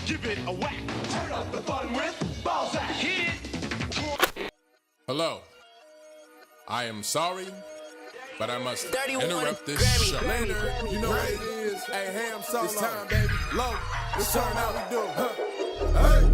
Give it a whack. Turn up the fun with BullSittin. Hit it. Hello. I am sorry, but I must 31 interrupt this Grammy. show. Lander, you know what it is. Hey, ham solo. It's time, baby. Low. It's time how we do. Hey.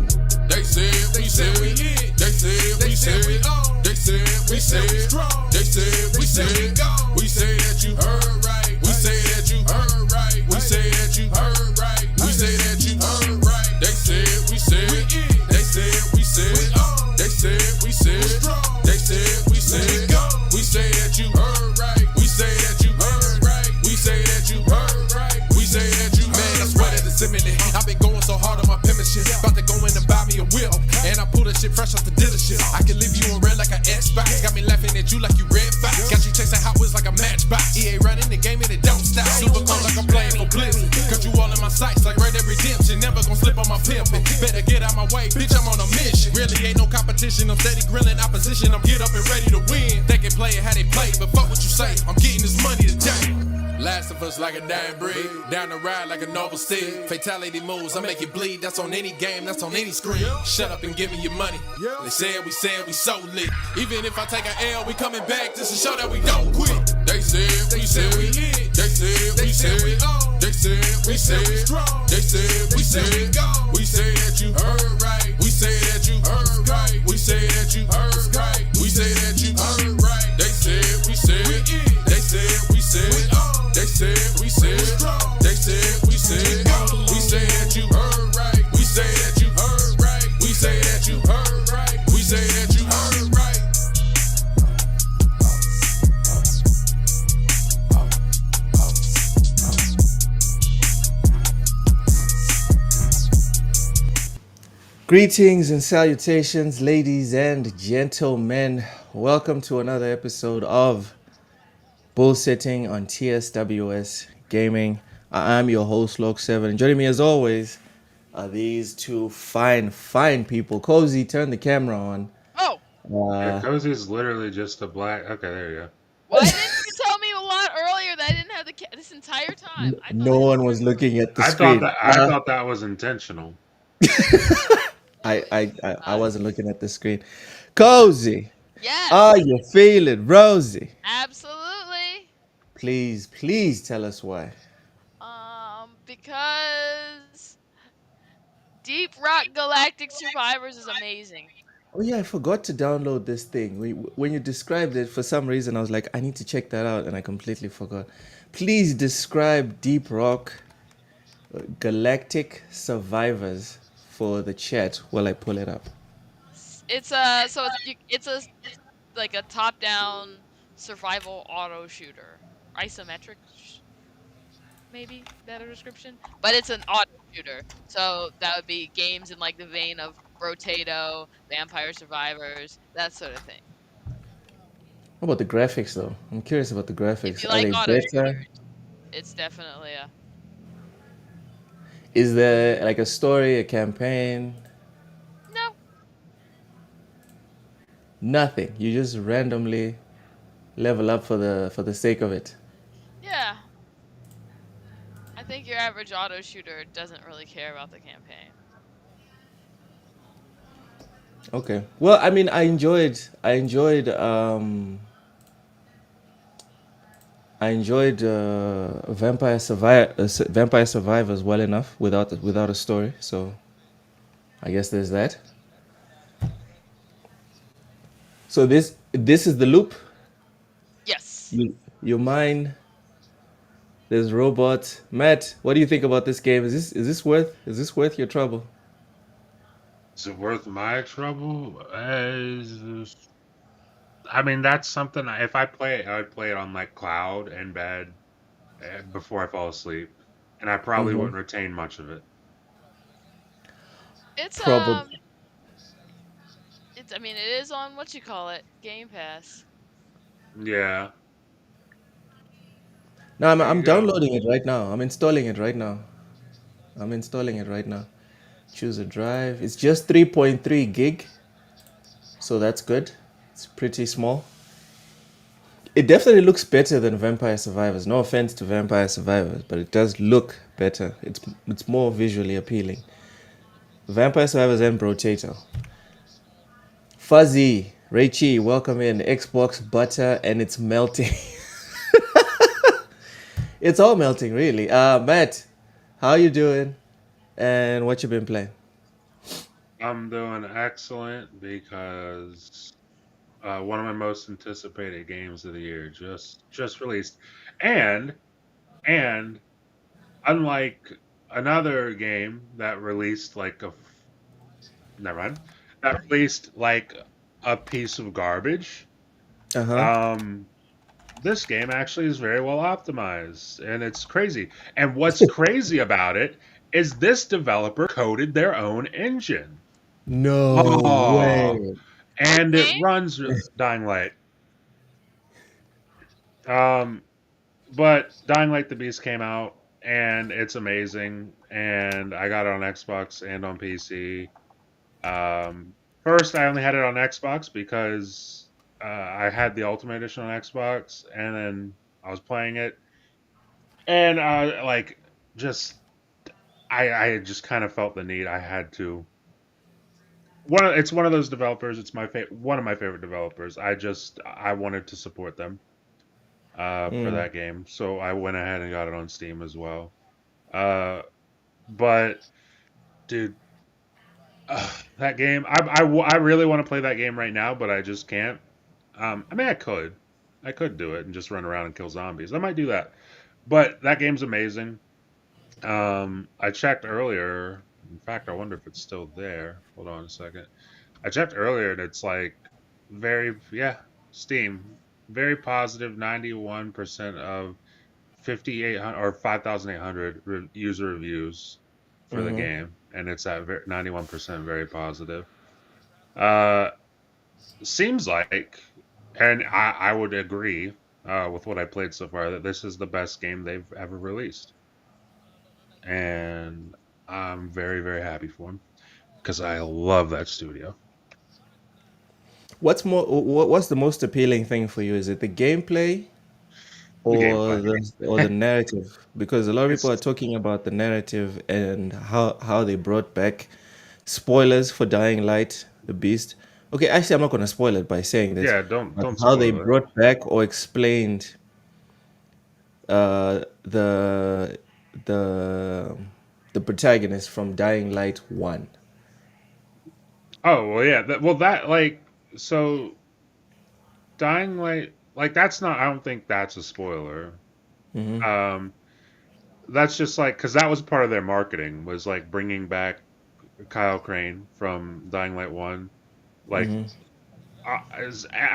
They said we said we lit. They said we said we on. They said we said we strong. They said we said we gone. We say that you heard right. We say that you heard right. We say that you heard right. We say that you heard right. They said we said we in. They said we said we on. They said we said strong. They said we said gone. We say that you heard right. We say that you heard right. We say that you heard right. We say that you heard right. Man, I swear that it's imminent. I've been going so hard on my penmanship. About to go in and buy me a whip. And I pull that shit fresh off the dealership. I can leave you on red like an Xbox. Got me laughing at you like you Red Fox. Got you chasing Hot Wheels like a matchbox. EA running the game and it don't stop. Super cold like I'm playing for Blizzard. Cut you all in my sights like Red Dead Redemption. Never gonna slip on my pimpin'. Better get out my way, bitch, I'm on a mission. Really ain't no competition. I'm steady grilling opposition. I'm get up and ready to win. They can play it how they play, but fuck what you say. I'm getting this money today. Last of us like a dying breed. Down the ride like a noble steed. Fatality moves, I make it bleed. That's on any game, that's on any screen. Shut up and give me your money. They said we so lit. Even if I take an L, we coming back just to show that we don't quit. They said we said we lit. They said we said we on. They said we said we strong. They said we said we gone. We say that you heard right. We say that you heard right. We say that you heard right. We say that you heard right. They said we said we in. They said we said we on. They said we said strong. They said we said gone. We say that you heard right. We say that you heard right. We say that you heard right. We say that you heard right. Greetings and salutations, ladies and gentlemen. Welcome to another episode of BullSittin on TSWS Gaming. I am your host, Log7. Joining me as always are these two fine people. Cozy, turn the camera on. Oh, Yeah, Cozy's literally just a black. Okay, there you go. why didn't you tell me a lot earlier that I didn't have this entire time? I No one was looking at the I screen. thought that was intentional. I wasn't looking at the screen. Cozy, Yes, are you feeling rosy? absolutely. Please tell us why. Because Deep Rock Galactic Survivors is amazing. Oh yeah, I forgot to download this thing. When you described it, for some reason I was like, I need to check that out, and I completely forgot. Please describe Deep Rock Galactic Survivors for the chat while I pull it up. It's like a top-down survival auto shooter, isometric, maybe better description. But it's an auto shooter, so that would be games in like the vein of Rotato, Vampire Survivors, that sort of thing. How about the graphics though? I'm curious about the graphics. If you Are like they auto better? shooters, it's definitely a. Is there like a story, a campaign? No. Nothing. You just randomly level up for the sake of it. Yeah. I think your average auto shooter doesn't really care about the campaign. Okay. Well, I mean, I enjoyed Vampire Survivors well enough without a story. So I guess there's that. So this is the loop. Yes. You mine. There's robots. Matt, what do you think about this game? Is this worth your trouble? Is it worth my trouble? I mean, that's something. If I play it, I would play it on like cloud and bed before I fall asleep, and I probably wouldn't retain much of it. It's Probably. I mean it is on what you call it, Game Pass. Yeah. No, I'm There you go. downloading it right now. I'm installing it right now. Choose a drive. It's just 3.3 gig, so that's good. It's pretty small. It definitely looks better than Vampire Survivors. No offense to Vampire Survivors, but it does look better. It's more visually appealing. Vampire Survivors and Brotato. Fuzzy, Raichi, welcome in. Xbox butter and it's melting. It's all melting, really. Matt, how you doing? And what you been playing? I'm doing excellent because one of my most anticipated games of the year just released, and and unlike another game that released never mind, that released like a piece of garbage. Uh huh. Um, this game actually is very well optimized, and it's crazy. And what's crazy about it is this developer coded their own engine. No Oh, way. What and it game? runs Dying Light. Um, but Dying Light: The Beast came out, and it's amazing. And I got it on Xbox and on PC. First, I only had it on Xbox because I had the Ultimate Edition on Xbox, and then I was playing it, and just I just kind of felt the need. I had to. It's one of those developers. It's one of my favorite developers. I wanted to support them for Mm. that game, so I went ahead and got it on Steam as well. Uh, but dude, that game, I really want to play that game right now, but I just can't. I mean, I could do it and just run around and kill zombies. I might do that, but that game's amazing. I checked earlier. In fact, I wonder if it's still there. Hold on a second. I checked earlier and it's like Steam, very positive, 91% of 5,800 or 5,800 user reviews for the Mm-hmm. game, and it's at 91% very positive. Uh, seems like, and I would agree with what I played so far, that this is the best game they've ever released, and I'm very very happy for them because I love that studio. What's the most appealing thing for you? Is it the gameplay The or gameplay, the narrative? Because a lot of people are it's talking about the narrative and how they brought back spoilers for Dying Light, the Beast. Okay, actually, I'm not going to spoil it by saying this, yeah. but Don't how they spoil it. brought back or explained the the the protagonist from Dying Light 1. Oh well, yeah. That so Dying Light, like that's not. I don't think that's a spoiler. Mm-hmm. Um, that's just like because that was part of their marketing was like bringing back Kyle Crane from Dying Light One. Like, Mm-hmm.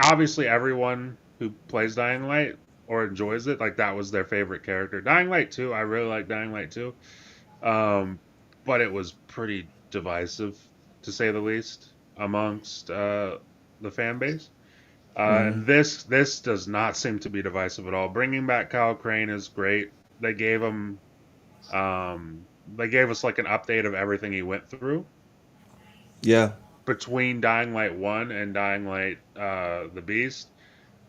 obviously everyone who plays Dying Light or enjoys it, like that was their favorite character. Dying Light Two, I really like Dying Light Two, um, but it was pretty divisive to say the least amongst the fan base. Mm-hmm. And this does not seem to be divisive at all. Bringing back Kyle Crane is great. They gave him they gave us like an update of everything he went through Yeah. between Dying Light 1 and Dying Light the Beast,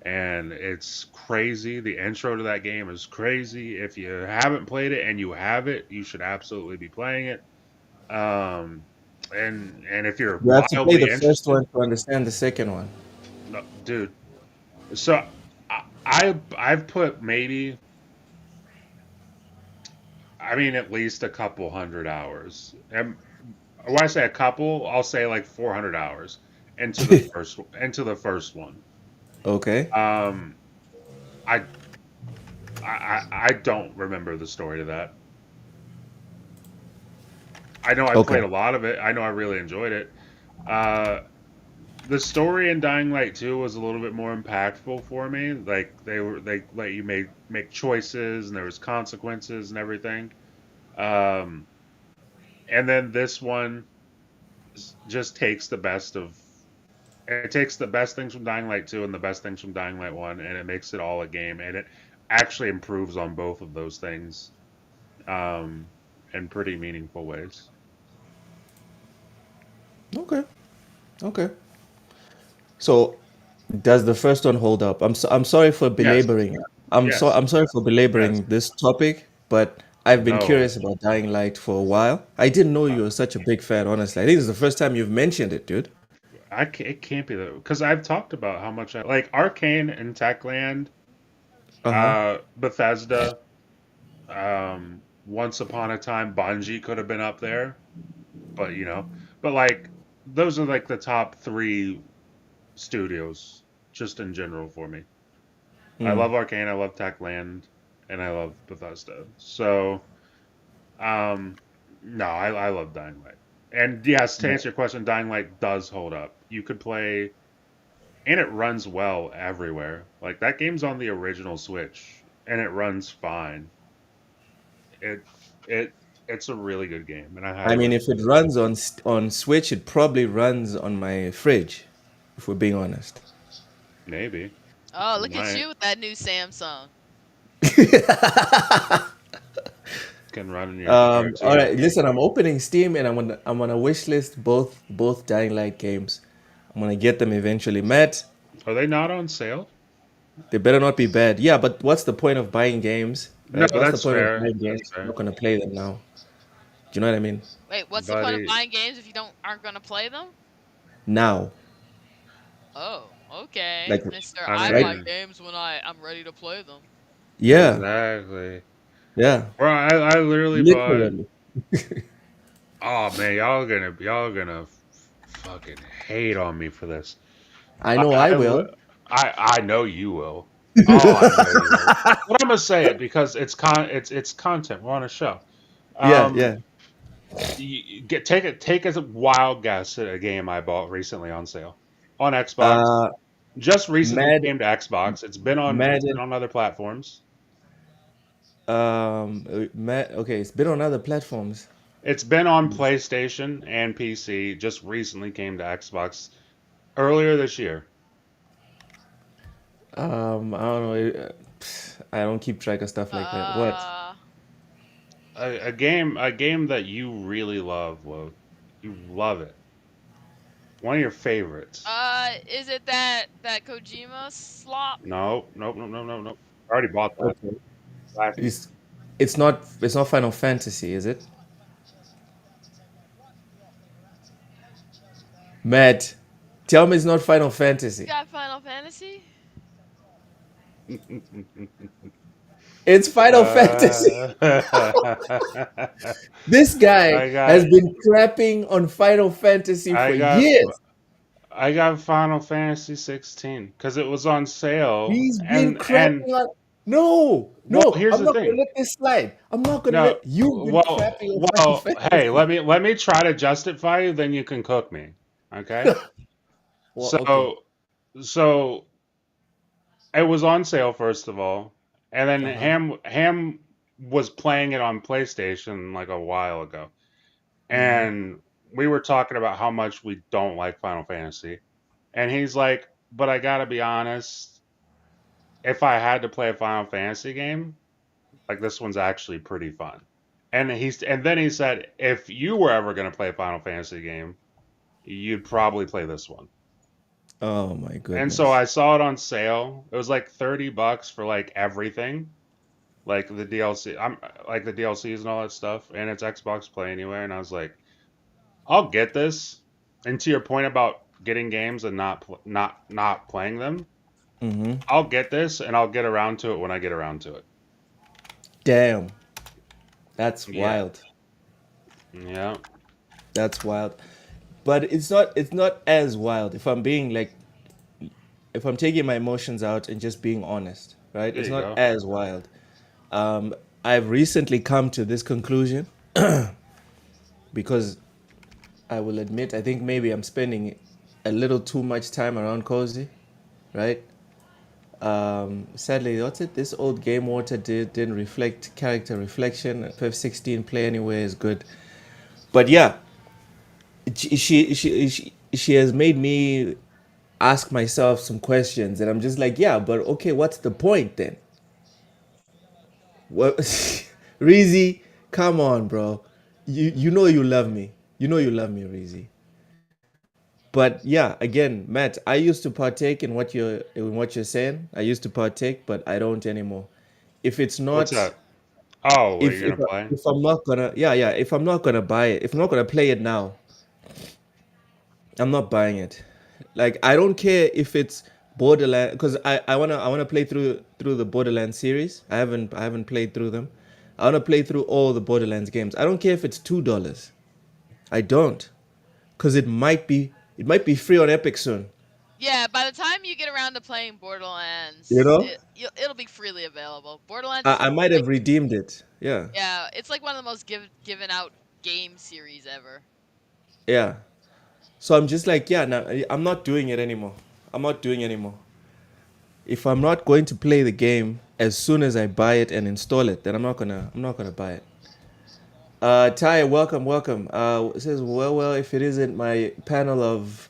and it's crazy. The intro to that game is crazy. If you haven't played it and you have it, you should absolutely be playing it. Um and if you're You have to play wildly the first interested, one to understand the second one. no, dude. So I've put maybe, I mean, at least a couple hundred hours. And when I say a couple, I'll say like 400 hours into the first one. Okay. Um, I I don't remember the story to that. I know I Okay. played a lot of it. I know I really enjoyed it. Uh, the story in Dying Light 2 was a little bit more impactful for me. Like they let you make choices and there was consequences and everything. Um, and then this one just takes the best of it takes the best things from Dying Light 2 and the best things from Dying Light 1 and it makes it all a game and it actually improves on both of those things um in pretty meaningful ways. Okay. Okay. So, does the first one hold up? I'm sorry for Yes. belaboring. Yes. I'm sorry for Yes. belaboring this topic, but I've been No, curious about Dying Light for a while. I didn't know you were such a big fan, honestly. I think it's the first time you've mentioned it, dude. it can't be though, because I've talked about how much I like Arcane and Techland, Uh-huh. Bethesda. Once upon a time, Bungie could have been up there, but but like those are like the top three studios just in general for me. I Mm. love Arcane, I love Techland, and I love Bethesda. So, um, no, I love Dying Light. And yes, to answer your question, Dying Light does hold up. You could play, and it runs well everywhere. Like that game's on the original Switch, and it runs fine. It it it's a really good game, and I I highly mean, if recommend it it. runs on Switch, it probably runs on my fridge, if we're being honest. Maybe Oh, it look at might you with that new Samsung. can run in your All TV. right, listen, I'm opening Steam and I'm gonna wish list both Dying Light games. I'm gonna get them eventually. Matt, Are they not on sale? they better not be bad. Yeah, but what's the point of buying games, No, right? What's the that's point of fair. buying games That's if you're fair, not gonna play them now? Do you know what I mean? Wait, what's the point of buddy. buying games if you don't aren't gonna play them? Now, Oh, okay, like, Mister. I I right? buy mean, games when I'm ready to play them. Yeah, exactly. yeah, Bro, I literally bought. literally. Oh man, y'all gonna fucking hate on me for this. I I, know I I, li- will. I know you will. Oh, I know you will. But I'm gonna say it because it's content. We're on a show. Yeah, Um, yeah. take a wild guess at a game I bought recently on sale on Xbox. Uh, Just recently Mad, came to Xbox. It's been Madden. on other platforms. Okay, it's been on other platforms. It's been on PlayStation and PC. Just recently came to Xbox earlier this year. I don't know. I don't keep track of stuff like that. What? Uh, A game that you really love, Lo. You love it. One of your favorites. is it that Kojima slop? No, nope, nope, nope, nope, nope. I already bought that Okay. last. It's not Final Fantasy, is it? Matt, tell me it's not Final You Fantasy. got Final Fantasy? It's Final Fantasy. uh, This guy I has got been crapping on Final Fantasy I for got years. I got Final Fantasy 16 because it was on sale He's been and crapping on. No, well, no, here's I'm the not gonna thing. let this slide. I'm not gonna No, let you've been crapping on Final hey, Fantasy. let me try to justify you, then you can cook me. Okay? Well, okay. So so it was on sale first of all, and then Uh-huh. Ham was playing it on PlayStation like a while ago, Mm-hmm. and we were talking about how much we don't like Final Fantasy, and he's like, "But I gotta be honest, if I had to play a Final Fantasy game, like this one's actually pretty fun." And then he said, "If you were ever gonna play a Final Fantasy game, you'd probably play this one." Oh my And so goodness. I saw it on sale. It was like $30 for like everything, like the DLC. I'm like the DLCs and all that stuff, and it's Xbox Play Anywhere. And I was like, I'll get this. And to your point about getting games and not playing them, Mm-hmm. I'll get this, and I'll get around to it when I get around to it. Damn, that's Yeah, wild. yeah. That's wild. But it's not as wild if I'm being like if I'm taking my emotions out and just being honest, right? There It's you not go. as wild. I've recently come to this conclusion because I will admit I think maybe I'm spending a little too much time around Cozy, right? Sadly, what's it? This old game water didn't reflect character reflection. FF16 play anywhere is good, but yeah, she has made me ask myself some questions, and I'm just like, yeah, but okay, what's the point then? What, Reezy, come on, bro. You know you love me. You know you love me, Reezy. But yeah, again, Matt, I used to partake in what you're saying. I used to partake, but I don't anymore. If it's What's not that? Oh, wait, If you're if gonna play? if I'm not gonna, yeah, if I'm not gonna buy it, if I'm not gonna play it now, I'm not buying it. Like I don't care if it's Borderland, because I wanna play through the Borderlands series. I haven't played through them. I wanna play through all the Borderlands games. I don't care if it's $2. I don't, because it might be free on Epic soon. Yeah, by the time you get around to playing You Borderlands, know, it'll be freely available. Borderlands is I might like, have redeemed it. Yeah, yeah, it's like one of the most given out game series ever. yeah. So I'm just like, yeah, no, I'm not doing it anymore. I'm not doing anymore. If I'm not going to play the game as soon as I buy it and install it, then I'm not gonna buy it. Ty, welcome, welcome. It says, well, if it isn't my panel of,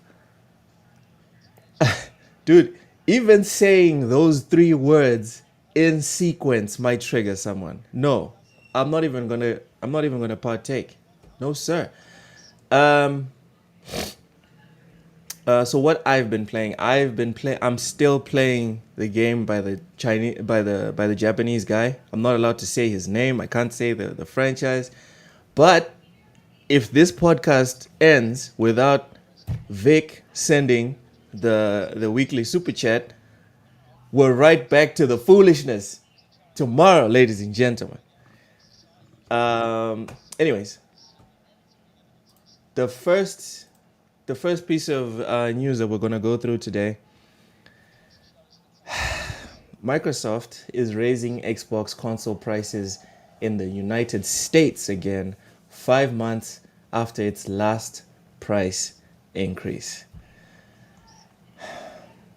dude, even saying those three words in sequence might trigger someone. No, I'm not even gonna partake. No, sir. Um, so what I'm still playing the game by the Chinese, by the Japanese guy. I'm not allowed to say his name. I can't say the franchise. But if this podcast ends without Vic sending the weekly super chat, we're right back to the foolishness tomorrow, ladies and gentlemen. Anyways, the first the first piece of news that we're gonna go through today. Microsoft is raising Xbox console prices in the United States again, 5 months after its last price increase.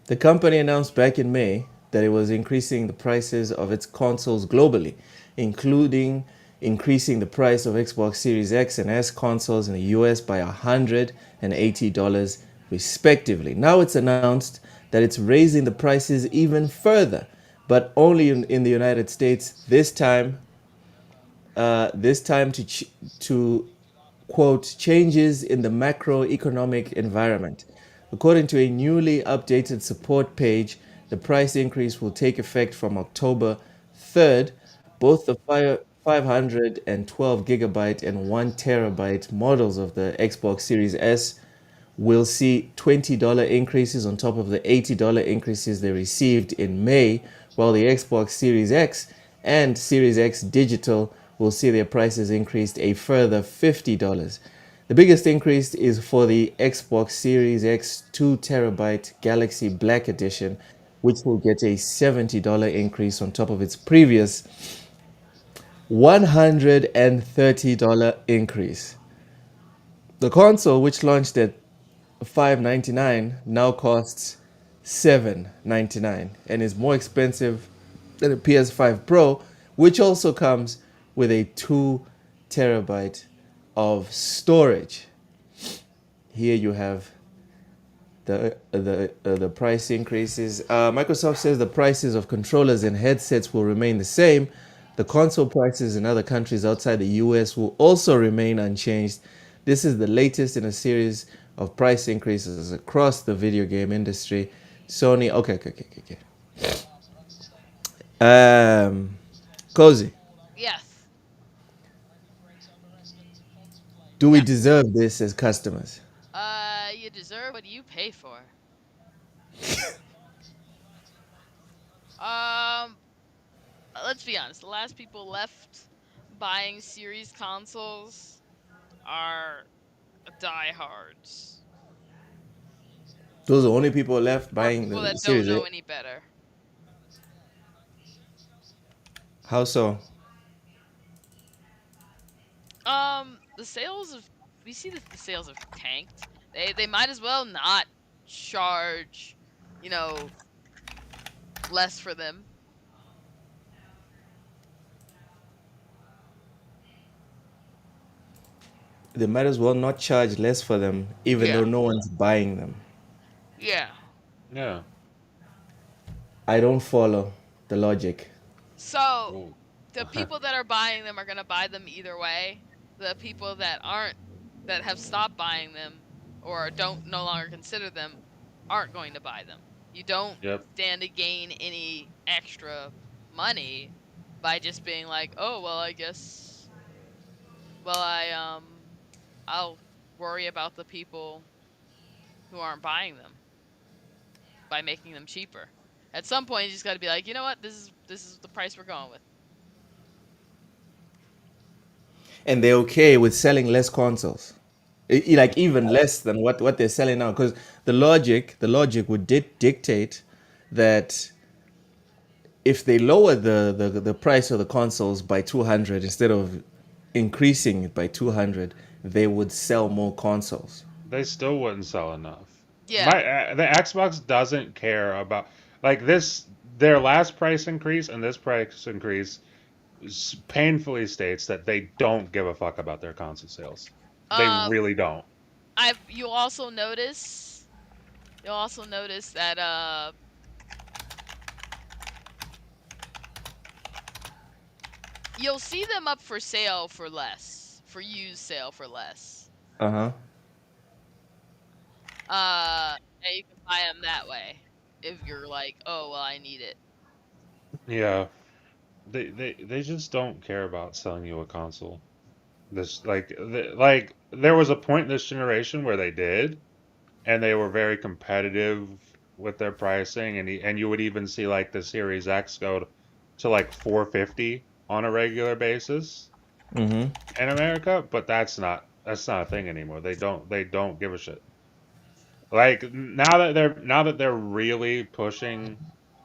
The company announced back in May that it was increasing the prices of its consoles globally, including increasing the price of Xbox Series X and S consoles in the US by $180 respectively. Now it's announced that it's raising the prices even further, but only in the United States this time to quote, changes in the macroeconomic environment. According to a newly updated support page, the price increase will take effect from October 3rd. Both the 512 gigabyte and 1 terabyte models of the Xbox Series S will see $20 increases on top of the $80 increases they received in May, while the Xbox Series X and Series X Digital will see their prices increased a further $50. The biggest increase is for the Xbox Series X 2 terabyte Galaxy Black Edition, which will get a $70 increase on top of its previous $130 increase. The console, which launched at $599, now costs $799 and is more expensive than a PS5 Pro, which also comes with a 2 terabyte of storage. Here you have the price increases. Microsoft says the prices of controllers and headsets will remain the same. The console prices in other countries outside the US will also remain unchanged. This is the latest in a series of price increases across the video game industry. Sony, okay. Cozy, Yes. do we Yeah. deserve this as customers? You deserve what you pay for. Um, let's be honest. The last people left buying series consoles are diehards Those are the only people left or buying people the that don't Series know 8. any better. How so? The sales of we see that the sales have tanked. They might as well not charge, you know, less for them. They might as well not charge less for them, even Yeah. though no one's buying them. Yeah. Yeah. I don't follow the logic. So Ooh. the people that are buying them are gonna buy them either way. The people that aren't that have stopped buying them or don't no longer consider them aren't going to buy them. You don't Yep. stand to gain any extra money by just being like, oh well, I guess, well I'll worry about the people who aren't buying them by making them cheaper. At some point, you just got to be like, you know what, this is the price we're going with. And they're okay with selling less consoles. Like even less than what they're selling now, because the logic would dictate that if they lower the price of the consoles by 200 instead of increasing it by 200, they would sell more consoles. They still wouldn't sell enough. Yeah. The Xbox doesn't care about like this. Their last price increase and this price increase painfully states that they don't give a fuck about their console sales. They Uh, really don't. I you'll also notice that you'll see them up for sale for less, for used sale for less. Uh huh. And you can buy them that way if you're like, oh well, I need it. Yeah, they just don't care about selling you a console. This like there was a point in this generation where they did, and they were very competitive with their pricing, and you would even see like the Series X go to like 450 on a regular basis Mm-hmm. in America, but that's not a thing anymore. They don't give a shit. Like now that they're really pushing,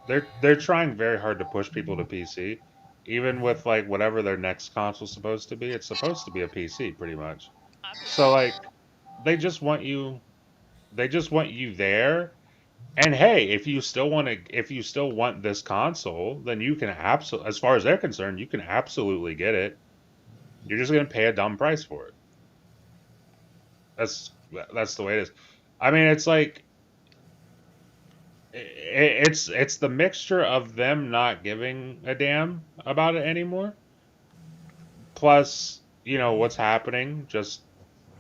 they're trying very hard to push people to PC, even with like whatever their next console's supposed to be. It's supposed to be a PC pretty much. I believe So it. like they just want you they just want you there. And hey, if you still want this console, then you can absolutely, as far as they're concerned, you can absolutely get it. You're just gonna pay a dumb price for it. That's that's the way it is. I mean, it's like it's the mixture of them not giving a damn about it anymore, plus what's happening, just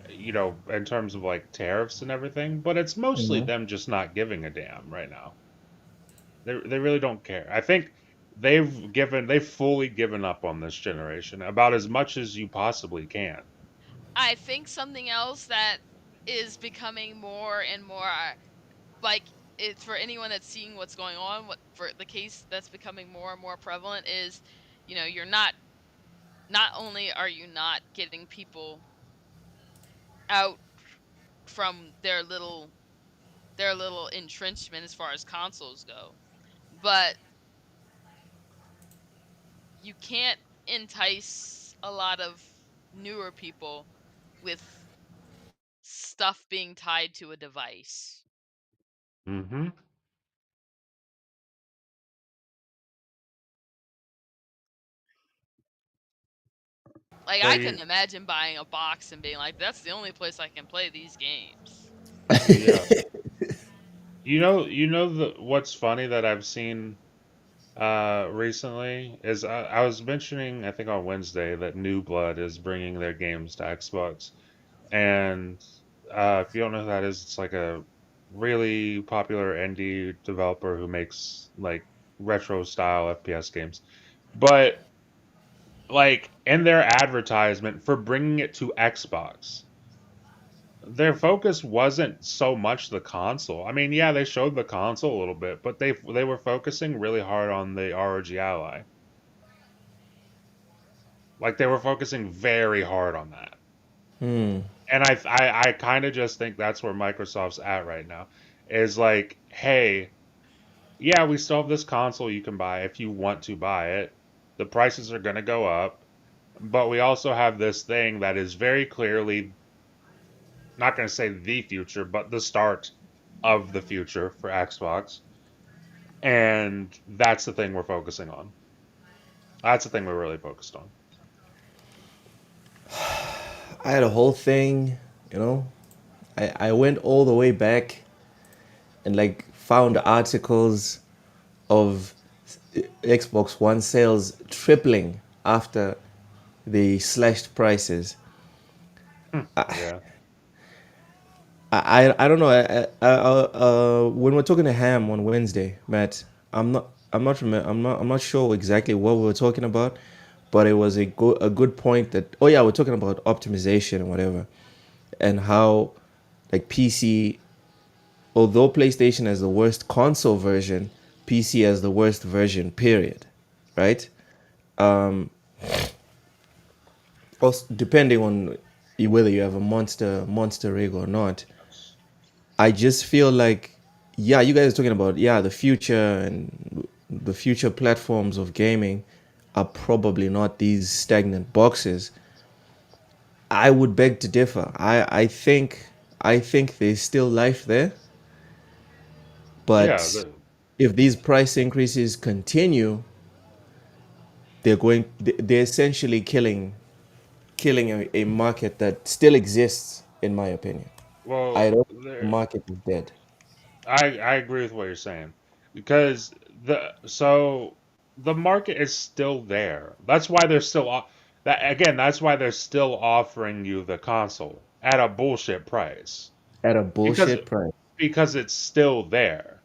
in terms of like tariffs and everything. But it's mostly Mm-hmm. them just not giving a damn right now. They really don't care. I think they've fully given up on this generation about as much as you possibly can. I think something else that is becoming more and more like it's for anyone that's seeing what's going on, what for the case that's becoming more and more prevalent is, you're not only are you not getting people out from their little entrenchment as far as consoles go, but you can't entice a lot of newer people with stuff being tied to a device. Hmm. Like I They couldn't imagine buying a box and being like, "That's the only place I can play these games." Yeah. The what's funny that I've seen recently is I was mentioning I think on Wednesday that New Blood is bringing their games to Xbox, and if you don't know who that is, it's like a really popular indie developer who makes like retro style FPS games. But like in their advertisement for bringing it to Xbox, their focus wasn't so much the console. I mean, yeah, they showed the console a little bit, but they were focusing really hard on the ROG Ally. Like they were focusing very hard on that. And I kind of just think that's where Microsoft's at right now. Is like, hey, yeah, we still have this console you can buy if you want to buy it. The prices are going to go up, but we also have this thing that is very clearly not going to say the future, but the start of the future for Xbox. And that's the thing we're focusing on. That's the thing we're really focused on. I had a whole thing, you know. I went all the way back and like found articles of Xbox One sales tripling after they slashed prices. Yeah. I don't know. When we're talking to Ham on Wednesday, Matt, I'm not. I'm not sure exactly what we were talking about, but it was a good point that, oh yeah, we're talking about optimization and whatever, and how like PC, although PlayStation has the worst console version, PC has the worst version, period. Right? Also, depending on whether you have a monster rig or not, I just feel like, yeah, you guys are talking about, yeah, the future and the future platforms of gaming are probably not these stagnant boxes. I would beg to differ. I think there's still life there, Yeah, but if these price increases continue, they're essentially killing a market that still exists, in my opinion. I well, don't think the there. market is dead. I agree with what you're saying because the market is still there. That's why they're still that again. That's why they're still offering you the console at a bullshit price At a because bullshit price. it's still there,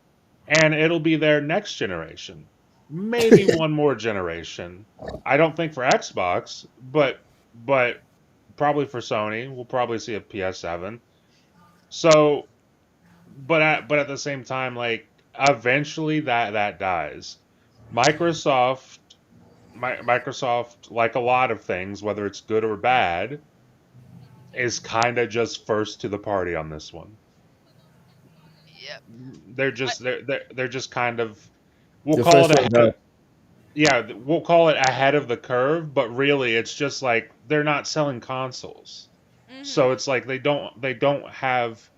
and it'll be there next generation, maybe one more generation. I don't think for Xbox, but probably for Sony, we'll probably see a PS7. So but at the same time, like eventually that dies. Microsoft, Microsoft, like a lot of things, whether it's good or bad, is kind of just first to the party on this one. Yep. They're just kind of we'll The call first it ones out. ahead. Yeah, we'll call it ahead of the curve, but really it's just like they're not selling consoles, so Mhm. it's like they don't have.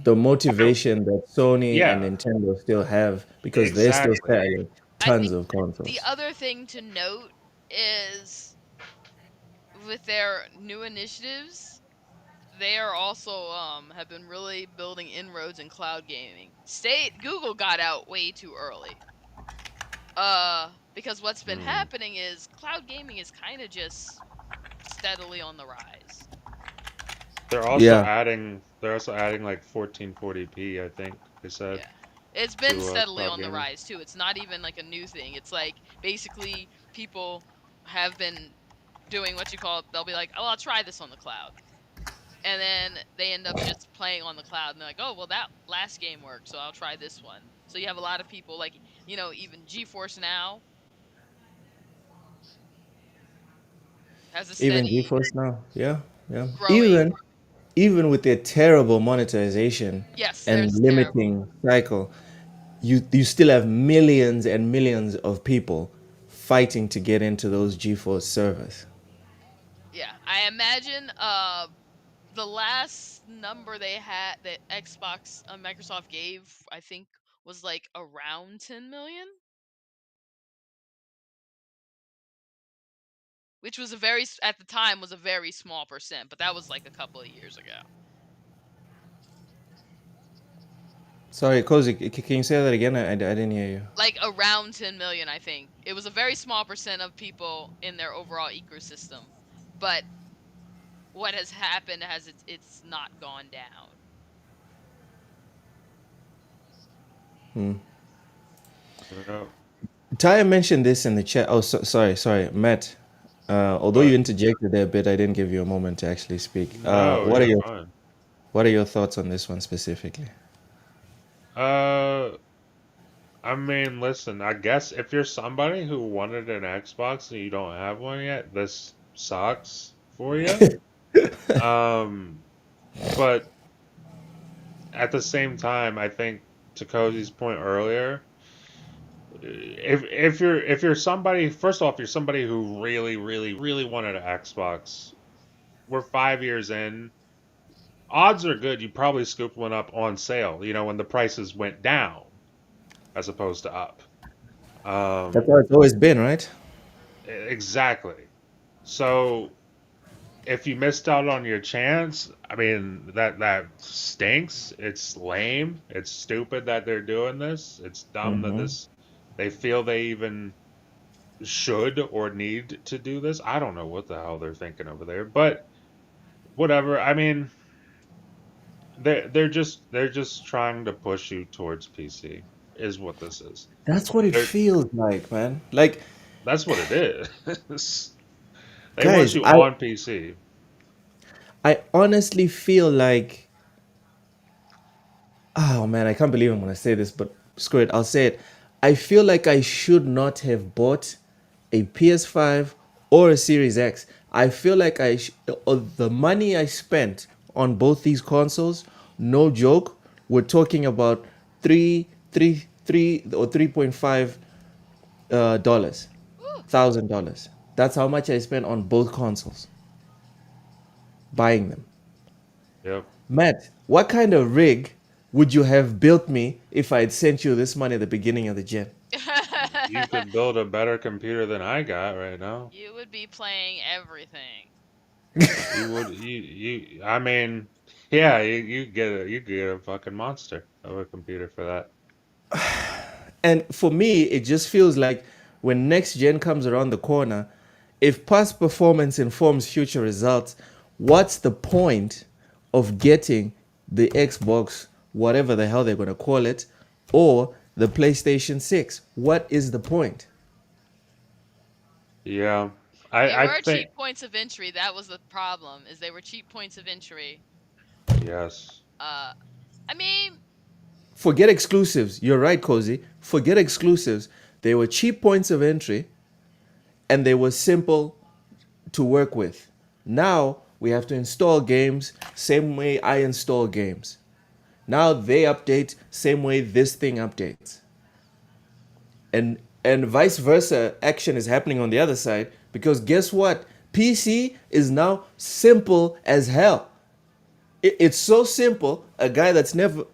The motivation that Sony and Yeah, Nintendo still have, because they're still exactly. selling I tons think of the consoles. other thing to note is with their new initiatives, they are also have been really building inroads in cloud gaming. State Google got out way too early. Because what's been Mm. happening is cloud gaming is kind of just steadily on the rise. Yeah, They're also adding like 1440p, I think they said, Yeah. It's been to steadily cloud on the gaming. rise too. It's not even like a new thing. It's like basically people have been doing what you call, they'll be like, "Oh, I'll try this on the cloud." And then they end up just playing on the cloud and they're like, "Oh, well that last game worked, so I'll try this one." So you have a lot of people like, even GeForce Now has a even steady GeForce now. Yeah, yeah. growing. Even with their terrible monetization Yes, and there's terrible. limiting cycle, you still have millions and millions of people fighting to get into those GeForce servers. Yeah, I imagine the last number they had that Xbox Microsoft gave, I think, was like around 10 million, which was at the time was a very small percent, but that was like a couple of years ago. Sorry, Kozi, can you say that again? I didn't hear you. Like around 10 million, I think. It was a very small percent of people in their overall ecosystem. But what has happened has it's not gone down. Yeah. Taya mentioned this in the chat. Oh, sorry, Matt. Although you But interjected there a bit, I didn't give you a moment to actually speak. no, you're fine. What are your thoughts on this one specifically? Uh, I mean, listen, I guess if you're somebody who wanted an Xbox and you don't have one yet, this sucks for you. Um, but at the same time, I think to Cozy's point earlier, if you're somebody, first off, you're somebody who really, really, really wanted an Xbox. We're 5 years in. Odds are good you probably scooped one up on sale, when the prices went down as opposed to up. That's Um, how it's always been, right? exactly. So if you missed out on your chance, I mean that stinks. It's lame. It's stupid that they're doing this. It's dumb that Mm-hmm. this they feel they even should or need to do this. I don't know what the hell they're thinking over there, but whatever. I mean, they're just trying to push you towards PC. is what this is. That's what it They're, feels like, man. Like, that's what it is. They want guys, you I on PC. I honestly feel like, oh man, I can't believe I'm gonna say this, but screw it, I'll say it. I feel like I should not have bought a PS5 or a Series X. I feel like the money I spent on both these consoles, no joke, we're talking about three or 3.5 dollars, Woo. $1,000. That's how much I spent on both consoles buying them. Yep. Matt, what kind of rig would you have built me if I had sent you this money at the beginning of the gen? You could build a better computer than I got right now. You would be playing everything. You would I mean, yeah, you get a fucking monster of a computer for that. And for me, it just feels like when next gen comes around the corner, if past performance informs future results, what's the point of getting the Xbox, whatever the hell they're going to call it, or the PlayStation 6? What is the point? Yeah. They I were think cheap points of entry. That was the problem. Is they were cheap points of entry. yes. Uh, I mean, Forget exclusives. You're right, Cozy. Forget exclusives. They were cheap points of entry and they were simple to work with. Now we have to install games same way I install games. Now they update same way this thing updates. And vice versa action is happening on the other side because guess what? PC is now simple as hell. It's so simple. A guy that's never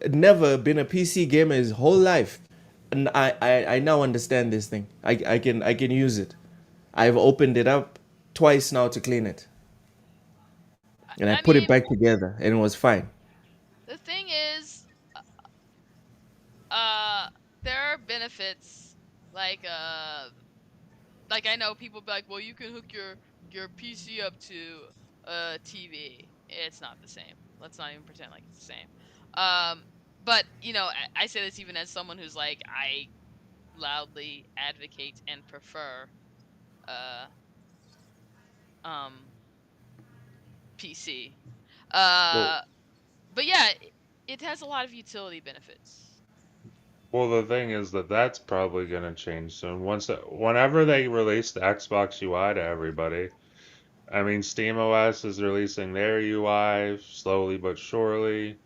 been a PC gamer his whole life, and I now understand this thing. I can use it. I've opened it up twice now to clean it, and I I put it mean, back together, and it was fine. the thing is, uh, there are benefits like like I know people be like, well, you can hook your PC up to a TV. It's not the same. Let's not even pretend like it's the same. Um, but I say this even as someone who's like I loudly advocate and prefer uh um PC. Well, Uh, but yeah, it has a lot of utility benefits. well, the thing is that that's probably going to change soon. Whenever they release the Xbox UI to everybody, I mean, SteamOS is releasing their UI slowly but surely.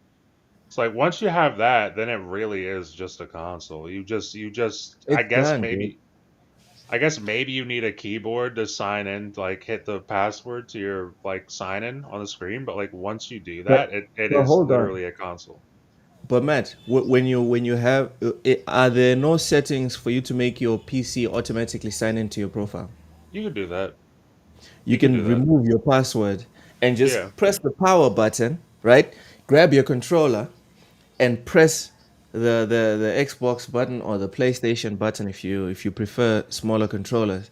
It's like once you have that, then it really is just a console. I It's guess done, dude. maybe you need a keyboard to sign in, like hit the password to your like sign in on the screen, but like once you do But that, it but is hold on. literally a console. But Matt, when you have, are there no settings for you to make your PC automatically sign into your profile? You could do that. You You could do can that. remove your password and Yeah. just press the power button, right? Grab your controller and press the Xbox button or the PlayStation button if you prefer smaller controllers.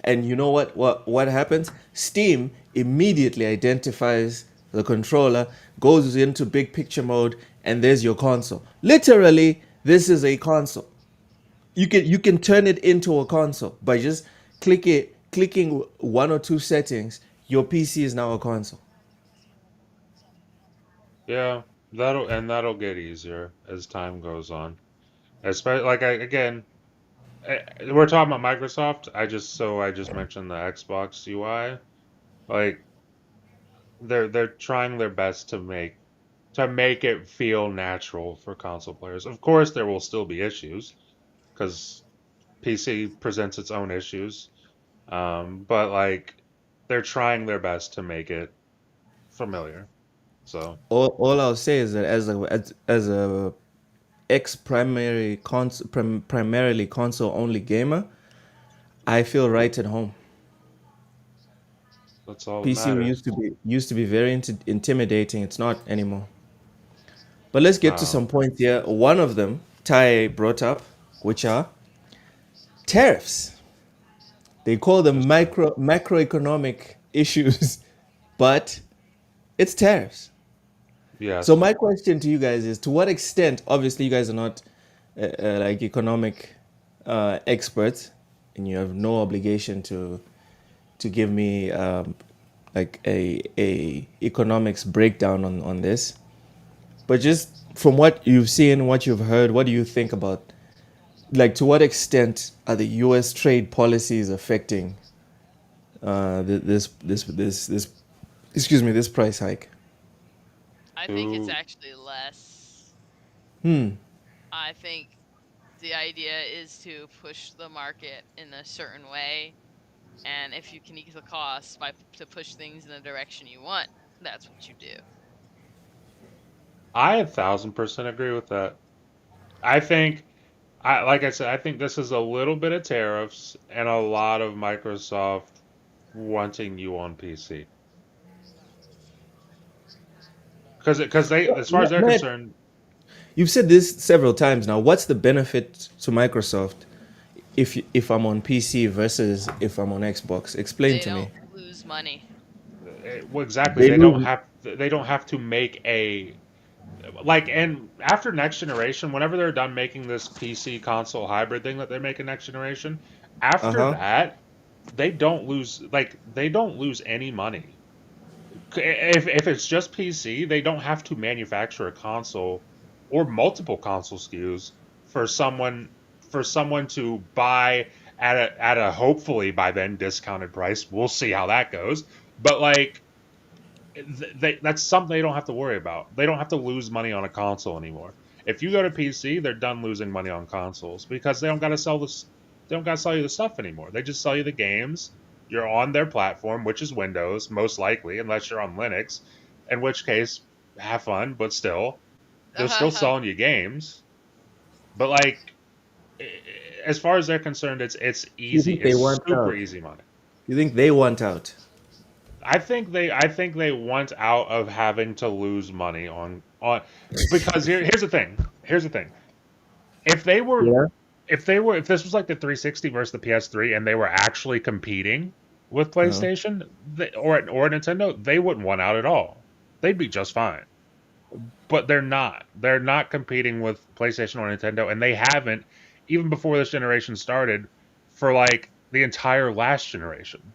And you know what happens? Steam immediately identifies the controller, goes into big picture mode, and there's your console. Literally, this is a console. You can turn it into a console by just clicking one or two settings. Your PC is now a console. Yeah. That'll get easier as time goes on. Especially like we're talking about Microsoft. I just mentioned the Xbox UI. Like they're trying their best to make it feel natural for console players. Of course, there will still be issues because PC presents its own issues. But like they're trying their best to make it familiar. So All I'll say is that as a ex primarily console only gamer, I feel right at home. that's all that PC matters. used to be very intimidating. It's not anymore. But let's get to Um, some points here. One of them Ty brought up, which are tariffs. They call them just macroeconomic issues, but it's tariffs. So yes. my question to you guys is: to what extent? Obviously, you guys are not like economic expert, and you have no obligation to give me like a economics breakdown on this. But just from what you've seen, what you've heard, what do you think about, like, to what extent are the U.S. trade policies affecting this excuse me, this price hike? I think it's Who actually less. Hmm. I think the idea is to push the market in a certain way, and if you can ease the costs to push things in the direction you want, that's what you do. I 1,000% agree with that. I think, like I said, I think this is a little bit of tariffs and a lot of Microsoft wanting you on PC. Because they, as far as they're Matt, concerned, you've said this several times now. What's the benefit to Microsoft if I'm on PC versus if I'm on Xbox? Explain They to me. don't lose money. well, exactly, They lose. they don't have to make a like, and after next generation, whenever they're done making this PC console hybrid thing that they're making next generation, Uh after huh. that, they don't lose any money. If it's just PC, they don't have to manufacture a console or multiple console SKUs for someone for someone to buy at a hopefully by then discounted price. We'll see how that goes. But like that's something they don't have to worry about. They don't have to lose money on a console anymore. If you go to PC, they're done losing money on consoles because they don't got to sell this. They don't got to sell you the stuff anymore. They just sell you the games. You're on their platform, which is Windows, most likely, unless you're on Linux, in which case, have fun. But still, they're still selling you games. But like, as far as they're concerned, it's You easy. think they It's want super out? easy money. You think they want out? I think they want out of having to lose money on because here's the thing. Here's the thing. If they were Yeah. if this was like the 360 versus the PS3 and they were actually competing with Uh, PlayStation or Nintendo, they wouldn't want out at all. They'd be just fine. But they're not. They're not competing with PlayStation or Nintendo, and they haven't even before this generation started for like the entire last generation.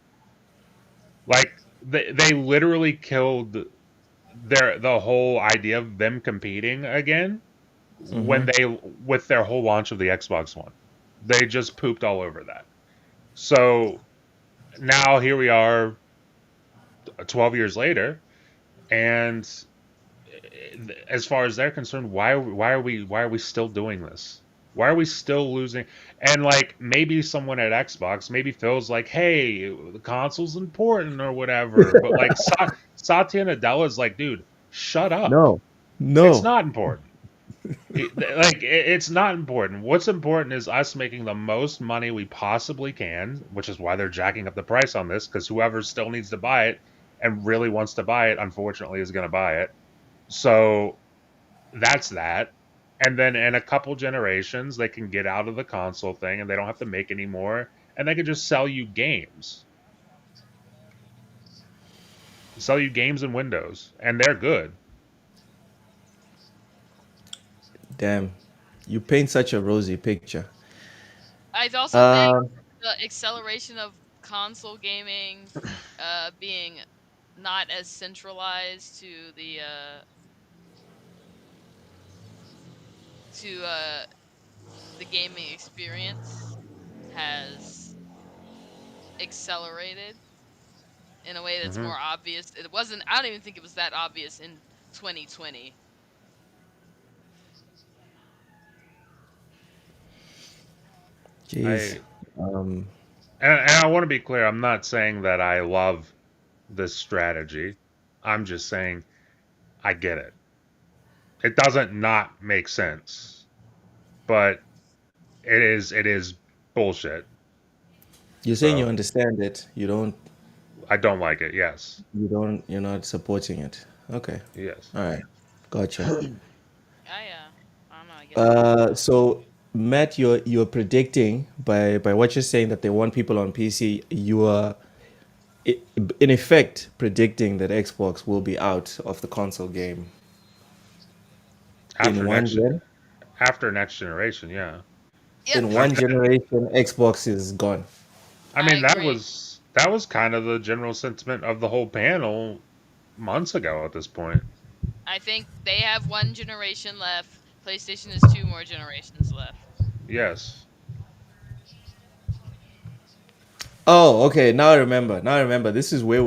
Like they literally killed the whole idea of them competing again when they with their whole launch of the Xbox One. They just pooped all over that. So now here we are 12 years later and as far as they're concerned why are we still doing this? Why are we still losing? And like maybe someone at Xbox maybe feels like, hey, the console's important or whatever, but like Satya Nadella is like, dude, shut up. no. It's No. not important. It's not important. What's important is us making the most money we possibly can, which is why they're jacking up the price on this because whoever still needs to buy it and really wants to buy it, unfortunately, is going to buy it. So that's that. And then in a couple generations, they can get out of the console thing and they don't have to make any more, and they can just sell you games and Windows, and they're good. Damn. You paint such a rosy picture. I also think Uh, the acceleration of console gaming being not as centralized to the gaming experience has accelerated in a way that's Hmm. more obvious. It wasn't. I don't even think it was that obvious in 2020. jeez. I Um, and I want to be clear. I'm not saying that I love this strategy. I'm just saying I get it. It doesn't not make sense, but it is bullshit. you're saying you So understand it. You don't. I don't like it. Yes. You don't. You're not supporting it. Okay. Yes. All right. Gotcha. I don't know. I get that. So Matt, you're predicting by what you're saying that they want people on PC. You are in effect predicting that Xbox will be out of the console game in After one next gen. after next generation, yeah. Yep, In one generation, Xbox is gone. I I mean, agree. that was kind of the general sentiment of the whole panel months ago at this point. I think they have one generation left. PlayStation has two more generations left. Yes. Oh, okay. Now I remember. Now I remember. This is where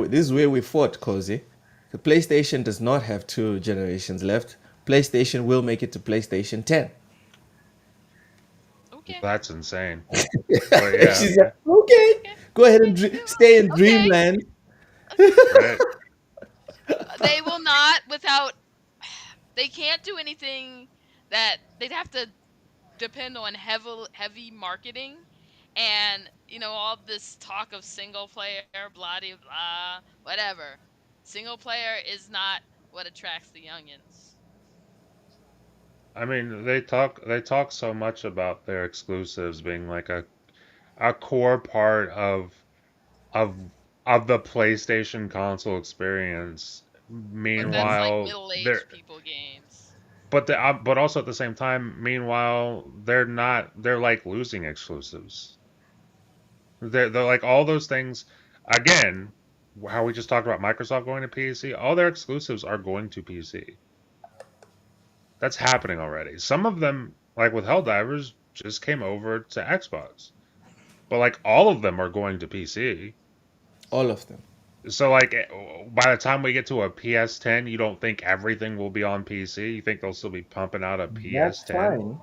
we fought, Cozy. The PlayStation does not have two generations left. PlayStation will make it to PlayStation 10. Okay. That's insane. But yeah, She's like, okay, Okay. go ahead and Okay. stay in Okay. dreamland. right. They will not without. They can't do anything that they'd have to depend on heavy marketing, and all this talk of single player, blah de blah, whatever. Single player is not what attracts the youngins. I mean, they talk so much about their exclusives being like a core part of of the PlayStation console experience. But that's like Meanwhile, middle-aged people games. but also at the same time, meanwhile, they're like losing exclusives. They're like all those things again. How we just talked about Microsoft going to PC, all their exclusives are going to PC. That's happening already. Some of them, like with Helldivers, just came over to Xbox, but like all of them are going to PC. All of them. So like by the time we get to a PS10, you don't think everything will be on PC? You think they'll still be pumping out a That's PS10? fine.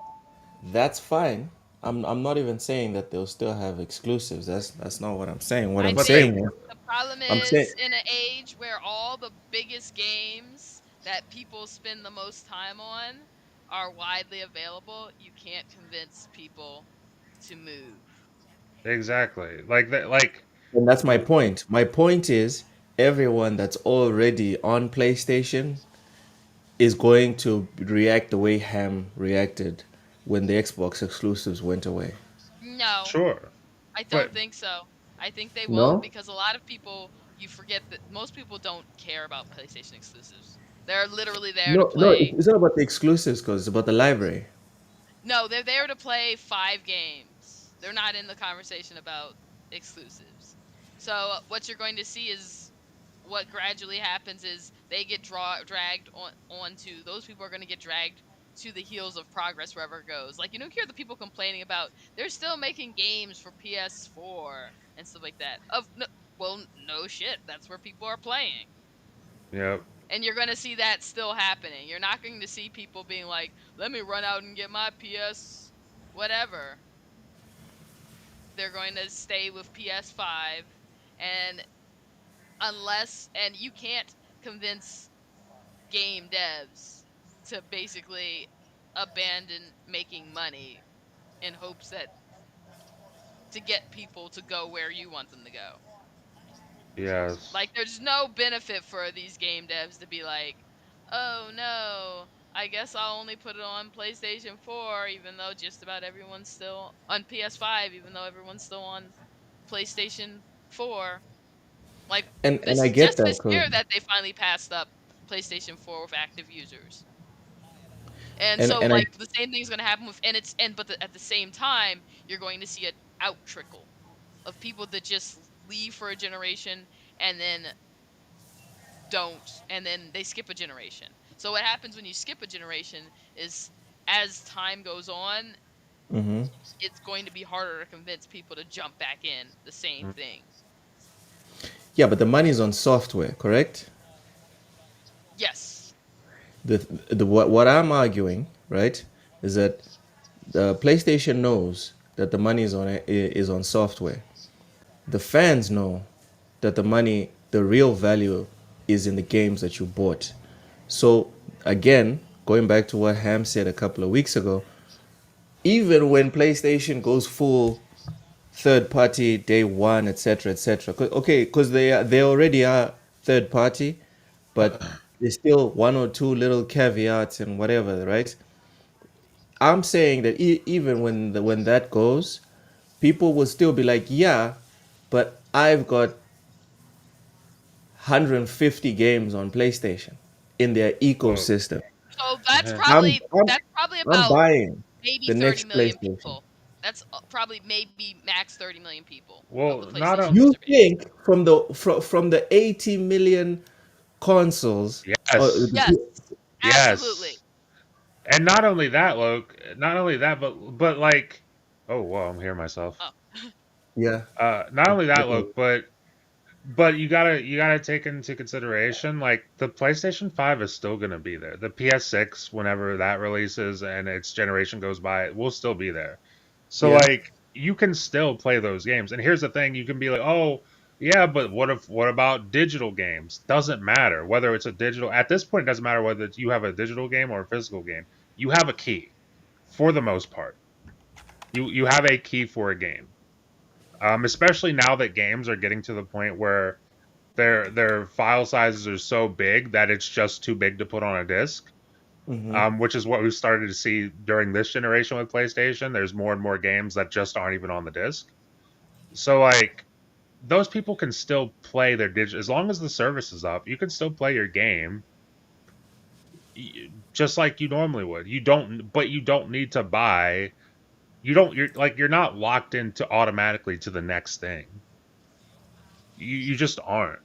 That's fine. I'm not even saying that they'll still have exclusives. That's not what I'm saying. What I I'm But they think saying, the problem I'm saying, is in an age where all the biggest games that people spend the most time on are widely available, you can't convince people to move. exactly like that like and that's my point. My point is everyone that's already on PlayStation is going to react the way Ham reacted when the Xbox exclusives went away. No, sure, I but don't think so. I think they won't No? because a lot of people, you forget that most people don't care about PlayStation exclusives. They're literally there to No, no, play. it's not about the exclusives because it's about the library. No, they're there to play 5 games. They're not in the conversation about exclusives. So what you're going to see is what gradually happens is they get dragged onto those people are going to get dragged to the heels of progress wherever it goes. Like you hear the people complaining about they're still making games for PS4 and stuff like that. Of no, well, no shit, that's where people are playing. yeah, And you're going to see that still happening. You're not going to see people being like, "Let me run out and get my PS whatever." They're going to stay with PS5 and and you can't convince game devs to basically abandon making money in hopes that to get people to go where you want them to go. yes, Like there's no benefit for these game devs to be like, "Oh no, I guess I'll only put it on PlayStation 4 even though just about everyone's still on PS5 even though everyone's still on PlayStation 4." Like And this I is get just that this because year that they finally passed up PlayStation 4 with active users. And and so and I like the same thing's going to happen with and it's and but at the same time you're going to see an out trickle of people that just leave for a generation and then don't and then they skip a generation. So what happens when you skip a generation is as time goes on, mhm. it's going to be harder to convince people to jump back in the same mm, thing. Yeah, but the money's on software, correct? Yes. The what I'm arguing, right, is that the PlayStation knows that the money is on software. The fans know that the money, the real value, is in the games that you bought. So again, going back to what Ham said a couple of weeks ago, even when PlayStation goes full third party day one, etc., etc. Okay, because they already are third party, but there's still one or two little caveats and whatever, right? I'm saying that even when that goes, people will still be like, yeah, but I've got 150 games on PlayStation in their well, ecosystem. So that's I'm probably I'm that's probably I'm about buying maybe the 30 next million PlayStation. people. That's probably maybe max 30 million people of the Well, not PlayStation a, You user base. think from the 80 million consoles, yes, Yes, absolutely. yes, and not only that, Loke. Not only that, but like, oh, whoa, I'm hearing myself. Oh, yeah, Not only that, Loke, but you gotta take into consideration like the PlayStation 5 is still gonna be there. The PS6, whenever that releases and its generation goes by, it will still be there. So yeah. like you can still play those games. And here's the thing, you can be like, oh yeah, but what about digital games? Doesn't matter whether it's a digital at this point, it doesn't matter whether you have a digital game or a physical game. You have a key for the most part. You have a key for a game. Especially now that games are getting to the point where their file sizes are so big that it's just too big to put on a disc. Hmm. Which is what we started to see during this generation with PlayStation. There's more and more games that just aren't even on the disc. So like those people can still play their digital as long as the service is up. You can still play your game just like you normally would. You don't need to buy. You're not locked into automatically to the next thing. You just aren't.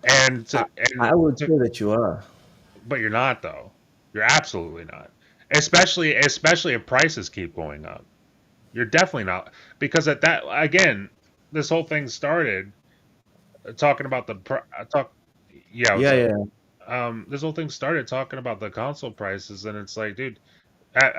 And I, to and I would to say that you are. But you're not though. You're absolutely not. Especially if prices keep going up. You're definitely not because at that again, this whole thing started talking about talk. Yeah, what's Yeah, up? yeah. This whole thing started talking about the console prices, and it's like, dude,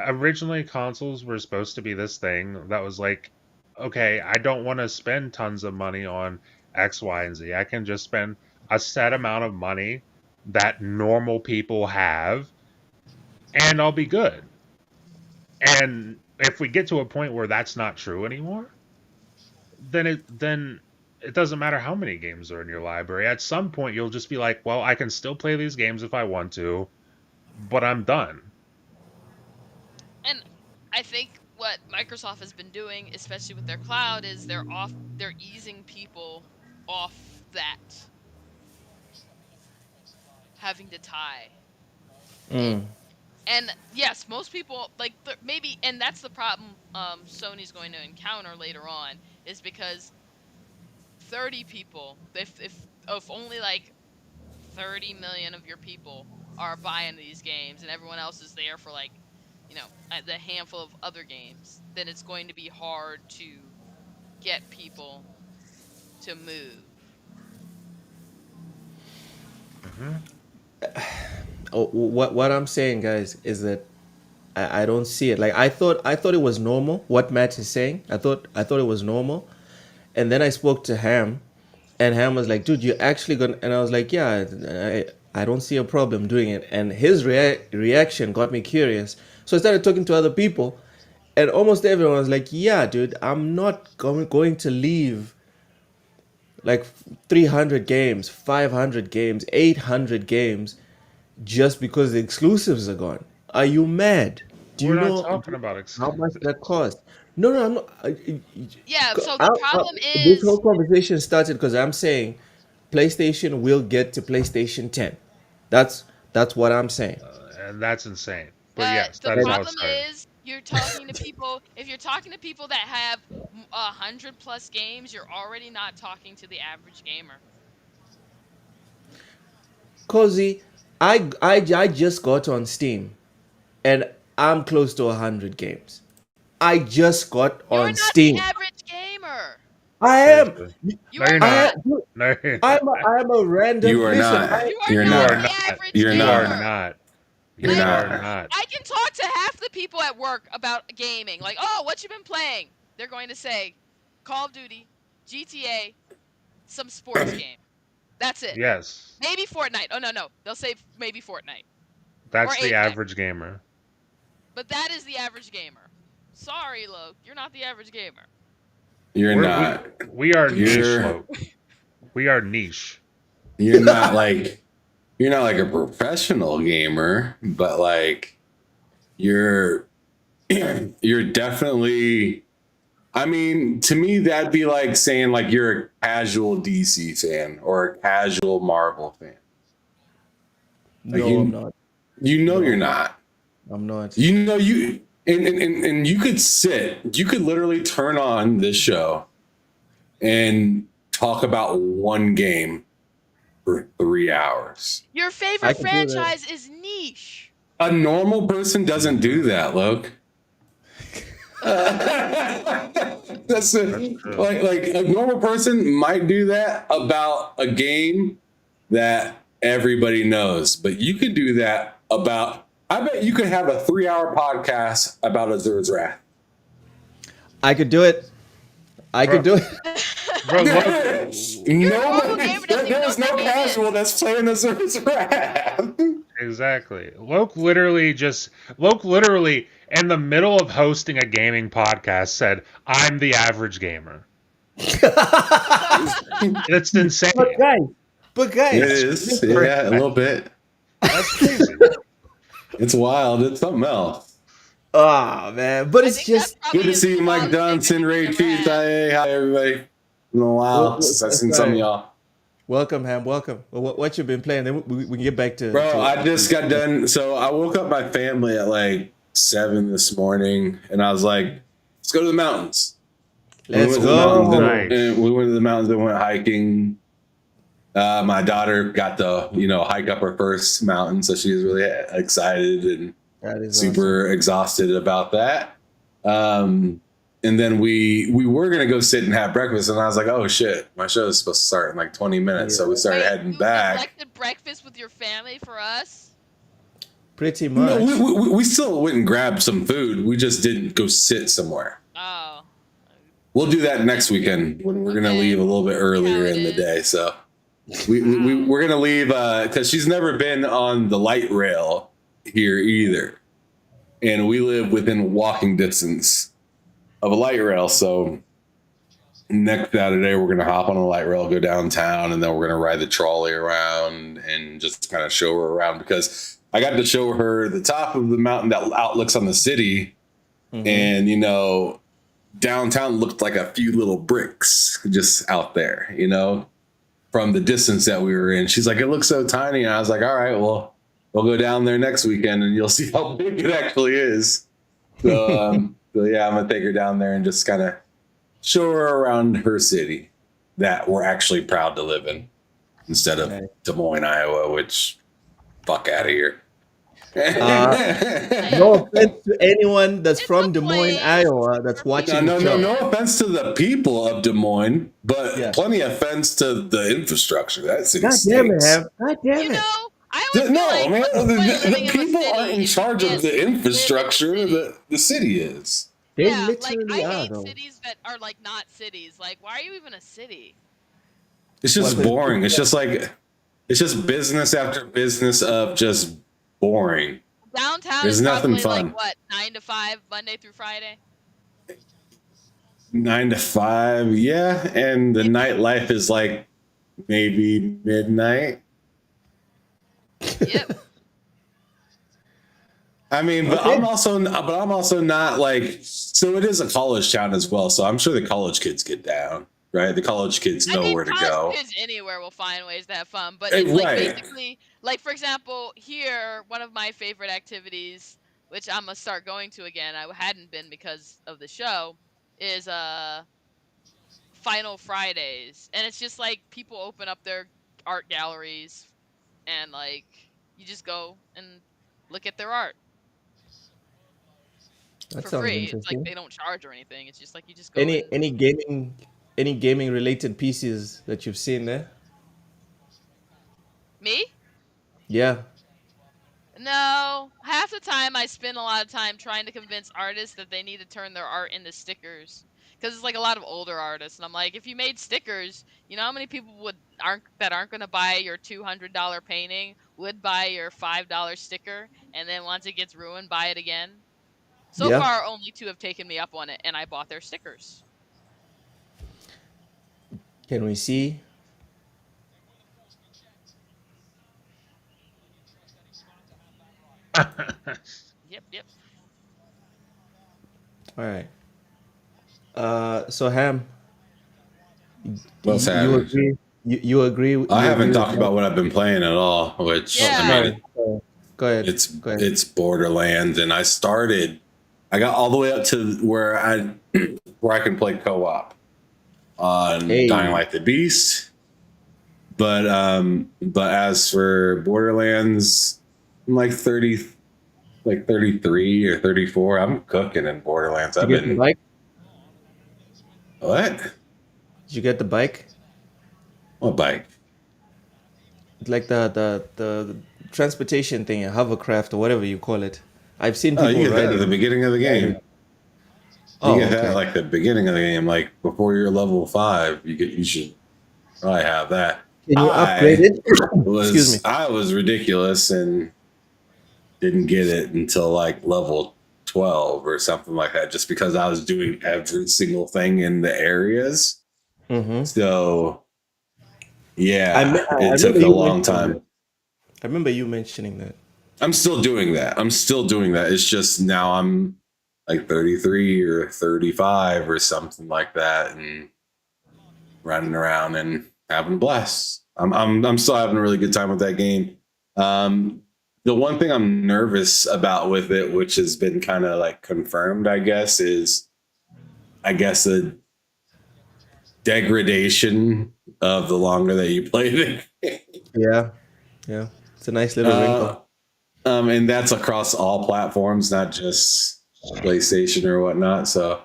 originally consoles were supposed to be this thing that was like, okay, I don't want to spend tons of money on X, Y, and Z. I can just spend a set amount of money that normal people have, and I'll be good. And if we get to a point where that's not true anymore, then it doesn't matter how many games are in your library. At some point, you'll just be like, well, I can still play these games if I want to, but I'm done. and I think what Microsoft has been doing, especially with their cloud, is they're easing people off that having to tie it. Mm. And yes, most people like maybe, and that's the problem Sony's going to encounter later on is because 30 people, if only like 30 million of your people are buying these games and everyone else is there for like, the handful of other games, then it's going to be hard to get people to move. Hmm. Oh, what I'm saying, guys, is that I don't see it. Like I thought it was normal. What Matt is saying, I thought it was normal, and then I spoke to Ham, and Ham was like, "Dude, you're actually gonna," and I was like, "Yeah, I don't see a problem doing it." And his reaction got me curious, so I started talking to other people, and almost everyone was like, "Yeah, dude, I'm not going to leave like 300 games, 500 games, 800 games just because the exclusives are gone. Are you mad? Do We're you not know talking about how much exclusive. that cost? No, no, I'm not. Yeah, so I, the I, problem this whole is, conversation started because I'm saying PlayStation will get to PlayStation 10. That's what I'm saying. And that's insane. But but yes, the that is how it problem started. is you're talking to people. If you're talking to people that have 100 plus games, you're already not talking to the average gamer. Cozy, I just got on Steam and I'm close to 100 games. I just got You're on not the Steam. average gamer. I am. Seriously. You No, are you're I not. not. am. No, you're I'm a random. You are Listen, not. I You are You're you not are not. the not. average You're You are not. gamer. not. You're You Like, are not. not. I can talk to half the people at work about gaming. Like, oh, what you been playing? They're going to say Call of Duty, GTA, some sports game. That's it. Yes. Maybe Fortnite. Oh, no, no. They'll say maybe Fortnite or That's the Apex. average gamer. But that is the average gamer. Sorry, Loke. You're not the average gamer. You're We're, we not. we are niche, You're Loke. We are niche. you're not like you're not like a professional gamer, but like you're you're definitely I mean, to me that'd be like saying like you're a casual DC fan or a casual Marvel fan. Like no, I'm you not. You know you're not. I'm not. You know you and you could literally turn on this show and talk about one game for 3 hours. Your I favorite could do that. franchise is niche. A normal person doesn't do that, Loke. That's it. Like a normal person might do that about a game that everybody knows, but you could do that about. I bet you could have a 3-hour podcast about Azur's Wrath. I could do it. I could do it. Bro, look, normal gamer doesn't even know There's what no that game is. casual that's playing Azur's Wrath. exactly. Loke literally in the middle of hosting a gaming podcast said, "I'm the average gamer." It's insane. But guys, It is, yeah, a little bit. That's crazy. It's wild. It's something else. oh man, but it's just Good to see you, Mike Johnson, Ray Cheese. Hi, everybody. It's been a while since I've seen some of y'all. welcome, Ham. Welcome. Well, what you've been playing? Then we can get back to. Bro, to- I just got done. So I woke up my family at like 7 this morning, and I was like, "Let's go to the mountains." Let's We went to the mountains go. Nice. and we went to the mountains and went hiking. My daughter got to, hike up her first mountain, so she was really excited and That is super exhausted about that. And then we were gonna go sit and have breakfast, and I was like, "Oh shit, my show is supposed to start in like 20 minutes." So we started heading back. You neglected breakfast with your family for us? awesome. Pretty much. No, we still went and grabbed some food. We just didn't go sit somewhere. Oh. We'll do that next weekend when we're gonna Okay. leave a little bit earlier How it in the is. day. So we're gonna leave because she's never been on the light rail here either, and we live within walking distance of a light rail. So next Saturday we're gonna hop on a light rail, go downtown, and then we're gonna ride the trolley around and just kind of show her around because I got to show her the top of the mountain that outlooks on the city, and downtown looked like a few little bricks just out there, from the distance that we were in. She's like, "It looks so tiny." And I was like, "All right, well, we'll go down there next weekend and you'll see how big it actually is." So, yeah, I'm going to take her down there and just kind of show her around her city that we're actually proud to live in instead of Des Moines, Iowa, which fuck out of here. No offense to anyone that's It's from a Des Moines, place Iowa, that's for watching No, the show. no offense to the people of Des Moines, but Yeah. plenty of offense to the infrastructure. That city God damn it, stinks. Ham. God damn You it. know, I always No, feel like man, what's the point of the living in a people city aren't in if you charge can't of the live in a infrastructure. city? The city is. They Yeah, like literally I are, hate though. cities that are like not cities. Like, why are you even a city? It's just Well, boring. It's just business after business of just boring. Downtown There's is nothing probably fun. like what, 9 to 5, Monday through Friday. 9 to 5, yeah, and the nightlife is like maybe midnight. Yep. I mean, but Okay. I'm also not like, so it is a college town as well. So I'm sure the college kids get down, right? The college kids know where to college go. kids anywhere will find ways to have fun, but Eh, it's like right. basically, like for example, here one of my favorite activities, which I'm gonna start going to again. I hadn't been because of the show, is Final Fridays, and it's just like people open up their art galleries, and like you just go and look at their art That for sounds free. It's interesting. like they don't charge or anything. It's just like you just go. Any and- any gaming related pieces that you've seen there? Me? Yeah. No, half the time I spend a lot of time trying to convince artists that they need to turn their art into stickers, because it's like a lot of older artists, and I'm like, if you made stickers, you know how many people aren't going to buy your $200 painting would buy your $5 sticker, and then once it gets ruined, buy it again. So Yeah. far, only 2 have taken me up on it, and I bought their stickers. Can we see? Yep. All right. So Ham, What's you happening? agree? You agree? I haven't talked about what I've been playing at all, which Yeah. I mean, Go ahead. It's Go ahead. it's Borderlands, and I got all the way up to where I can play co-op on Hey. Dying Like the Beast. But as for Borderlands, I'm like 33 or 34. I'm cooking in Borderlands. Did I've you get the been bike? what? Did you get the bike? What bike? Like the transportation thing, a hovercraft or whatever you call it. I've seen Oh, people you get that at riding. the beginning of the game. You Oh, get that okay. at like the beginning of the game, like before you're level 5. You should probably have that. Can you upgrade it? Excuse me. I was ridiculous and didn't get it until like level 12 or something like that, just because I was doing every single thing in the areas. Mm-hmm. So yeah, I it took remember a you long mentioning time. that. I remember you mentioning that. I'm still doing that. It's just now I'm like 33 or 35 or something like that, and running around and having a blast. I'm still having a really good time with that game. The one thing I'm nervous about with it, which has been kind of like confirmed, I guess, is the degradation of the longer that you play the Yeah, yeah. It's a nice little wrinkle. and that's across all platforms, not just PlayStation or whatnot. So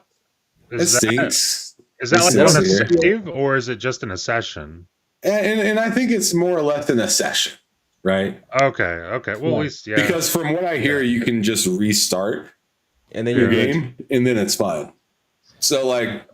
it Is that stinks. is that like It on a stinks here. save or is it just in a session? And I think it's more or less in a session, right? Okay. Well, at least yeah. Because from what I hear, you can just restart And then your you're good. game and then it's fine. So like,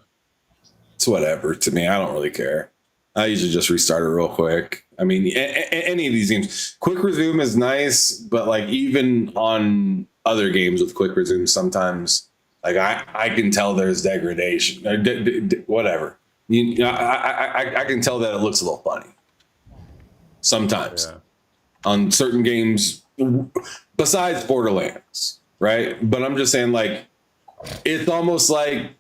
it's whatever to me. I don't really care. I usually just restart it real quick. I mean, any of these games, quick resume is nice, but like even on other games with quick resume, sometimes like I can tell there's degradation or whatever. I can tell that it looks a little funny sometimes Yeah. on certain games besides Borderlands, right? But I'm just saying, like, it's almost like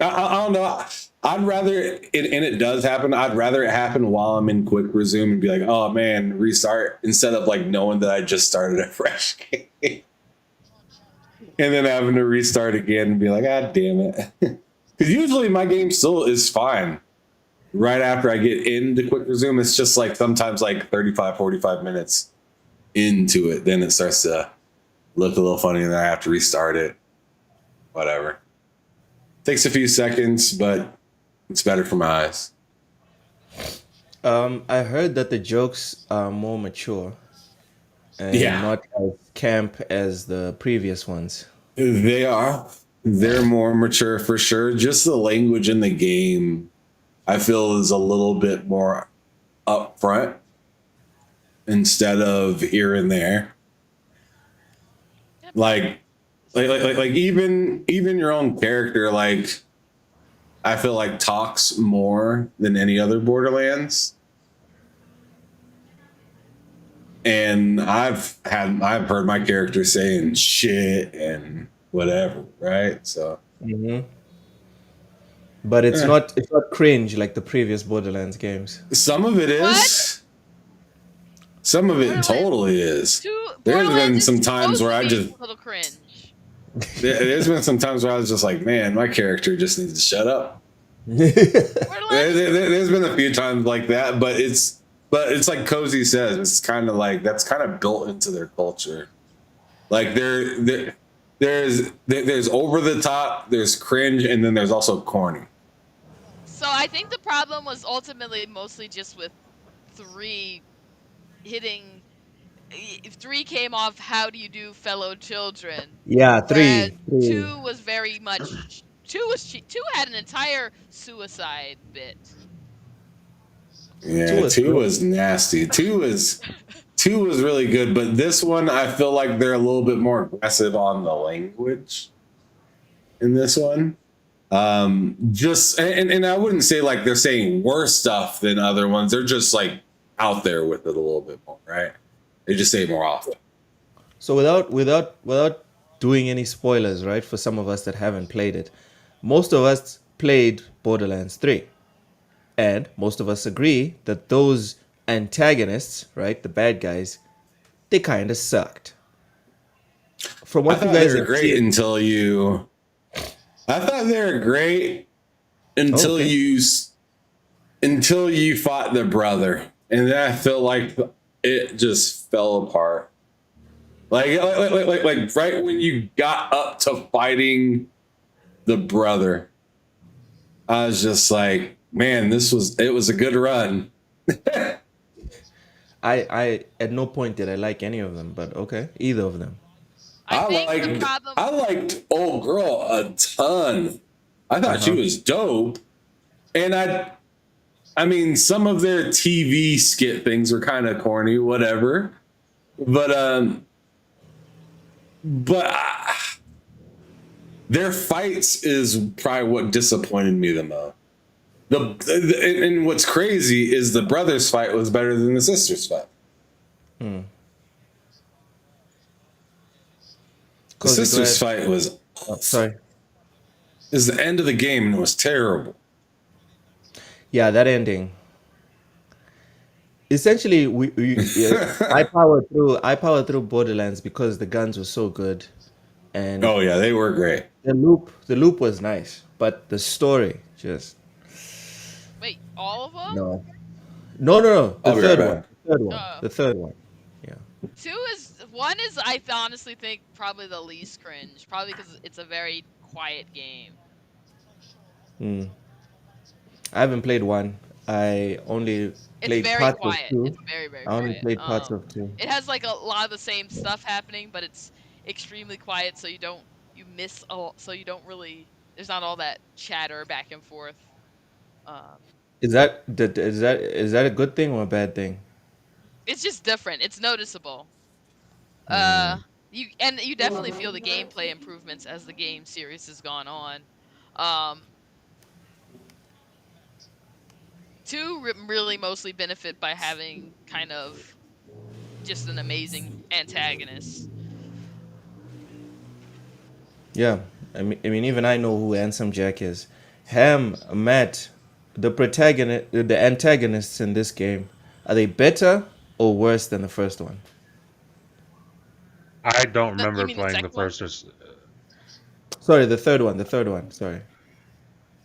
I don't know. I'd rather and it does happen. I'd rather it happen while I'm in quick resume and be like, oh man, restart, instead of like knowing that I just started a fresh game and then having to restart again and be like, ah, damn it. Because usually my game still is fine right after I get into quick resume. It's just like sometimes like 35, 45 minutes into it, then it starts to look a little funny and then I have to restart it. Whatever. Takes a few seconds, but it's better for my eyes. I heard that the jokes are more mature and Yeah. not as camp as the previous ones. They are. They're more mature for sure. Just the language in the game, I feel, is a little bit more upfront instead of here and there. Like even your own character, like, I feel like talks more than any other Borderlands. And I've heard my character saying shit and whatever, right? So Mm-hmm. But it's not cringe like the previous Borderlands games. some of it is. What? Some of it Borderlands totally is. There's Borderlands been is some times where I supposed to be just a little cringe. there's been some times where I was just like, man, my character just needs to shut up. Borderlands, There's been a few times like that, but it's like Cozy says, it's kind of like that's kind of built into their culture. Like there's over the top, there's cringe, and then there's also corny. so I think the problem was ultimately mostly just with 3 hitting. If 3 came off, how do you do, fellow children? Yeah, Whereas three. 2 was very much 2 had an entire suicide bit. Yeah, was two good. was nasty. Two was really good, but this one I feel like they're a little bit more aggressive on the language in this one. Just and I wouldn't say like they're saying worse stuff than other ones. They're just like out there with it a little bit more, right? They just say it more often. So without doing any spoilers, right? For some of us that haven't played it, most of us played Borderlands 3. And most of us agree that those antagonists, right, the bad guys, they kind of sucked. From I what you thought guys they were have great seen, until you. I thought they were great until okay. until you fought the brother, and then I felt like it just fell apart. Like right when you got up to fighting the brother, I was just like, man, it was a good run. I at no point did I like any of them, but okay, either of them. I think the problem. I liked old girl a ton. I Uh thought she huh. was dope, and I mean, some of their TV skit things were kind of corny, whatever. But but their fights is probably what disappointed me the most. And what's crazy is the brothers' fight was better than the sisters' fight. Hmm. The Cozy, go sisters' ahead. fight was Oh, sorry. is the end of the game and it was terrible. Yeah, that ending. Essentially, yeah, I powered through Borderlands because the guns were so good, and Oh yeah, they were great. the loop was nice, but the story just Wait, all of them? no. No. The I'll be right third one. back. The third one. Uh, The third one. Yeah. Two is one is I honestly think probably the least cringe, probably because it's a very quiet game. Hmm. I haven't played one. I only It's played very parts of quiet. two. It's very I only quiet. played parts of two. It has like a lot of the same stuff happening, but it's extremely quiet, so you miss all, so you don't really there's not all that chatter back and forth. Um, Is that a good thing or a bad thing? it's just different. It's noticeable. Hmm. You definitely feel the gameplay improvements as the game series has gone on. Um, two really mostly benefit by having kind of just an amazing antagonist. Yeah. I mean, even I know who Handsome Jack is. Ham, Matt, the antagonists in this game, are they better or worse than the first one? I don't You remember mean the playing the second one? first. Sorry, the third one. The third one. Sorry.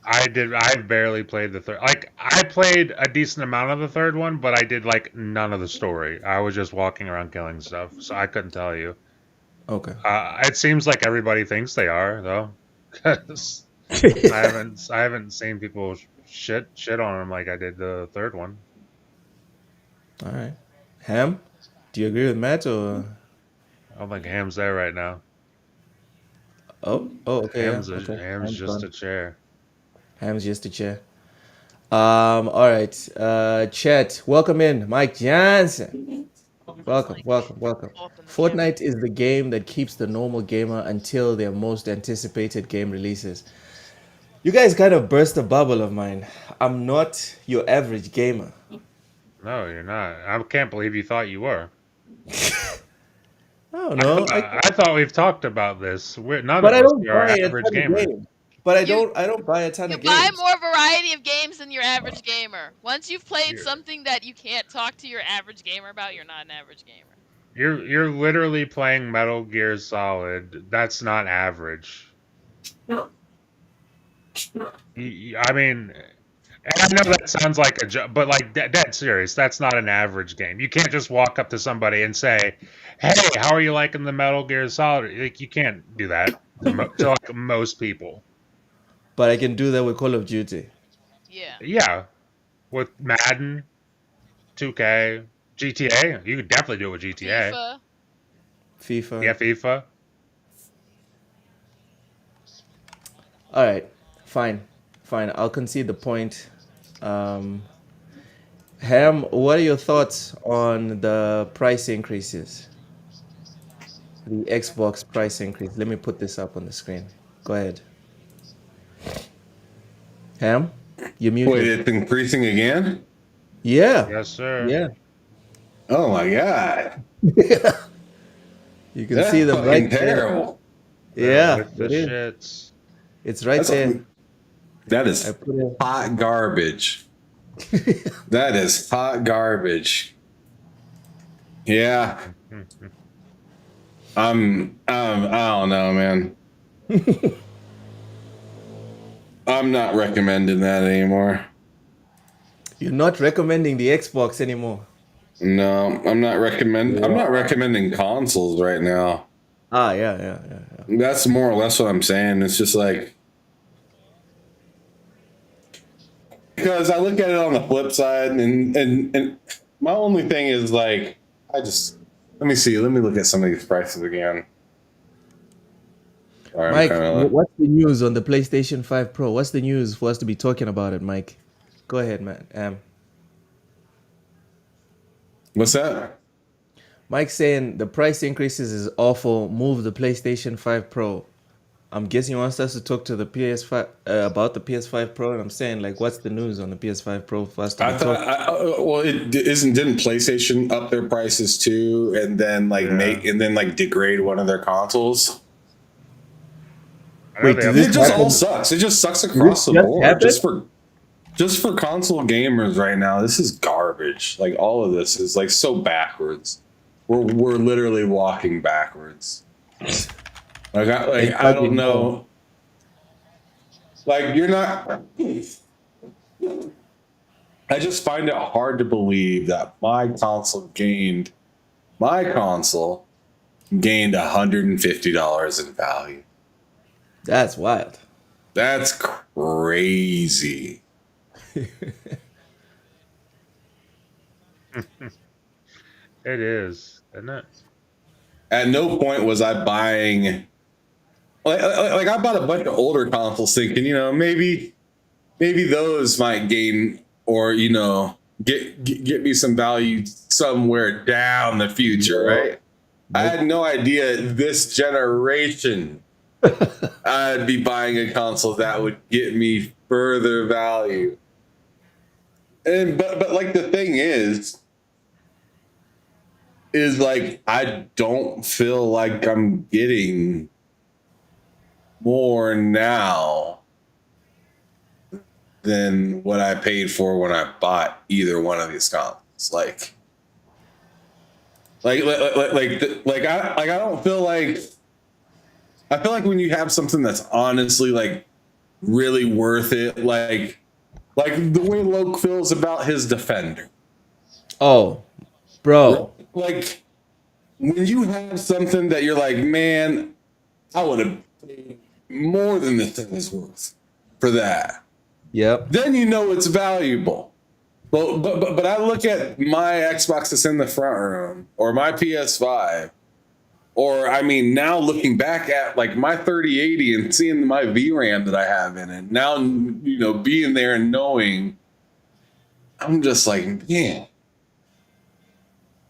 I did. I barely played the third. Like I played a decent amount of the third one, but I did like none of the story. I was just walking around killing stuff, so I couldn't tell you. Okay. It seems like everybody thinks they are though, 'cause I haven't seen people shit on them like I did the third one. All right. Ham, do you agree with Matt or? I don't think Ham's there right now. Oh, okay, yeah, okay. Ham's Ham's just gone. a chair. Ham's just a chair. All right. Chat, welcome in, Mike Johnson. It's Welcome, like welcome, welcome. all up in the camera. Fortnite is the game that keeps the normal gamer until their most anticipated game releases. You guys kind of burst a bubble of mine. I'm not your average gamer. No, you're not. I can't believe you thought you were. I don't know. I thought we've talked about this. None But of I us don't are buy a average ton of gamers. games. But I You don't buy a ton you of buy games. more variety of games than your average gamer. Once you've played You're, something that you can't talk to your average gamer about, you're not an average gamer. you're literally playing Metal Gear Solid. That's not average. I mean, and I know that sounds like a joke, but like dead serious. That's not an average game. You can't just walk up to somebody and say, "Hey, how are you liking the Metal Gear Solid?" Like you can't do that to like most people. But I can do that with Call of Duty. Yeah. Yeah, with Madden, 2K, GTA, you could definitely do it with GTA. FIFA. Yeah, FIFA. FIFA. All right. Fine. Fine. I'll concede the point. Um, Ham, what are your thoughts on the price increases? The Xbox price increase. Let me put this up on the screen. Go ahead. Ham, you're Wait, muted. it's increasing again? Yeah. Yes, sir. Yeah. Oh my god. You can see That's them fucking right there. terrible. Yeah, With the it is. shits. It's right That's there. that I is put it. hot garbage. That is hot garbage. Yeah. I don't know, man. I'm not recommending that anymore. You're not recommending the Xbox anymore. No, I'm not recommending consoles right now. Yeah. That's more or less what I'm saying. It's just like, because I look at it on the flip side, and my only thing is like, let me look at some of these prices again. Sorry, Mike, I'm kinda, what's the news on the PlayStation 5 Pro? What's the news for us to be talking about it, Mike? Go ahead, man. what's that? Mike's saying the price increases is awful. Move the PlayStation 5 Pro. I'm guessing he wants us to talk to the PS5 about the PS5 Pro, and I'm saying like, what's the news on the PS5 Pro for us to I be thought, talking? didn't PlayStation up their prices too, and then degrade one of their consoles? Wait, did It this just happen? all sucks. It just sucks across the just board. happen? Just for console gamers right now, this is garbage. Like, all of this is like so backwards. We're literally walking backwards. I don't know. Like, you're not. I just find it hard to believe that my console gained $150 in value. That's wild. That's crazy. It is, isn't it? At no point was I buying. Like I bought a bunch of older consoles thinking, maybe those might gain, or get me some value somewhere down the future, right? I had no idea this generation I'd be buying a console that would get me further value. And but like the thing is like, I don't feel like I'm getting more now than what I paid for when I bought either one of these consoles. I don't feel like. I feel like when you have something that's honestly like really worth it, like the way Loke feels about his Defender. Oh, bro. Like, when you have something that you're like, man, I would have paid more than this thing is worth for that. Yep. Then it's valuable. But I look at my Xbox that's in the front room, or my PS5, or now looking back at like my 3080 and seeing my VRAM that I have in it. Now, being there and knowing, I'm just like, man,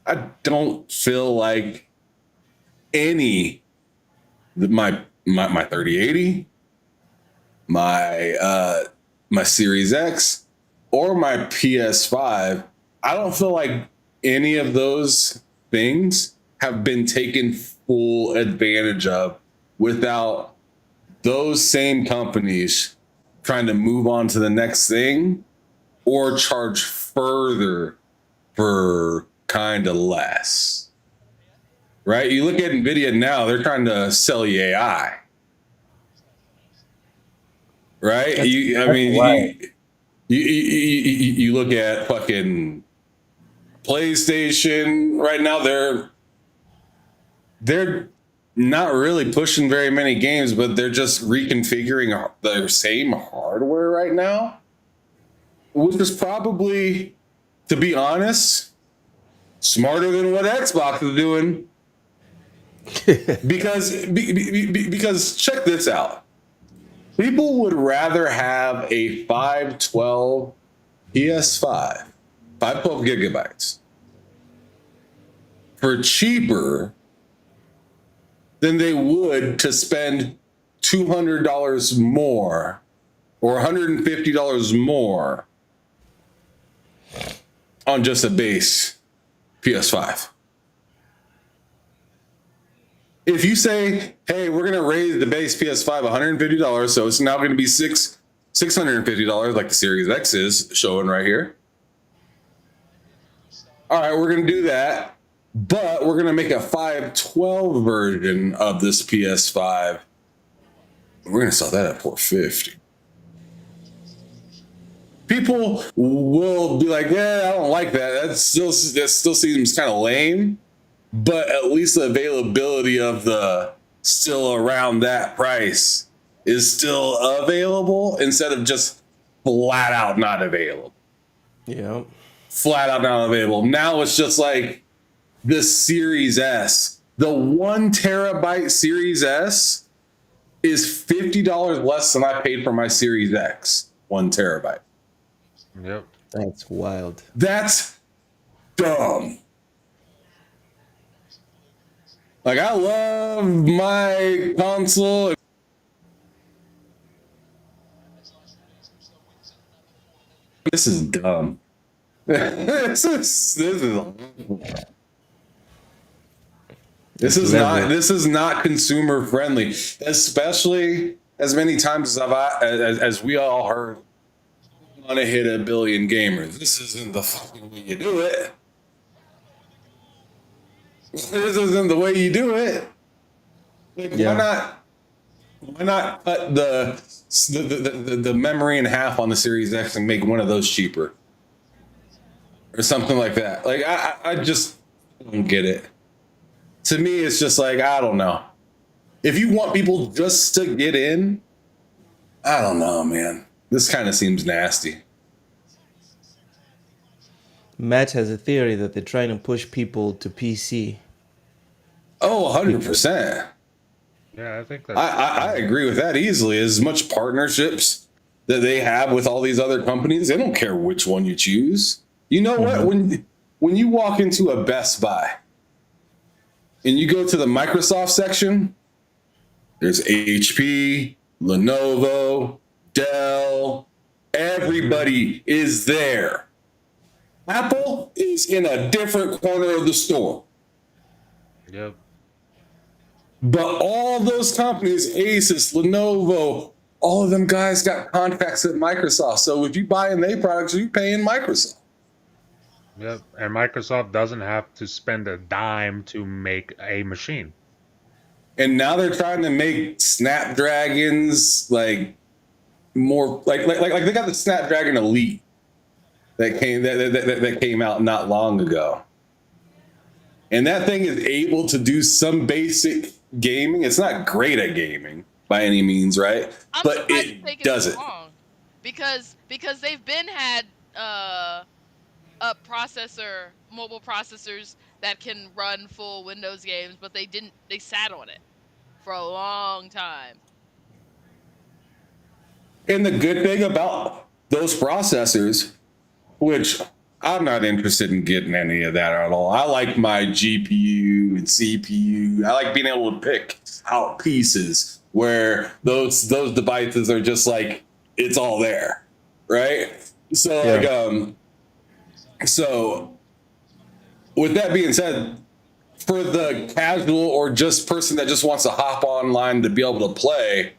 I don't feel like my 3080, my Series X, or my PS5, I don't feel like any of those things have been taken full advantage of without those same companies trying to move on to the next thing or charge further for kind of less. Right? You look at Nvidia now, they're trying to sell you AI. Right? You look at fucking PlayStation right now, they're not really pushing very many games, but they're just reconfiguring their same hardware right now, which is probably, to be honest, smarter than what Xbox is doing. because check this out. People would rather have a 512 PS5, 512 gigabytes, for cheaper than they would to spend $200 more or $150 more on just a base PS5. If you say, hey, we're going to raise the base PS5 $150, so it's now going to be $650 like the Series X is showing right here. All right, we're going to do that. but we're gonna make a 512 version of this PS5. We're gonna sell that at $450. People will be like, "Yeah, I don't like that. That still seems kind of lame." But at least the availability of the still around that price is still available instead of just flat out not available. Yeah. Flat out not available. Now it's just like the Series S. The 1 terabyte Series S is $50 less than I paid for my Series X. 1 terabyte. Yep. That's wild. That's dumb. Like, I love my console. This is dumb. This is not consumer friendly, especially as many times as we all heard, want to hit 1 billion gamers. This isn't the fucking way you do it. This isn't the way you do it. Like, Yeah. why not cut the memory in half on the Series X and make one of those cheaper? Or something like that. Like, I just don't get it. To me, it's just like, I don't know. If you want people just to get in, I don't know, man. This kind of seems nasty. Matt has a theory that they're trying to push people to PC. Oh, 100%. Yeah, I think that's. I agree with that easily. As much partnerships that they have with all these other companies, they don't care which one you choose. You know what? When you walk into a Best Buy and you go to the Microsoft section, there's HP, Lenovo, Dell, everybody is there. Apple is in a different corner of the store. Yep. But all those companies, Asus, Lenovo, all of them guys got contracts at Microsoft. So if you buying their products, you're paying Microsoft. Yep. And Microsoft doesn't have to spend a dime to make a machine. And now they're trying to make Snapdragons like more like they got the Snapdragon Elite that came out not long ago. And that thing is able to do some basic gaming. It's not great at gaming by any means, right? But it does it. Because they've been had mobile processors that can run full Windows games, but they sat on it for a long time. And the good thing about those processors, which I'm not interested in getting any of that at all. I like my GPU and CPU. I like being able to pick out pieces where those devices are just like, it's all there, right? So so with that being said, for the casual or just person that just wants to hop online to be able to play,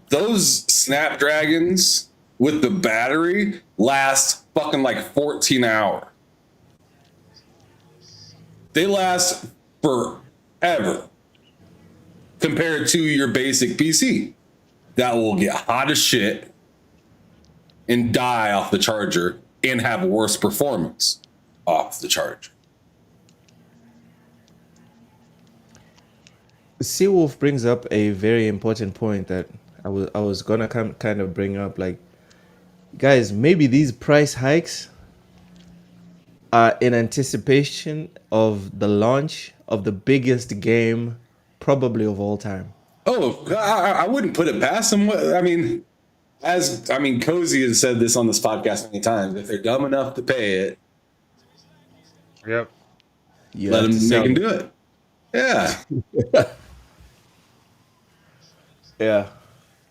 those Snapdragons with the battery last fucking like 14 hours. They last forever compared to your basic PC that will get hot as shit and die off the charger and have worse performance off the charger. Seawolf brings up a very important point that I was gonna kind of bring up. Like, guys, maybe these price hikes are in anticipation of the launch of the biggest game probably of all time. Oh, I wouldn't put it past them. I mean, Cozy has said this on this podcast many times. If they're dumb enough to pay it, Yep. let them make them do it. Yeah. Yeah.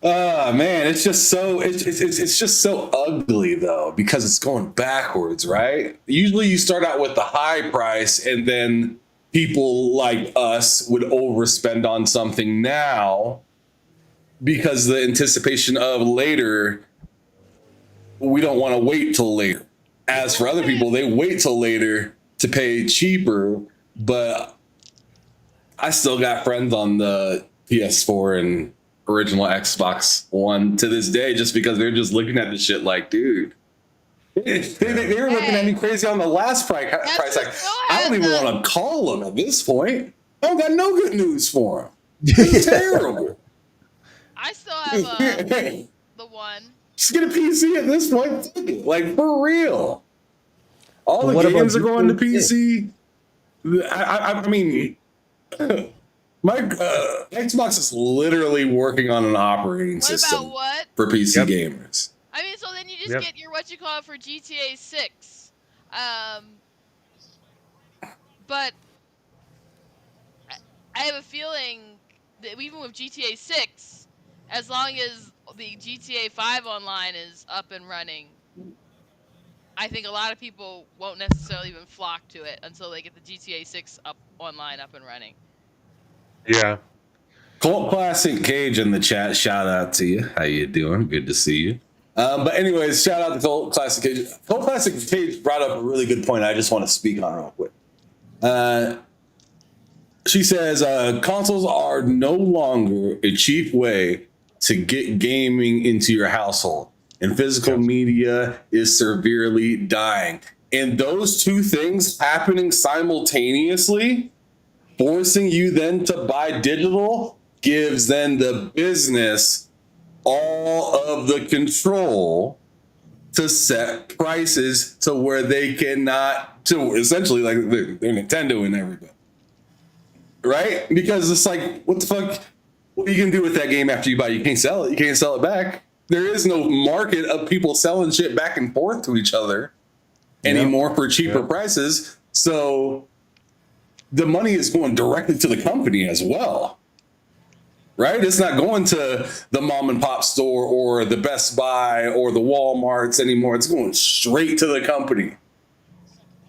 Man, it's just so it's just so ugly though, because it's going backwards, right? Usually you start out with the high price and then people like us would overspend on something now because the anticipation of later, we don't want to wait till later. As for other people, they wait till later to pay cheaper, but I still got friends on the PS4 and original Xbox One to this day just because they're just looking at the shit like, dude. They were looking at me crazy on the last price. Like, I don't even want to call them at this point. I don't got no good news for them. It's terrible. I still have the one. Just get a PC at this point. Like, for real. All But the games are going to PC. I mean, my Xbox is literally working on an operating system for PC gamers. I mean, so then you just get your for GTA 6. But I have a feeling that even with GTA 6, as long as the GTA 5 online is up and running, I think a lot of people won't necessarily even flock to it until they get the GTA 6 up and running. Yeah. Cult Classic Cage in the chat. Shout out to you. How you doing? Good to see you. But anyways, shout out to Cult Classic Cage. Cult Classic Cage brought up a really good point I just want to speak on real quick. She says, consoles are no longer a cheap way to get gaming into your household, and physical media is severely dying. And those two things happening simultaneously, forcing you then to buy digital, gives then the business all of the control to set prices to where they cannot, to essentially like they're Nintendo and everybody. Right? Because it's like, what the fuck? What are you going to do with that game after you buy it? You can't sell it. You can't sell it back. There is no market of people selling shit back and forth to each other anymore for cheaper prices. So the money is going directly to the company as well. Right? It's not going to the mom and pop store or the Best Buy or the Walmarts anymore. It's going straight to the company.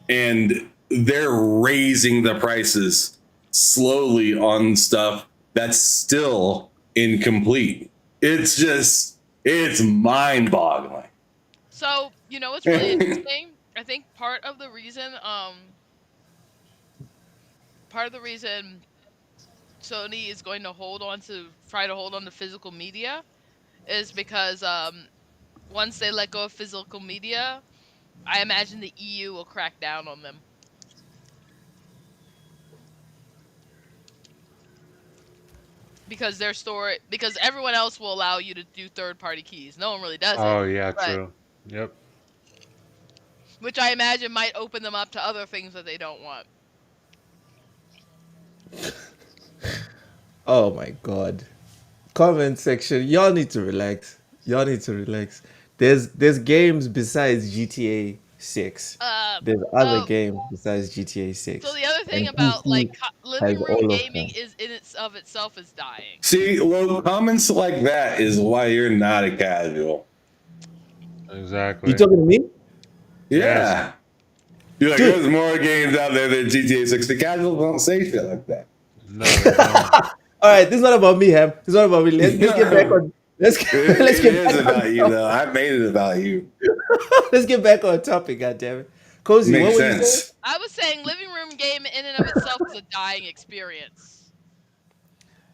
And they're raising the prices slowly on stuff that's still incomplete. It's mind-boggling. So, you know what's really interesting? I think part of the reason Sony is going to try to hold on to physical media is because once they let go of physical media, I imagine the EU will crack down on them. Because because everyone else will allow you to do third-party keys. No one really does it. Oh yeah, true. Yep. Which I imagine might open them up to other things that they don't want. Oh my god. Comment section. Y'all need to relax. There's games besides GTA 6. There's other games besides GTA 6. So the other thing about like living room gaming is of itself is dying. See, well, comments like that is why you're not a casual. Exactly. You talking to me? Yeah. Yes. You're like, there's more games out there than GTA 6. The casuals don't say shit like that. No, they don't. All right, this is not about me, Ham. This is not about me. Let's get back on. Let's It get is back about on you, topic. though. I made it about you. Let's get back on topic, goddammit. Cozy, Makes what were you sense. saying? I was saying living room game in and of itself is a dying experience.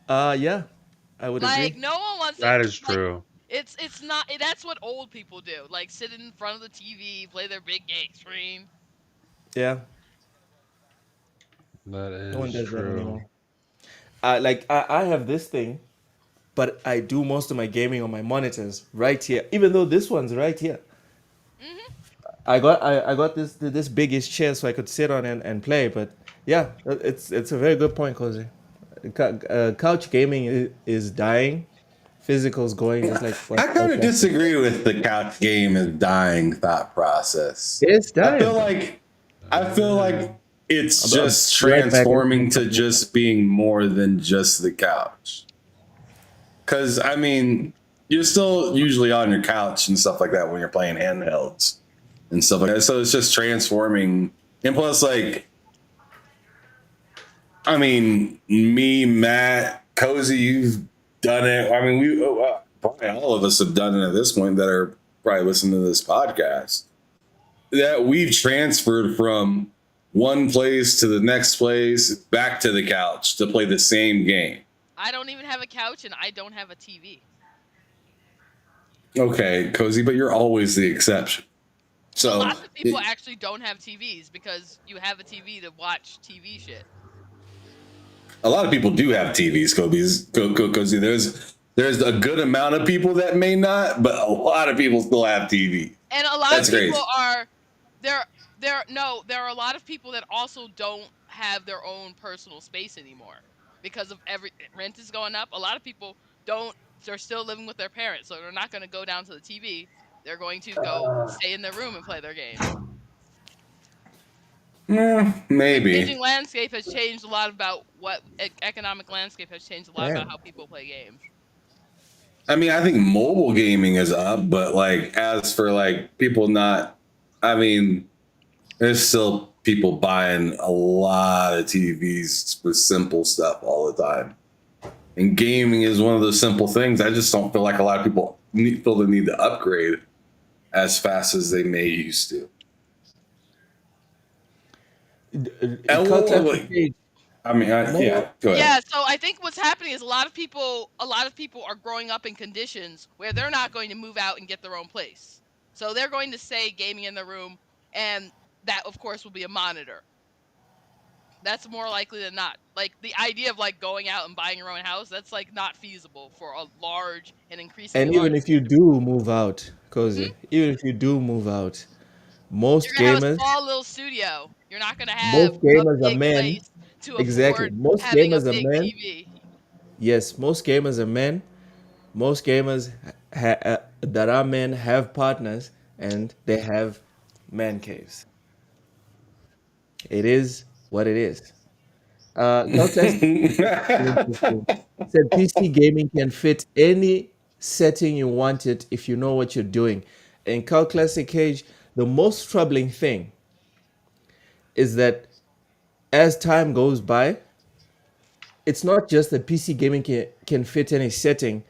Yeah, I would Like agree. no one wants That to, is true. It's not. That's what old people do. Like sit in front of the TV, play their big game screen. Yeah, That no one is does that true. anymore. I have this thing, but I do most of my gaming on my monitors right here. Even though this one's right here. Mm-hmm. I got this biggish chair so I could sit on and play. But yeah, it's a very good point, Cozy. Couch gaming is dying. Physical's going just like. I kind of disagree with the couch game is dying thought process. It's dying. I feel like it's I'm just right back transforming to just being more than just the couch. Because, I mean, you're still usually on your couch and stuff like that when you're playing handhelds and stuff like that. So it's just transforming. And plus, like, I mean, me, Matt, Cozy, you've done it. I mean, probably all of us have done it at this point that are probably listening to this podcast. That we've transferred from one place to the next place, back to the couch to play the same game. I don't even have a couch and I don't have a TV. Okay, Cozy, but you're always the exception. But So lots of people actually don't have TVs because you have a TV to watch TV shit. a lot of people do have TVs, Cozy. There's a good amount of people that may not, but a lot of people still have TV. And a lot That's of people crazy. are there are a lot of people that also don't have their own personal space anymore because of rent is going up. A lot of people they're still living with their parents, so they're not going to go down to the TV. They're going to go stay in their room and play their games. The Maybe. changing landscape has changed a lot about economic landscape has changed a lot about how people play games. I mean, I think mobile gaming is up, but like as for like people not, I mean, there's still people buying a lot of TVs for simple stuff all the time. And gaming is one of those simple things. I just don't feel like a lot of people feel the need to upgrade as fast as they may used to. I mean, yeah, go ahead. Yeah, so I think what's happening is a lot of people are growing up in conditions where they're not going to move out and get their own place. So they're going to stay gaming in the room, and that of course will be a monitor. That's more likely than not. Like the idea of like going out and buying your own house, that's like not feasible for a large and increasingly And large. even if you do move out, Cozy, even if you do move out, most You're gonna have a gamers, small little studio. You're not gonna have most a gamers are big men. place to Exactly. afford Most having a gamers are big men. TV. Yes, most gamers are men. Most gamers that are men have partners and they have man caves. It is what it is. Caltech said PC gaming can fit any setting you want it if you know what you're doing. In Cal Classic Cage, the most troubling thing is that as time goes by, it's not just that PC gaming can fit any setting,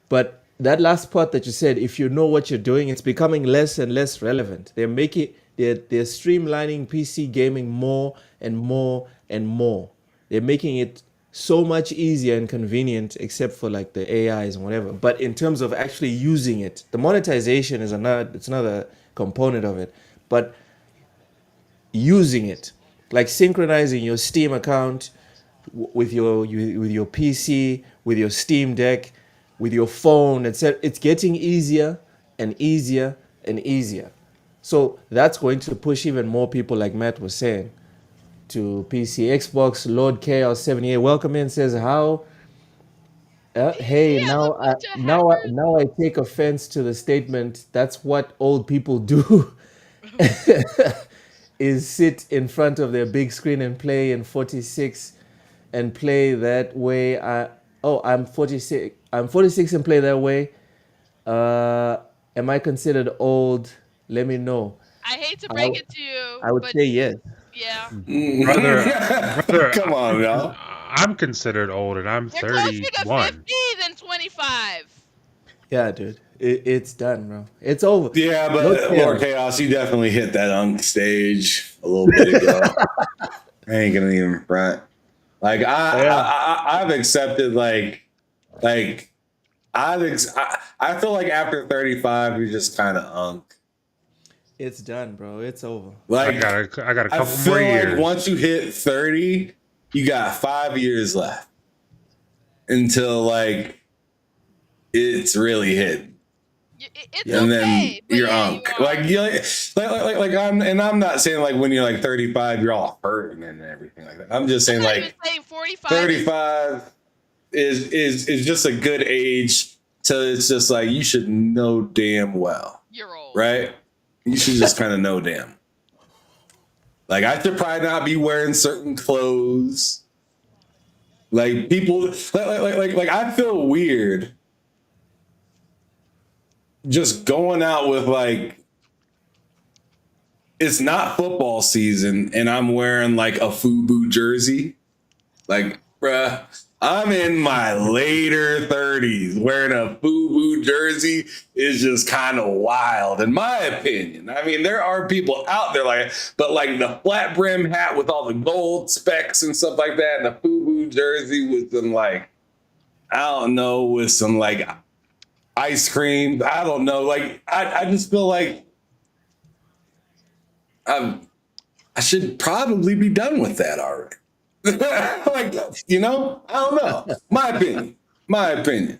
but that last part that you said, if you know what you're doing, it's becoming less and less relevant. They're streamlining PC gaming more and more and more. They're making it so much easier and convenient, except for like the AIs and whatever. But in terms of actually using it, the monetization is another component of it. But using it, like synchronizing your Steam account with your PC, with your Steam Deck, with your phone, etc. It's getting easier and easier and easier. So that's going to push even more people, like Matt was saying, to PC. Xbox Lord Chaos 78, welcome in, says how. Hey, Yeah, now look, I bunch of hackers. now I take offense to the statement. That's what old people do. Is sit in front of their big screen and play in 46 and play that way. I'm 46. I'm 46 and play that way. Am I considered old? Let me know. I hate to I, break it to you, I would but say yes. yeah, Brother, Come on, y'all. I'm considered old, and I'm you're closer to 31. 50 than 25. Yeah, dude. It's done, bro. It's over. Yeah, No but chaos. Lord Chaos, you definitely hit that unk stage a little bit ago. I ain't gonna even front. Like I've accepted I feel like after 35 you're just kind of unk. It's done, bro. It's over. Like I got a I couple feel more like years. once you hit 30, you got 5 years left until like it's really hit. It's And then okay, but you're yeah, unk. you are. Like you like I'm not saying like when you're like 35 you're all hurting and everything like that. I'm just saying I'm not like even saying 45. 35 is just a good age till it's just like you should know damn well, You're old. right? You should just kind of know damn. Like I should probably not be wearing certain clothes. Like people like I feel weird just going out with like it's not football season and I'm wearing like a FUBU jersey. Like, bruh, I'm in my later 30s. Wearing a FUBU jersey is just kind of wild, in my opinion. I mean, there are people out there like, but like the flat brim hat with all the gold specks and stuff like that, and the FUBU jersey with some like, I don't know, with some like ice cream. I don't know. Like, I just feel like I should probably be done with that already. Like, you know, I don't know. My opinion. My opinion.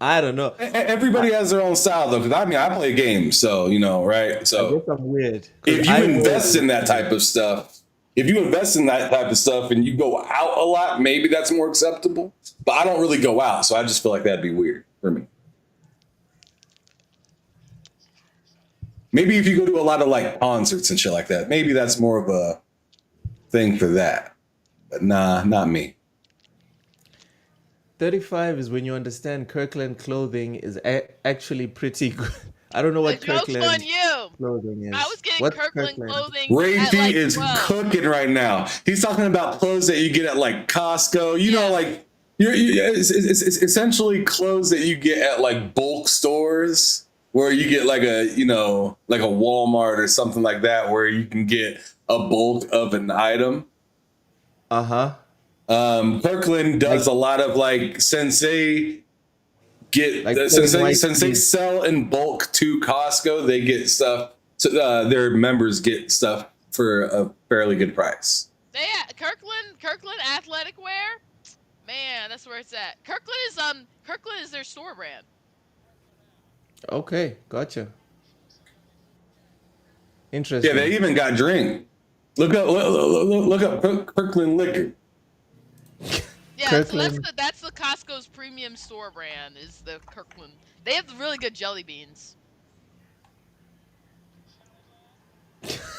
I don't know. Everybody has their own style, though. Because I mean, I play games, so you know, right? I guess So I'm weird. 'Cause if you I invest wear- in that type of stuff, if you invest in that type of stuff and you go out a lot, maybe that's more acceptable. But I don't really go out, so I just feel like that'd be weird for me. Maybe if you go to a lot of like concerts and shit like that, maybe that's more of a thing for that. But nah, not me. 35 is when you understand Kirkland clothing is actually pretty good. I don't know The what joke's on Kirkland you. clothing is. I was getting What's Kirkland Kirkland? clothing Ray at P like is 12. cooking right now. He's talking about clothes that you get at like Costco. You know, Yeah. like it's essentially clothes that you get at like bulk stores where you get like a, you know, like a Walmart or something like that where you can get a bulk of an item. Uh-huh. Kirkland does a lot of like since they get Like since putting they, white since they meat. sell in bulk to Costco, they get stuff. Their members get stuff for a fairly good price. Kirkland athletic wear. Man, that's where it's at. Kirkland is their store brand. Okay, gotcha. Yeah, Interesting. they even got drink. Look up Kirkland liquor. Yeah, Kirkland. so that's the Costco's premium store brand is the Kirkland. They have really good jelly beans.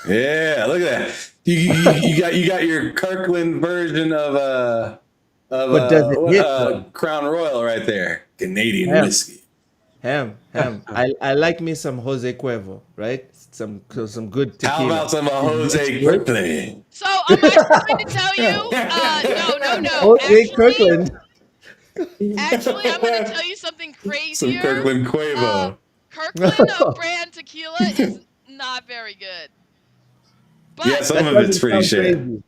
Yeah, look at that. You got your Kirkland version of But does it hit, though? Crown Royal right there. Canadian Yeah. whiskey. Ham. I like me some Jose Cuervo, right? Some good tequila. How about some Jose Kirkland? So I'm actually going to tell you. No. Jose Kirkland. Actually, I'm going to tell you something crazier. Some Kirkland Quavo. Kirkland brand tequila is not very good. But Yeah, some That of it's doesn't pretty sound shit. crazy.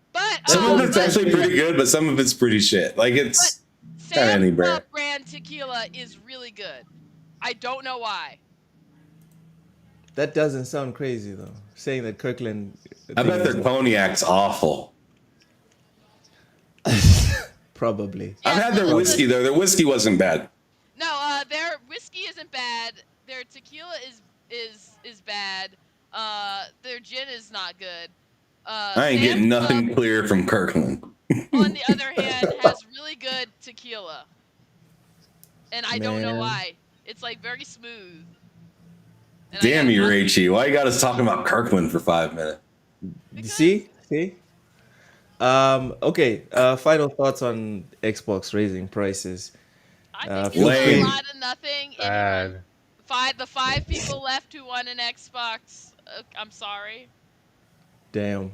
Some of it's but actually pretty good, but some of it's pretty shit. Like it's not any Sam's brand. Club brand tequila is really good. I don't know why. That doesn't sound crazy though. Saying that Kirkland. I bet their cognac awful. Probably. I've had their whiskey though. Their whiskey wasn't bad. No, their whiskey isn't bad. Their tequila is bad. Their gin is not good. I ain't getting Sam's nothing Club, clear from Kirkland. on the other hand, has really good tequila. And I don't know Man. why. It's like very smooth. And Damn you, Ray. Rachy. Why you got us talking about Kirkland for 5 minutes? See? Okay. Final thoughts on Xbox raising prices. I think feel it's free. a lot of nothing. Bad. The five people left who won an Xbox. I'm sorry. Damn.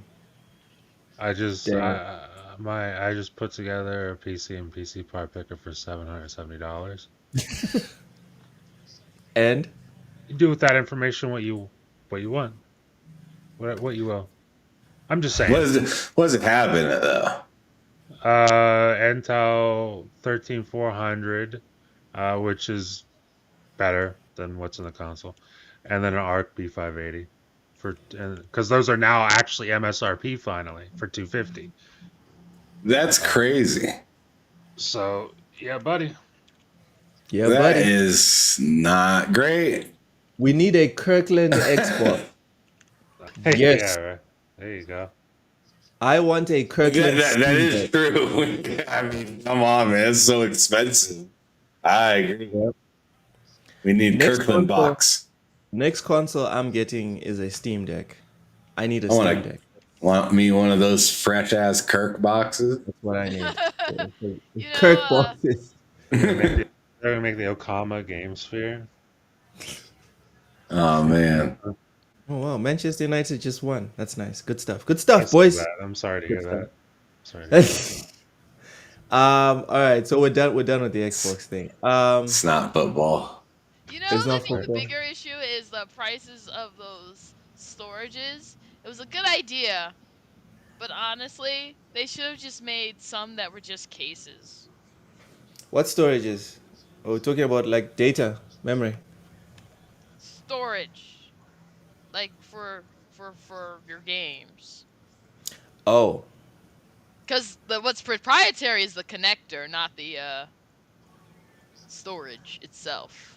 I just Damn. I just put together a PC and PC part picker for $770. And You do with that information what you want. What you will. I'm just saying. What does it have in it though? Intel 13400, which is better than what's in the console, and then an ARC B580 because those are now actually MSRP finally for $250. That's crazy. So yeah, buddy. yeah, That buddy. is not great. We need a Kirkland Xbox. Hey, Yes. yeah, right. There you go. I want a Kirkland. That Steam is Deck. true. I mean, come on, man. It's so expensive. I agree. Yep. We need Next Kirkland console. box. Next console I'm getting is a Steam Deck. I need a I wanna- Steam Deck. Want me one of those fresh ass Kirk boxes? That's what I need. You know, Kirk boxes. They're gonna make the Okama Game Sphere. Oh man. Oh wow, Manchester United just won. That's nice. Good stuff. Good stuff, That's boys. bad. I'm sorry to hear Good that. Sorry. To hear that. All right, so we're done. We're done with the Xbox thing. It's not football. You know, It's I not think the football. bigger issue is the prices of those storages. It was a good idea, but honestly, they should have just made some that were just cases. What storages? Are we talking about like data, memory? Storage, like for your games. Oh, Because the what's proprietary is the connector, not the storage itself.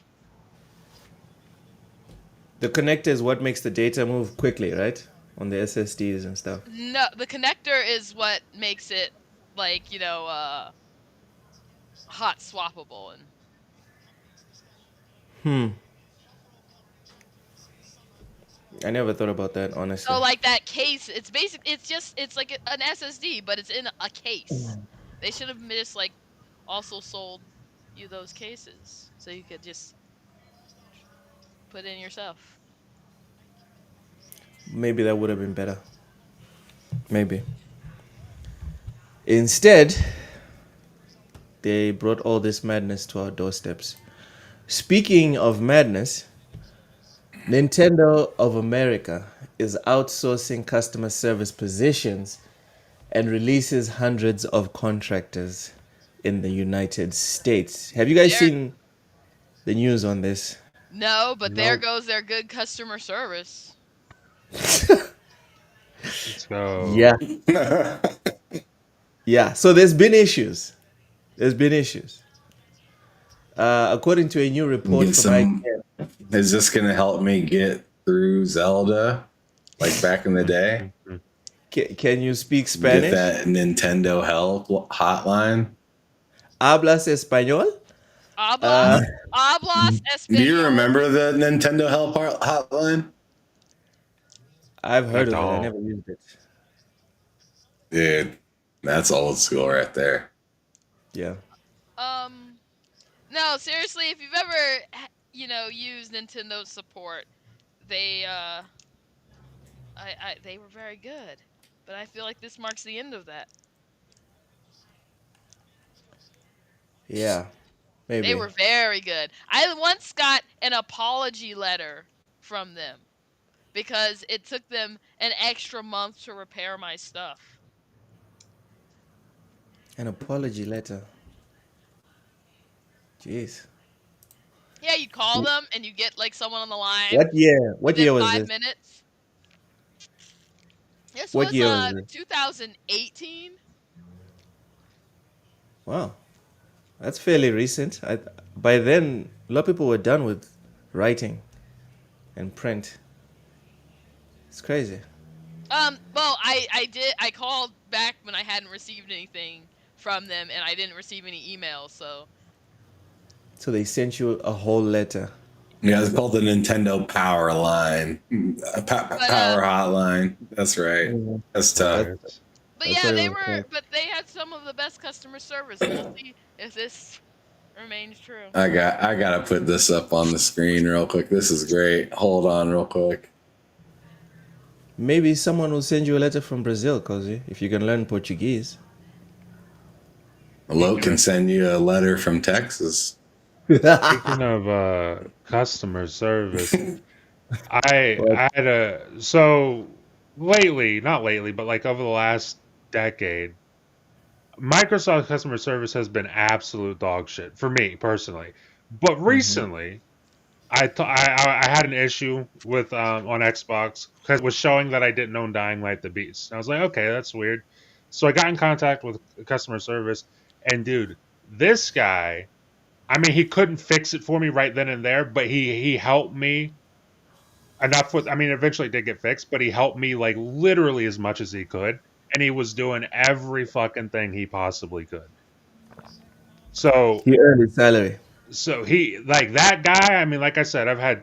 the connector is what makes the data move quickly, right? On the SSDs and stuff. No, the connector is what makes it like, hot swappable. And I never thought about that, honestly. so like that case, it's like an SSD, but it's in a case. They should have just like also sold you those cases so you could just put in yourself. Maybe that would have been better. Maybe. Instead, they brought all this madness to our doorsteps. Speaking of madness, Nintendo of America is outsourcing customer service positions and releases hundreds of contractors in the United States. Have you guys There, seen the news on this? no, but there Nope. goes their good customer service. Let's go. Yeah. Yeah. So there's been issues. There's been issues. According to a new report Get from some. IKEA, Is this gonna help me get through Zelda, like back in the day? can you speak Get Spanish? that Nintendo help hotline. ¿Hablas español? Hablas Do you español. remember the Nintendo help hotline? I've heard of it. I don't. never used it. Dude, that's old school right there. Yeah. No, seriously, if you've ever, used Nintendo support, they they were very good. But I feel like this marks the end of that. Yeah. Maybe. They were very good. I once got an apology letter from them because it took them an extra month to repair my stuff. An apology letter. Jeez. Yeah, you call them and you get like someone on the line What year? What within year was 5 this? minutes. This What was year was this? 2018. Wow. That's fairly recent. By then, a lot of people were done with writing and print. It's crazy. Well, I called back when I hadn't received anything from them and I didn't receive any emails, so So they sent you a whole letter. Yeah, it's called the Nintendo Power Line. Power Hotline. That's right. That's tough. Right. but That's yeah, what it they was were called. but they had some of the best customer service. We'll see if this remains true. I gotta put this up on the screen real quick. This is great. Hold on real quick. Maybe someone will send you a letter from Brazil, Cozy, if you can learn Portuguese. Lo can send you a letter from Texas. Speaking of customer service, I had not lately, but like over the last decade, Microsoft customer service has been absolute dog shit for me personally. But recently, I had an issue with on Xbox because it was showing that I didn't own Dying Light: The Beast. And I was like, okay, that's weird. So I got in contact with customer service, and dude, this guy, I mean, he couldn't fix it for me right then and there, but he helped me enough with. I mean, eventually it did get fixed, but he helped me like literally as much as he could, and he was doing every fucking thing he possibly could. So He earned his salary. so he like that guy. I mean, like I said, I've had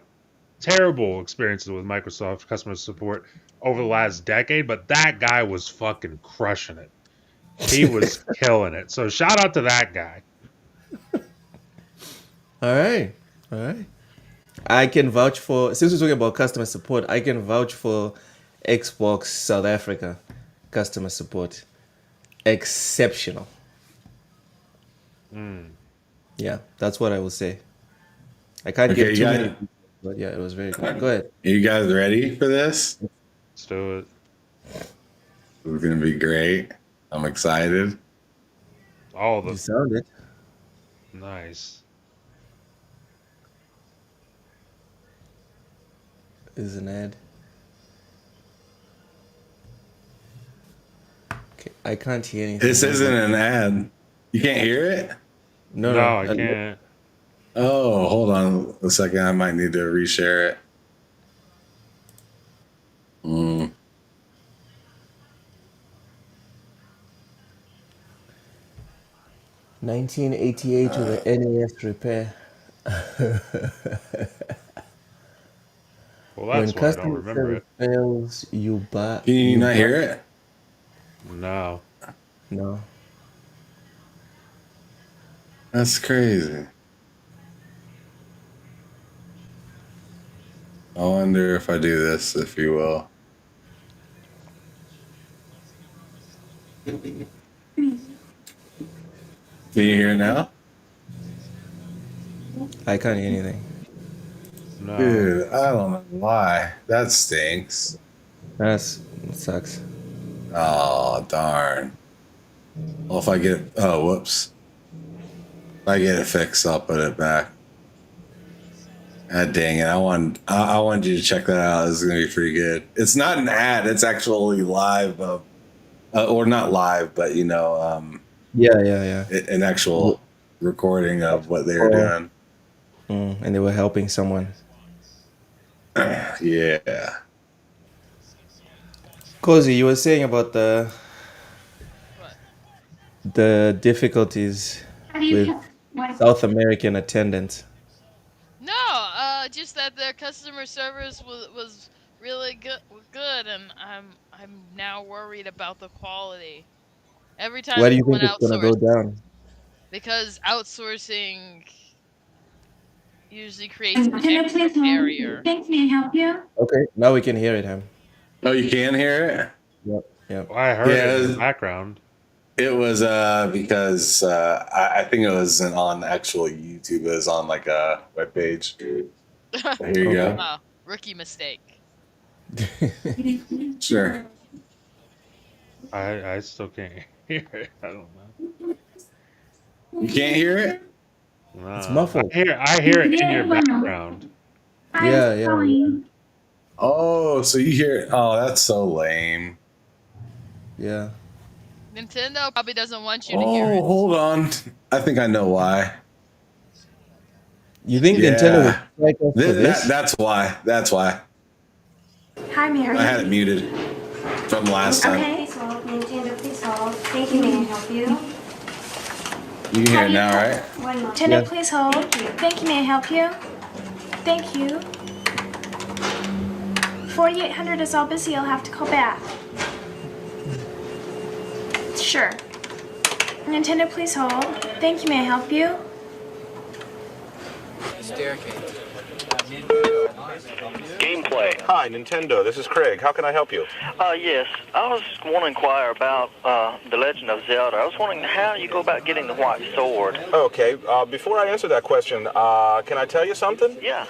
terrible experiences with Microsoft customer support over the last decade, but that guy was fucking crushing it. He was killing it. So shout out to that guy. All right. All right. I can vouch for, since we're talking about customer support, I can vouch for Xbox South Africa customer support. Exceptional. Yeah, that's what I will say. I can't Okay, give you too guys, many, but yeah, it was very good. Go ahead. you guys ready for this? Let's do it. It's gonna be great. I'm excited. All You the sound it. nice. Is an ad. Okay, I can't hear anything. This isn't an ad. You can't hear it? No, No, I no. can't. Oh, hold on a second. I might need to reshare it. 1988 to the NES repair. Well, When that's why I don't customer remember service it. fails, you buy. Can you not hear it? No. No. That's crazy. I wonder if I do this, if you will. Can you hear it now? I can't hear anything. No. Dude, I don't know why. That stinks. It sucks. Oh, darn. Well, if I get it, oh, whoops. If I get it fixed, I'll put it back. God dang it. I wanted you to check that out. This is going to be pretty good. It's not an ad. It's actually live, or not live, but, Yeah. an actual recording of what they were doing. And they were helping someone. Yeah. Cozy, you were saying about What? the difficulties with South American attendants. No, just that their customer service was really good, and I'm now worried about the quality. Every time Why do you someone think it's gonna go outsources, down? because outsourcing usually creates an extra barrier. Thanks, may I help you? Okay, now we can hear it, Ham. Oh, you can hear Yep. Well, I heard it in Yeah. the background. it? It was because I think it wasn't on actual YouTube. It was on like a webpage. Here you go. Oh, rookie mistake. Sure. I still can't hear it. I don't know. You can't hear it? No. It's muffled. I hear it in your background. Yeah. Oh, so you hear it? Oh, that's so lame. Yeah. Nintendo probably doesn't want you to hear Oh, it. hold on. I think I know why. You think Yeah. Nintendo would strike us for this? That's why. That's why. Hi, Mary. I had it muted from last time. Okay. Please hold. Nintendo, please hold. Thank you, may I help you? You can hear it now, right? One moment. Yeah. Nintendo, please hold. Thank you, may I help you? Thank you. 4800 is all busy, you'll have to call back. Sure. Nintendo, please hold. Thank you, may I help you? Gameplay. Hi, Nintendo. This is Craig. How can I help you? Yes. I was want to inquire about The Legend of Zelda. I was wondering how you go about getting the white sword. Okay. Before I answer that question, can I tell you something? Yeah.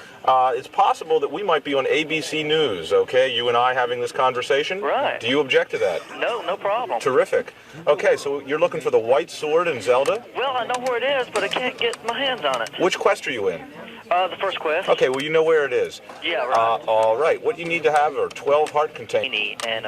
It's possible that we might be on ABC News, okay? You and I having this conversation? Right. Do you object to that? No problem. Terrific. Okay, so you're looking for the white sword in Zelda? Well, I know where it is, but I can't get my hands on it. Which quest are you in? The first quest. Okay, well, you know where it is. Yeah, right. All right. What you need to have are 12 heart containers. And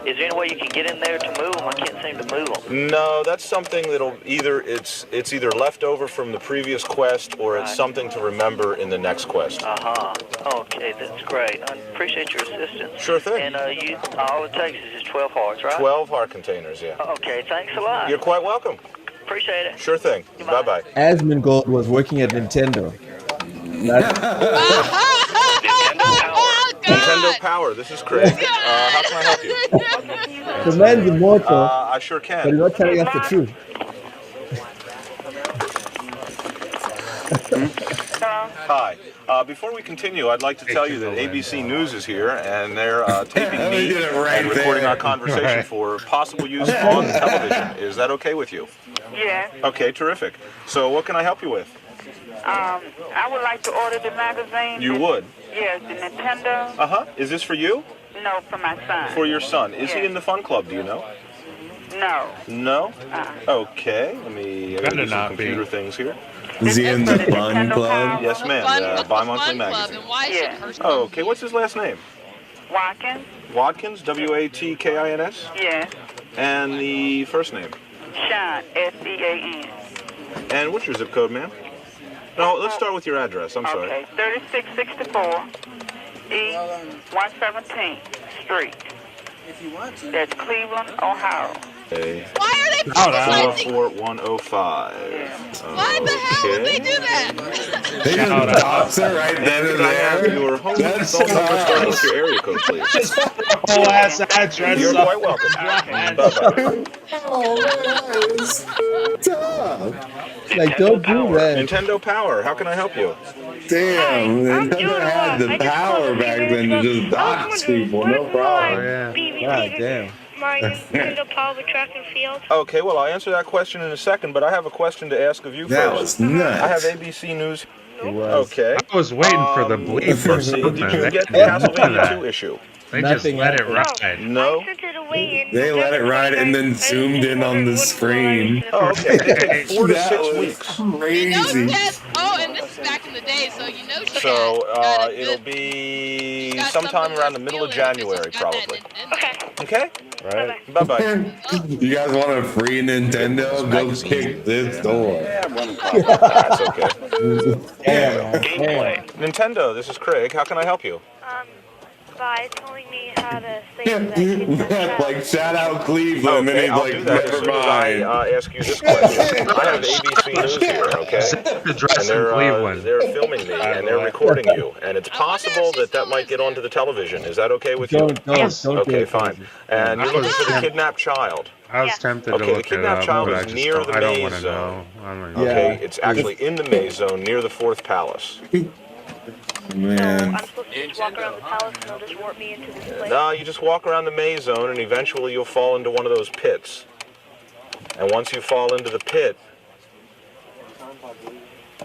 is there any way you can get in there to move them? I can't seem to move them. No, that's something that'll it's either left over from the previous quest or it's something to remember in the next quest. Okay, that's great. I appreciate your assistance. Sure thing. And all it takes is just 12 hearts, right? 12 heart containers, yeah. Okay, thanks a lot. You're quite welcome. Appreciate it. Sure thing. Goodbye. Bye-bye. Asmongold was working at Nintendo. Nintendo Power, this is Craig. How can I help you? The man's immortal, I sure but he's can. not telling us the truth. Hi. Before we continue, I'd like to tell you that ABC News is here, and they're taping We me did it right and recording there. our conversation for possible use on television. Is that okay with you? Yeah. Okay, terrific. So what can I help you with? I would like to order the magazine. You would? Yes, the Nintendo. Uh-huh. Is this for you? No, for my son. For your son. Is he in the fun club, do you know? No. No? Okay, let me Better do some not computer be. things here. Is he in the fun club? Yes, ma'am. Bi-monthly Fun Club, magazine. and why should her son Oh, okay. What's his last name? Watkins. Watkins, Watkins? Yes. And the first name? Sean, S-E-A-N. And what's your zip code, ma'am? No, let's start with your address. I'm sorry. Okay, 3664 E 117th Street. That's Cleveland, Ohio. Okay. Why are they Shout out. publicizing? 44105. Why the hell would they do that? They just Shout out. dox her right then and Can I have there. your home That's phone number starting tough. with your area code, please? Whole ass address. You're quite welcome. Bye-bye. Oh, man, it's tough. Like, don't do that. Nintendo Power, how can I help you? Damn, I'm Nintendo doing had well. the I just power called a back few then to minutes just ago. I was dox wondering, people, where's no my problem. yeah. BBC God damn. my Nintendo Power with track and field? Okay, well, I'll answer that question in a second, but I have a question to ask of you That first. was nuts. I have ABC News. It was. Okay. I was waiting for the bleep or Let's see, something. did you They get the didn't do Castlevania that. 2 issue? They just Nothing let it happened. ride. No? I sent it away in They let it November ride and then 29th. I zoomed just in on wondered the when screen. Oh, okay. They take 4 to That 6 was weeks. You know, crazy. Ted, oh, and this is back in the day, so you know she So got a it'll good, be got sometime something around the left middle of feeling because January, she's got that probably. Nintendo. Okay. Okay? Right? Bye-bye. You guys want a free Nintendo? Go kick this door. That's okay. Damn, man. Nintendo, this is Craig. How can I help you? By telling me how to say that kidnapped child. Like, shout out Cleveland, Okay, and I'll he's do like, that as never soon as I mind. ask you this question. I have ABC News here, okay? The dress And in Cleveland. they're filming me and they're recording you, and it's possible that might get onto the television. Is that okay with you? Don't do Okay, it, fine. crazy. And you're looking for the kidnapped child. I was tempted Okay, to the look it kidnapped up, child but is I just near don't, the I don't maze want to zone. know. I don't know. Yeah. Okay, it's actually in the maze zone near the 4th Palace. Man. I'm supposed to just walk around the palace and they'll just warp me into this place. No, you just walk around the maze zone and eventually you'll fall into one of those pits. And once you fall into the pit,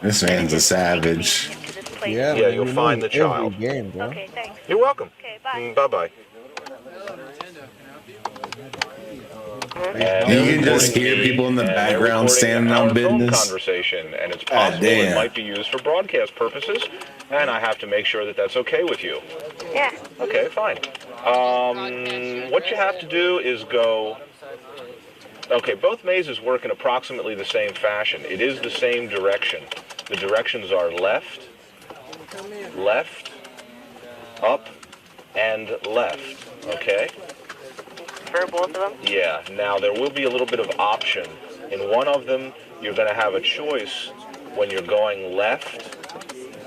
This man's a savage. Into this place. Yeah, Yeah, man, you'll you find know the child. every game, bro. Okay, thanks. you're welcome. Okay, bye. Bye-bye. And You they're can just recording hear me, people in the and they're background recording standing our on phone business. conversation, and it's God possible it damn. might be used for broadcast purposes, and I have to make sure that that's okay with you. Yeah. Okay, fine. What you have to do is go. Okay, both mazes work in approximately the same fashion. It is the same direction. The directions are left, left, up, and left. Okay? For both of them? Yeah. Now, there will be a little bit of option. In one of them, you're going to have a choice when you're going left,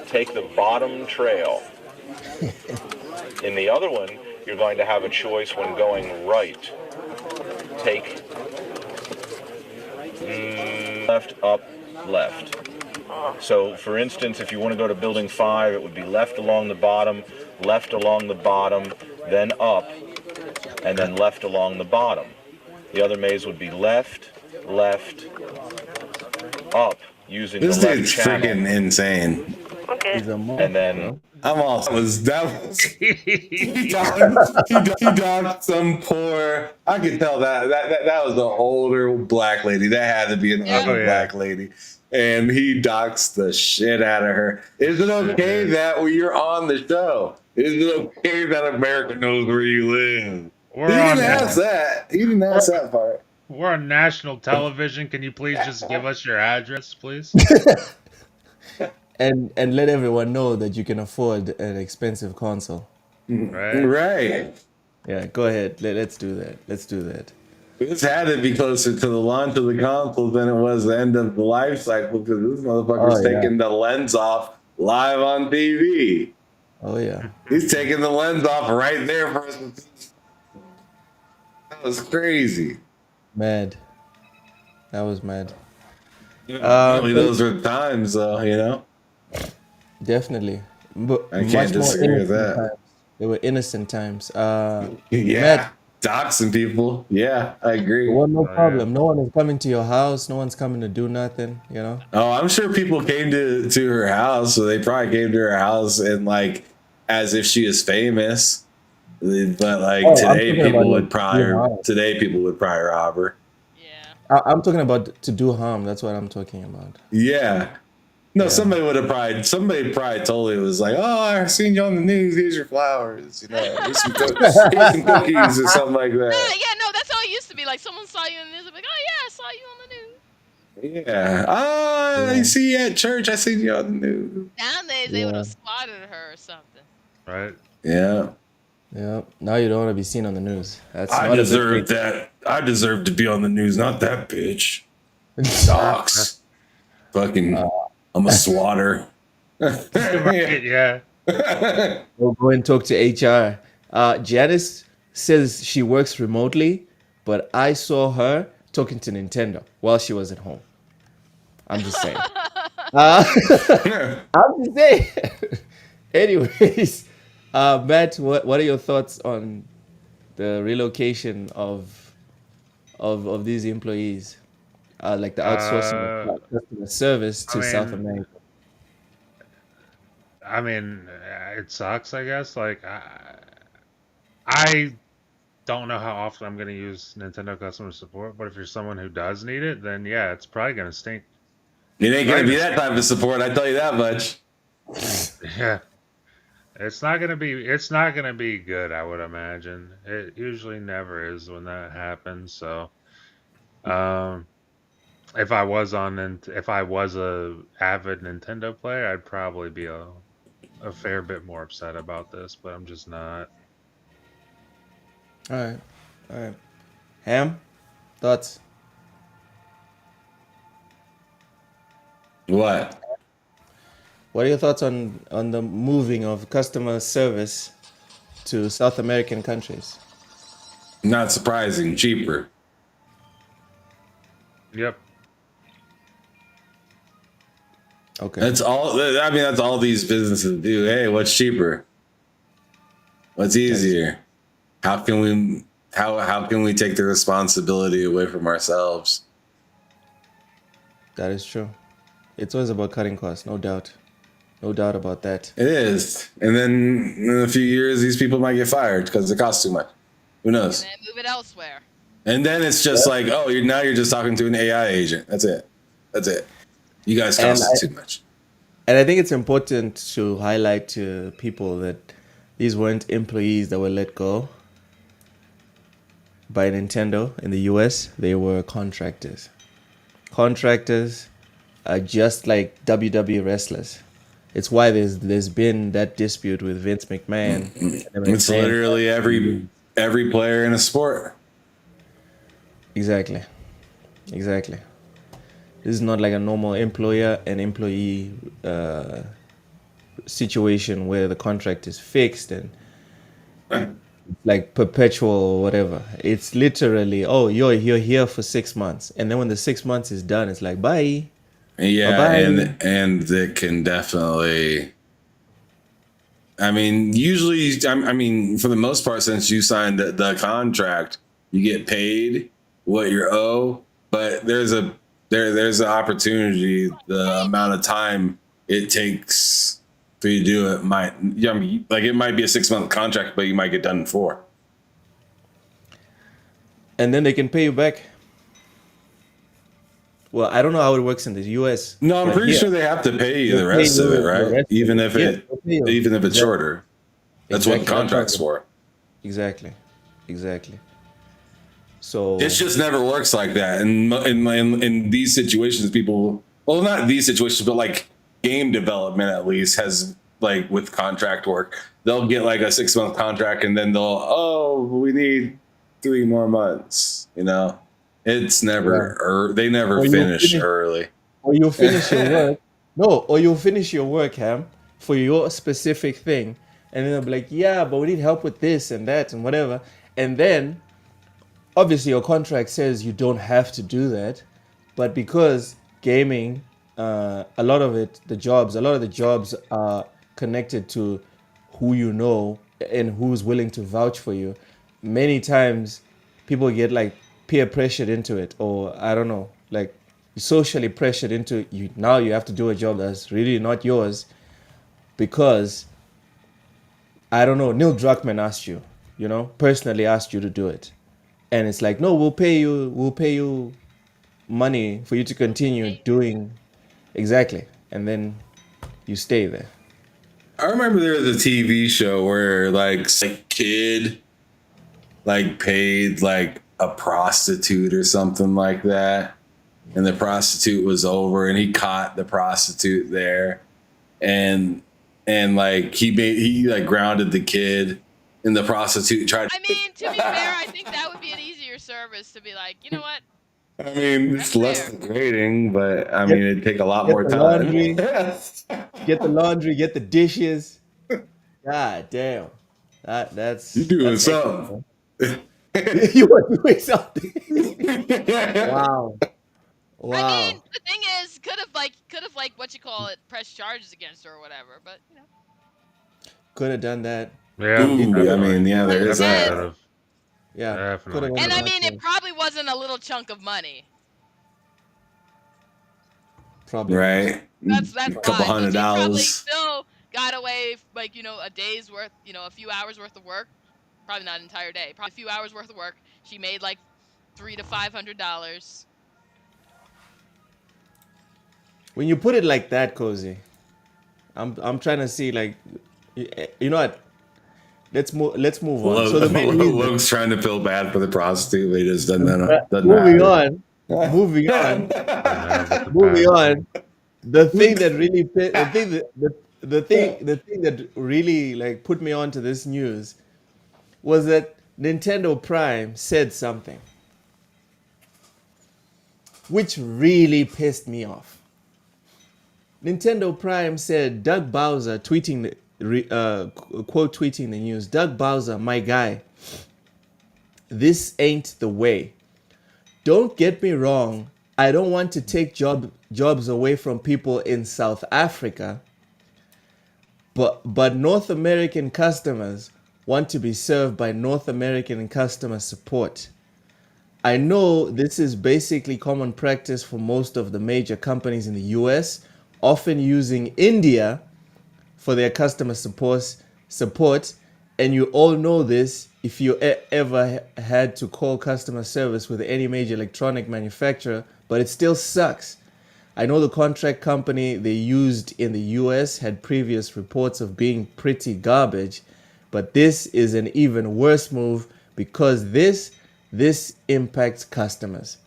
take the bottom trail. In the other one, you're going to have a choice when going right. Take left, up, left. So, for instance, if you want to go to building 5, it would be left along the bottom, then up, and then left along the bottom. The other maze would be left, left, up, using This the left dude's channel. freaking insane. Okay. He's a monk, And then I'm all he docked some poor. I could tell that was an older black lady. That had to be an Yeah. older Oh, yeah. black lady, and he docks the shit out of her. Is it okay that you're on the show? Is it okay that America knows where you live? We're He on didn't ask that. He didn't ask that part. We're on national television. Can you please just give us your address, please? and let everyone know that you can afford an expensive console. Right? Right. Yeah, go ahead. Let's do that. Let's do that. This had to be closer to the launch of the console than it was the end of the life cycle because this motherfucker's Oh, yeah. taking the lens off live on TV. Oh yeah. He's taking the lens off right there for us. That was crazy. Mad. That was mad. Apparently those were the times, though. You know, Definitely, but I can't disagree with innocent that. times. They were innocent times. Yeah, Matt, doxing people. Yeah, I there agree. was no Oh, yeah. problem. No one is coming to your house. No one's coming to do nothing. You know. Oh, I'm sure people came to her house, so they probably came to her house and like as if she is famous. But like Oh, I'm talking about like to do harm. today people would probably rob her. Yeah. I'm talking about to do harm. That's what I'm talking about. Yeah. No, Yeah. somebody probably totally was like, oh, I seen you on the news. Here's your flowers. You know, here's some cookies or something like that. Yeah, no, that's how it used to be. Like someone saw you in the news, like, oh yeah, I saw you on the news. Yeah. Oh, I see you at church. I seen you on the news. Nowadays they would have spotted her or something. Right. Yeah. Yeah. Now you don't want to be seen on the news. That's I not a good deserve thing. that. I deserve to be on the news, not that bitch. Docs. Fucking, I'm a swatter. Right, yeah. We'll go and talk to HR. Janice says she works remotely, but I saw her talking to Nintendo while she was at home. I'm just saying. I'm just saying. Anyways, Matt, what are your thoughts on the relocation of these employees, like the outsourcing of customer service to South America? I mean, it sucks, I guess. Like, I don't know how often I'm going to use Nintendo customer support, but if you're someone who does need it, then yeah, it's probably going to stink. It ain't gonna be that type of support, I tell you that much. Yeah. It's not gonna be good, I would imagine. It usually never is when that happens. So, if I was a avid Nintendo player, I'd probably be a fair bit more upset about this, but I'm just not. All right. Ham, thoughts? What? What are your thoughts on the moving of customer service to South American countries? Not surprising, cheaper. Yep. Okay. That's all. I mean, that's all these businesses do. Hey, what's cheaper? What's easier? How can we take the responsibility away from ourselves? That is true. It's always about cutting costs, no doubt. No doubt about that. It is. And then in a few years, these people might get fired because it costs too much. Who knows? And then move it elsewhere. And then it's just like, oh, you're just talking to an AI agent. That's it. You guys cost too much. And I think it's important to highlight to people that these weren't employees that were let go by Nintendo in the US. They were contractors. Contractors are just like WWE wrestlers. It's why there's been that dispute with Vince McMahon. It's literally every player in a sport. Exactly. This is not like a normal employer and employee situation where the contract is fixed and like perpetual or whatever. It's literally, oh, you're here for 6 months, and then when the 6 months is done, it's like bye. Yeah, Bye-bye. and it can definitely. I mean, usually, I mean, for the most part, since you signed the contract, you get paid what you're owed. But there's an opportunity. The amount of time it takes for you to do it might, it might be a 6-month contract, but you might get done in 4. And then they can pay you back. Well, I don't know how it works in the US. No, I'm but pretty here, sure they have to pay you the they'll pay rest of you it, the right? rest Even of if it. Yeah, they'll pay you. it's Exactly. shorter. That's what the Exactly. contract's for. Exactly. So It just never works like that. And in these situations, people, well, not these situations, but like game development at least has like with contract work, they'll get like a 6-month contract and then we need 3 more months. You know, it's never, they never finish early. Or you'll finish your work. No, or you'll finish your work, Ham, for your specific thing. And then they'll be like, yeah, but we need help with this and that and whatever. And then, obviously, your contract says you don't have to do that. But because gaming, a lot of the jobs are connected to who you know and who's willing to vouch for you. Many times people get like peer pressured into it, or I don't know, like socially pressured into you. Now you have to do a job that's really not yours because I don't know, Neil Druckmann asked you, personally asked you to do it. And it's like, no, we'll pay you money for you to continue doing exactly. And then you stay there. I remember there was a TV show where like some kid like paid like a prostitute or something like that, and the prostitute was over, and he caught the prostitute there, and like he like grounded the kid, and the prostitute tried. I mean, to be fair, I think that would be an easier service to be like, you know what? I mean, it's less fair. degrading, but I mean, it'd take a lot more the time. laundry. Get the laundry, get the dishes. God damn. That's You doing that's something. you were doing something. Wow. Wow. I mean, the thing is, could have like what you call it, pressed charges against her or whatever, but you know. Could have done that. Yeah, Ooh, I mean, yeah, there is that. could've. Yeah. Definitely. Coulda And I done mean, that. it probably wasn't a little chunk of money. Probably. Right? That's a couple fine, but she probably $100. still got away like a day's worth, a few hours worth of work. Probably not an entire day. Probably a few hours worth of work. She made like $300 to $500. When you put it like that, Cozy, I'm trying to see like, you know what? Let's move on. So the main reason, Luke's trying to feel bad for the prostitute, but he just doesn't moving matter. on, moving on. The thing that really, the thing that really like put me onto this news was that Nintendo Prime said something, which really pissed me off. Nintendo Prime said Doug Bowser tweeting quote tweeting the news. Doug Bowser, my guy, this ain't the way. Don't get me wrong. I don't want to take jobs away from people in South Africa, but North American customers want to be served by North American customer support. I know this is basically common practice for most of the major companies in the US, often using India for their customer support, and you all know this if you ever had to call customer service with any major electronic manufacturer, but it still sucks. I know the contract company they used in the US had previous reports of being pretty garbage, but this is an even worse move because this impacts customers.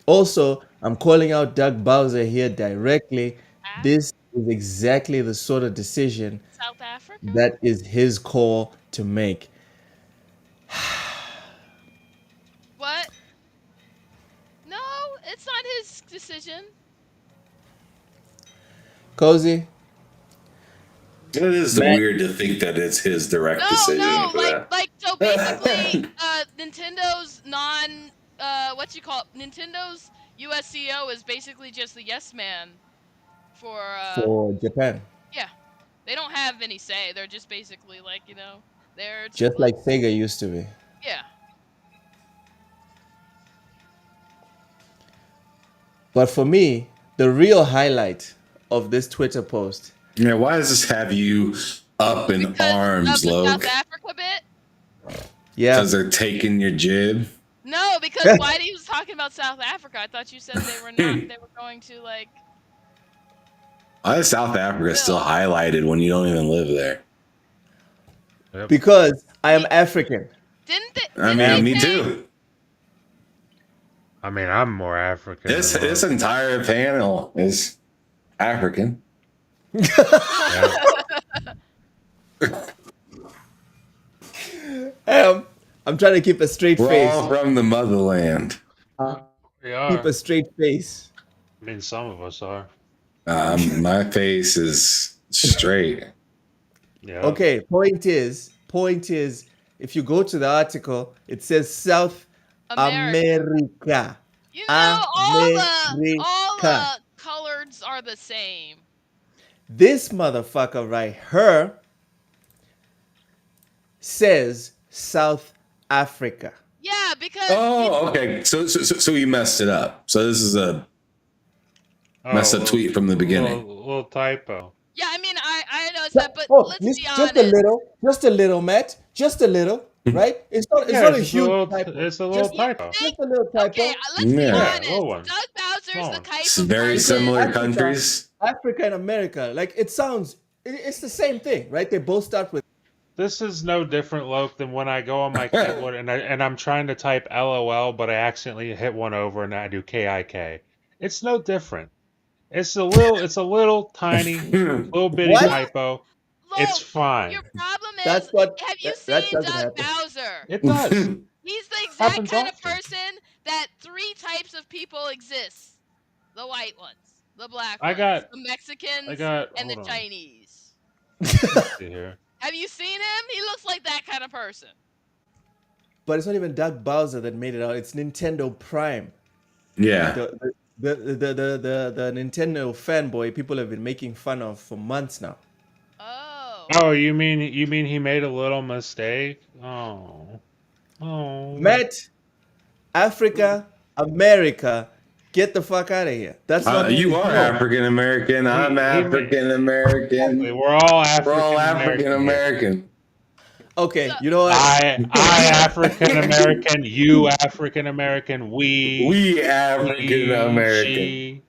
Also, I'm calling out Doug Bowser here directly. This is exactly the sort of decision South Africa? that is his call to make. What? No, it's not his decision. Cozy? It is weird to think that it's his direct decision. No, for that. so basically, Nintendo's Nintendo's US CEO is basically just the yes man For Japan. Yeah. They don't have any say. They're just basically like, they're Just like Sega used to be. Yeah. But for me, the real highlight of this Twitter post. Yeah, why does this have you up in arms, of the Loke? South Africa bit? Yeah. Because they're taking your jib? No, because Whitey was talking about South Africa. I thought you said they were not. They were going to like. Why is South Africa still highlighted when you don't even live there? Yep. Because I am African. Didn't they? I mean, me too. I mean, I'm more African. This entire panel is African. I'm trying to keep a straight We're face. all from the motherland. We are. Keep a straight face. I mean, some of us are. My face is straight. Yeah. Okay, point is, if you go to the article, it says South America. You know, all the are the same. This motherfucker right here says South Africa. Yeah, because Oh, okay. So you messed it up. So this is a messed up tweet from the beginning. Little typo. yeah, I mean, I know that, but Oh, let's be just a honest. little, Matt. Just a little, right? It's not a It's huge typo. It's a little typo. Just a little typo. Okay, let's be Yeah. honest. Little one. Doug Bowser's the one. type It's of very person. similar Africa. countries. Africa and America, like it sounds, it's the same thing, right? They both start with. This is no different, Loke, than when I go on my keyboard and I'm trying to type LOL, but I accidentally hit one over and I do KIK. It's no different. It's a little tiny, little bitty What? typo. Look, It's fine. Your problem is, That's what. have you that seen doesn't Doug happen. Bowser? It does. He's the exact Happens kind of often. person that 3 types of people exist: the white ones, the black I ones, got- the Mexicans, I got- and the hold on. Chinese. Let's see here. Have you seen him? He looks like that kind of person. But it's not even Doug Bowser that made it out. It's Nintendo Prime. Yeah. The Nintendo fanboy people have been making fun of for months now. Oh. Oh, you mean he made a little mistake? Oh. Matt, Africa, America, get the fuck out of here. That's not You are African American. I'm African American. We're all African We're all American. African American. Okay, you know what? I African American, you African American, We African American. she,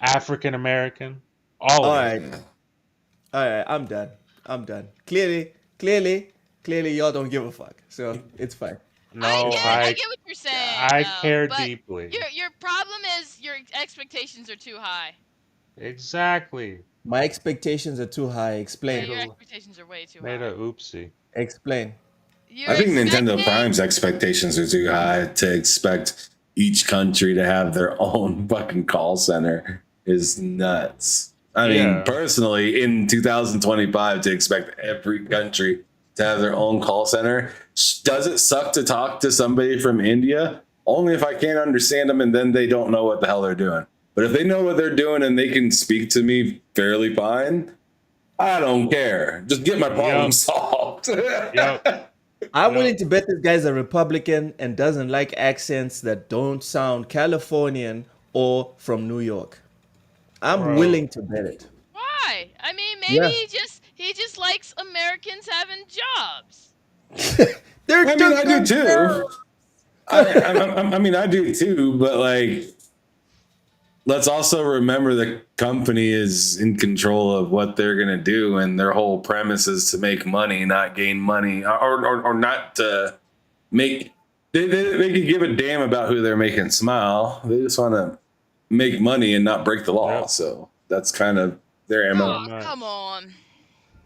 African American, all All of right. it. All right, I'm done. Clearly, y'all don't give a fuck. So it's fine. No, I get what you're saying. I care but deeply. Your problem is your expectations are too high. Exactly. My expectations are too high. Explain. Your expectations are way too Made high. a oopsie. Explain. I think Nintendo Prime's expectations are too high to expect each country to have their own fucking call center is nuts. I mean, personally, in 2025, to expect every country to have their own call center, does it suck to talk to somebody from India? Only if I can't understand them and then they don't know what the hell they're doing. But if they know what they're doing and they can speak to me fairly fine, I don't care. Just get my problem solved. I'm willing to bet this guy's a Republican and doesn't like accents that don't sound Californian or from New York. I'm willing to bet it. Why? I mean, maybe he just likes Americans having jobs. I mean, I do too. I mean, I do too, but like, let's also remember the company is in control of what they're going to do, and their whole premise is to make money, not gain money, or not to make. They could give a damn about who they're making smile. They just want to make money and not break the law. So that's kind of their MO. Oh, come on.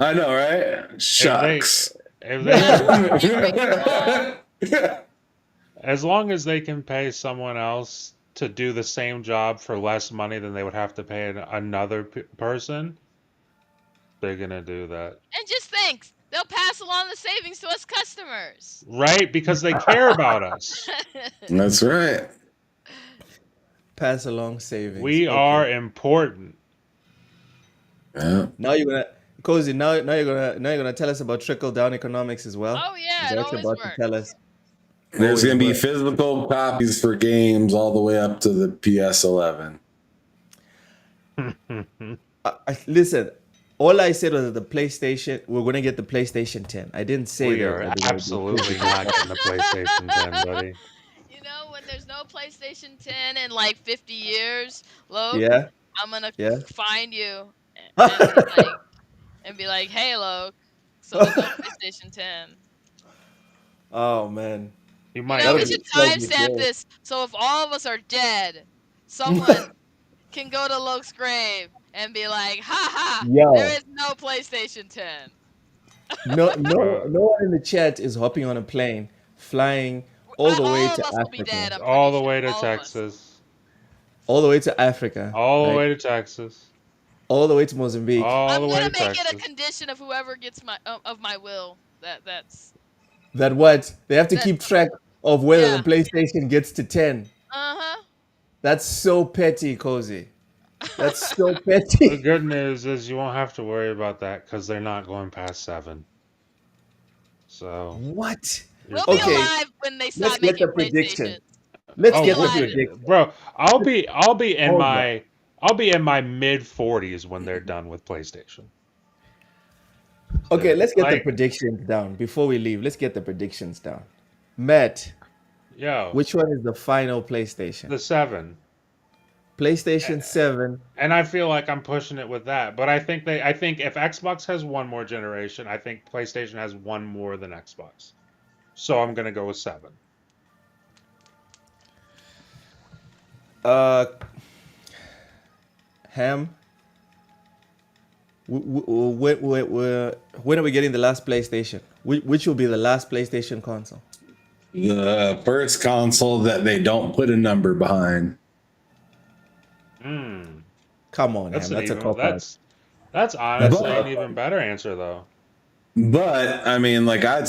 I know, right? Shucks. As long as they can pay someone else to do the same job for less money than they would have to pay another person, they're gonna do that. And just think, they'll pass along the savings to us customers. Right? Because they care about us. That's right. Pass along savings. We are important. Yeah. Now you're gonna, Cozy. Now you're gonna tell us about trickle down economics as well. Oh yeah, Is it that what you're always about works. to tell us? There's going to be physical copies for games all the way up to the PS11. Listen, all I said was that the PlayStation. We're gonna get the PlayStation 10. I didn't say We that. are absolutely not getting the PlayStation 10, buddy. You know, when there's no PlayStation 10 in like 50 years, Loke, Yeah. I'm gonna Yeah. find you and be like, hey, Loke, so there's no PlayStation 10. Oh man. You You might. know, we should timestamp this, so if all of us are dead, someone can go to Loke's grave and be like, ha ha, Yo. there is no PlayStation 10. No one in the chat is hopping on a plane, flying all the way to Africa. All the way to Texas. All the way to Africa. All the right? way to Texas. All the way to Mozambique. I'm gonna make it a condition of whoever gets my of my will. That's That what? They have to keep track of whether the PlayStation gets to 10. uh-huh. That's so petty, Cozy. That's so The petty. good news is you won't have to worry about that because they're not going past 7. So What? you're We'll be fine. Okay, alive when they let's stop get the making prediction. PlayStation. Let's We'll be Oh, get the alive. prediction. bro, I'll be in Hold on. my mid 40s when they're done with PlayStation. Okay, let's get the Like, predictions down before we leave. Let's get the predictions down. Matt, yo, which one is the final PlayStation? the 7. PlayStation 7. And I feel like I'm pushing it with that, but I think if Xbox has one more generation, I think PlayStation has one more than Xbox. So I'm gonna go with 7. Uh, Ham, when are we getting the last PlayStation? Which will be the last PlayStation console? The first console that they don't put a number behind. Hmm. Come on, That's Ham. an That's a even cop out. that's That's a honestly cop an out. even better answer though. But I mean, like I'd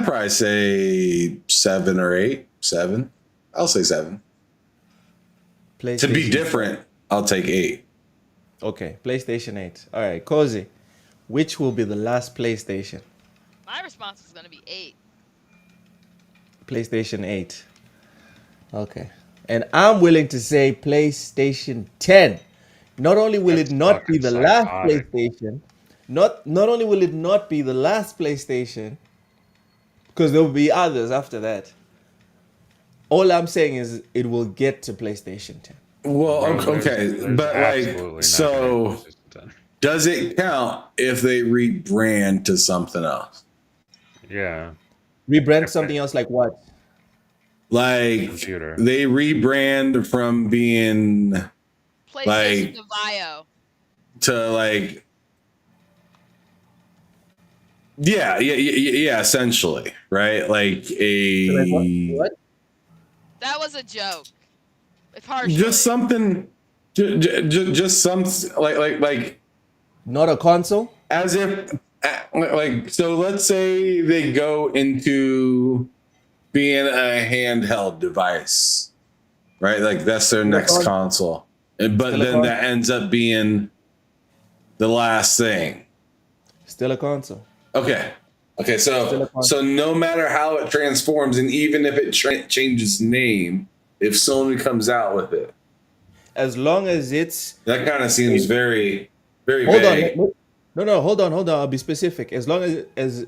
probably say 7 or 8. 7. I'll say 7. To be PlayStation different, I'll take 8. Okay, PlayStation 8. All right, Cozy, which will be the last PlayStation? My response is gonna be 8. PlayStation 8. Okay. And I'm willing to say PlayStation 10. Not only will That's it not be fucking the last psychotic. PlayStation, not only will it not be the last PlayStation, because there will be others after that. All I'm saying is it will get to PlayStation 10. Well, Bro, okay, there's but absolutely like, not gonna be so PlayStation 10. does it count if they rebrand to something else? Yeah. Rebrand If something they- else like what? Like Computer. they rebrand from being PlayStation like to Vio. to like yeah, essentially, right? Like Like what? a What? That was a joke. Partially. just something just some like Not a console? as if like so let's say they go into being a handheld device, right? Like that's their next Silicon? console, but then Silicon? that ends up being the last thing. Still a console. Okay, Still a so console. no matter how it transforms, and even if it changes name, if Sony comes out with it, As long as it's that kind of seems very hold on. vague. No, hold on. I'll be specific. As long as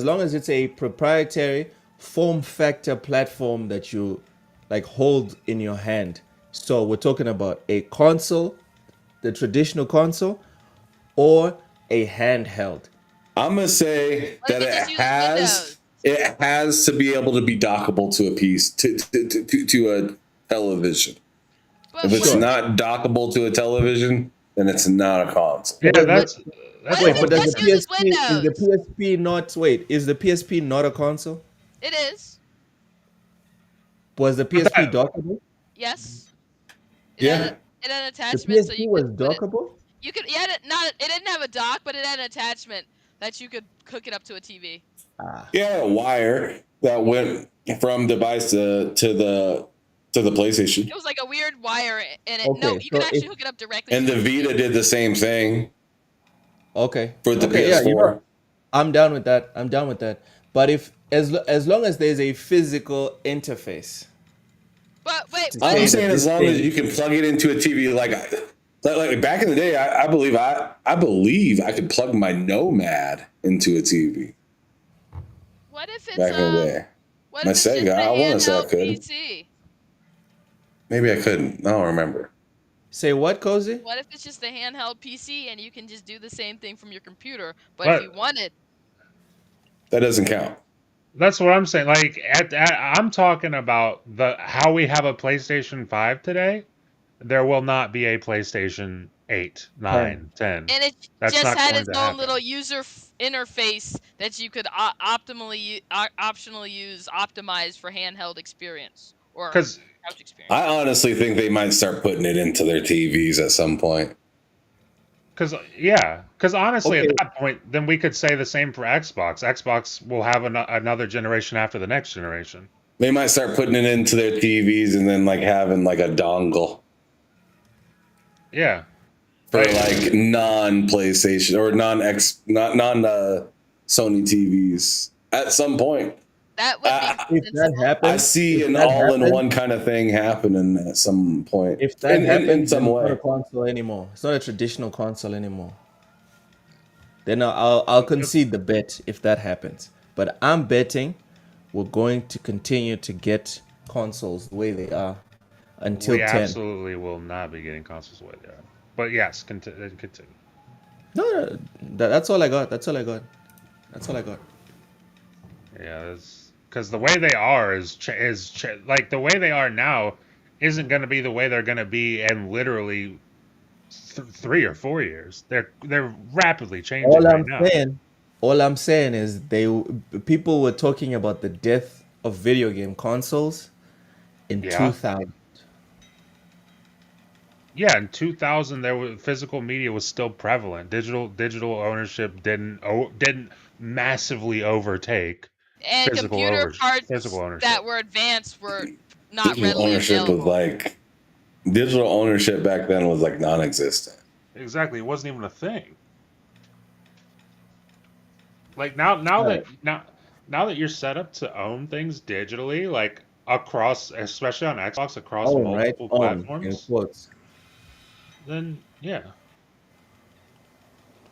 long as it's a proprietary form factor platform that you like hold in your hand. So we're talking about a console, the traditional console, or a handheld. I'm gonna say What if that it just uses Windows? it has to be able to be dockable to a piece to a television. But If it's what, not dockable to a television, then it's not a console. Yeah, that's what Wait, if but it does just the uses PSP is the Windows? PSP not wait, is the PSP not a console? It is. Was the PSP dockable? Yes. It Yeah. had an The attachment so PSP you was could put it. dockable? You could. Yeah, it didn't have a dock, but it had an attachment that you could hook it up to a TV. Yeah, a wire that went from device to the PlayStation. It was like a weird wire in it. Okay, No, you could so actually if- hook it up directly. And to the a Vita TV. did the same thing Okay. for the Okay, PS4. yeah, you know, I'm down with that. I'm down with that. But if as long as there's a physical interface. But wait, To what I'm say if, that saying as this long as thing- you can plug it into a TV, like back in the day, I believe I could plug my Nomad into a TV what if it's back in the day. what My if it's just Sega, a I wanna say I handheld could. PC? Maybe I couldn't. I don't remember. Say what, Cozy? What if it's just a handheld PC and you can just do the same thing from your computer? But But- if you wanted, That doesn't count. That's what I'm saying. Like, I'm talking about how we have a PlayStation 5 today. There will not be a PlayStation 8, 9, 10. and it That's just not had going its to own happen. little user interface that you could optionally use, optimized for handheld experience or 'Cause- couch experience. I honestly think they might start putting it into their TVs at some point. Because honestly, Okay. at that point, then we could say the same for Xbox. Xbox will have another generation after the next generation. They might start putting it into their TVs and then like having like a dongle Yeah. for like non-PlayStation or non Sony TVs at some point. That would be If that happens, I see if an that all-in-one happens- kind of thing happening at some point. If that happens, in some then it's not way. a console anymore. It's not a traditional console anymore. Then I'll concede the bet if that happens. But I'm betting we're going to continue to get consoles the way they are until We 10. absolutely will not be getting consoles with that. But yes, continue. No, that's all I got. That's all I got. That's all I got. Yeah, because the way they are is like the way they are now isn't going to be the way they're going to be in literally 3 or 4 years. They're rapidly changing All right I'm now. all I'm saying is people were talking about the death of video game consoles in Yeah. 2000. Yeah, in 2000, physical media was still prevalent. Digital ownership didn't massively overtake and physical computer parts physical ownership. that were advanced were not Digital readily ownership was available. like digital ownership back then was like non-existent. Exactly, it wasn't even a thing. Like now that you're set up to own things digitally, like across, especially on Xbox, across Own, right? multiple Own, in platforms, quotes. then yeah,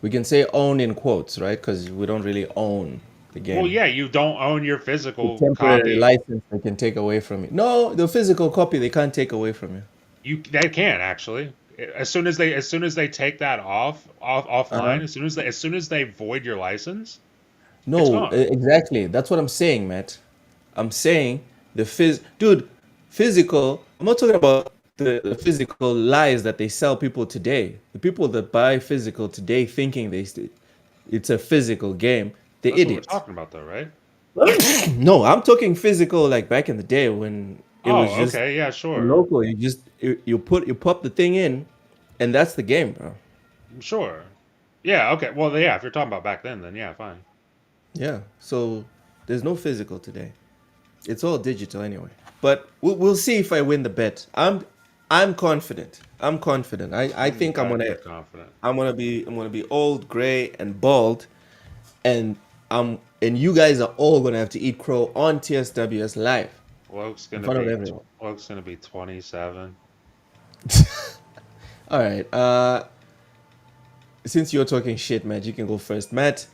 We can say own in quotes, right? Because we don't really own the game. well, yeah, you don't own your physical Temporary copy. license they can take away from you. No, the physical copy they can't take away from you. They can actually. As soon as they take that offline, as soon as they void your license, it's No, gone. exactly. That's what I'm saying, Matt. I'm saying physical. I'm not talking about the physical lies that they sell people today. The people that buy physical today thinking it's a physical game, they're That's idiots. what we're talking about, though, right? No, I'm talking physical like back in the day when it was just okay, yeah, sure, local. You pop the thing in, and that's the game, bro. sure, yeah, okay. Well, yeah, if you're talking about back then yeah, fine. Yeah. So there's no physical today. It's all digital anyway. But we'll see if I win the bet. I'm confident. I'm confident. I think I'm You're gonna confident. I'm gonna be old, gray, and bald, and you guys are all gonna have to eat crow on TSWS live. Luke's In gonna front of be everyone. 27. All right. Since you're talking shit, Matt, you can go first. Matt,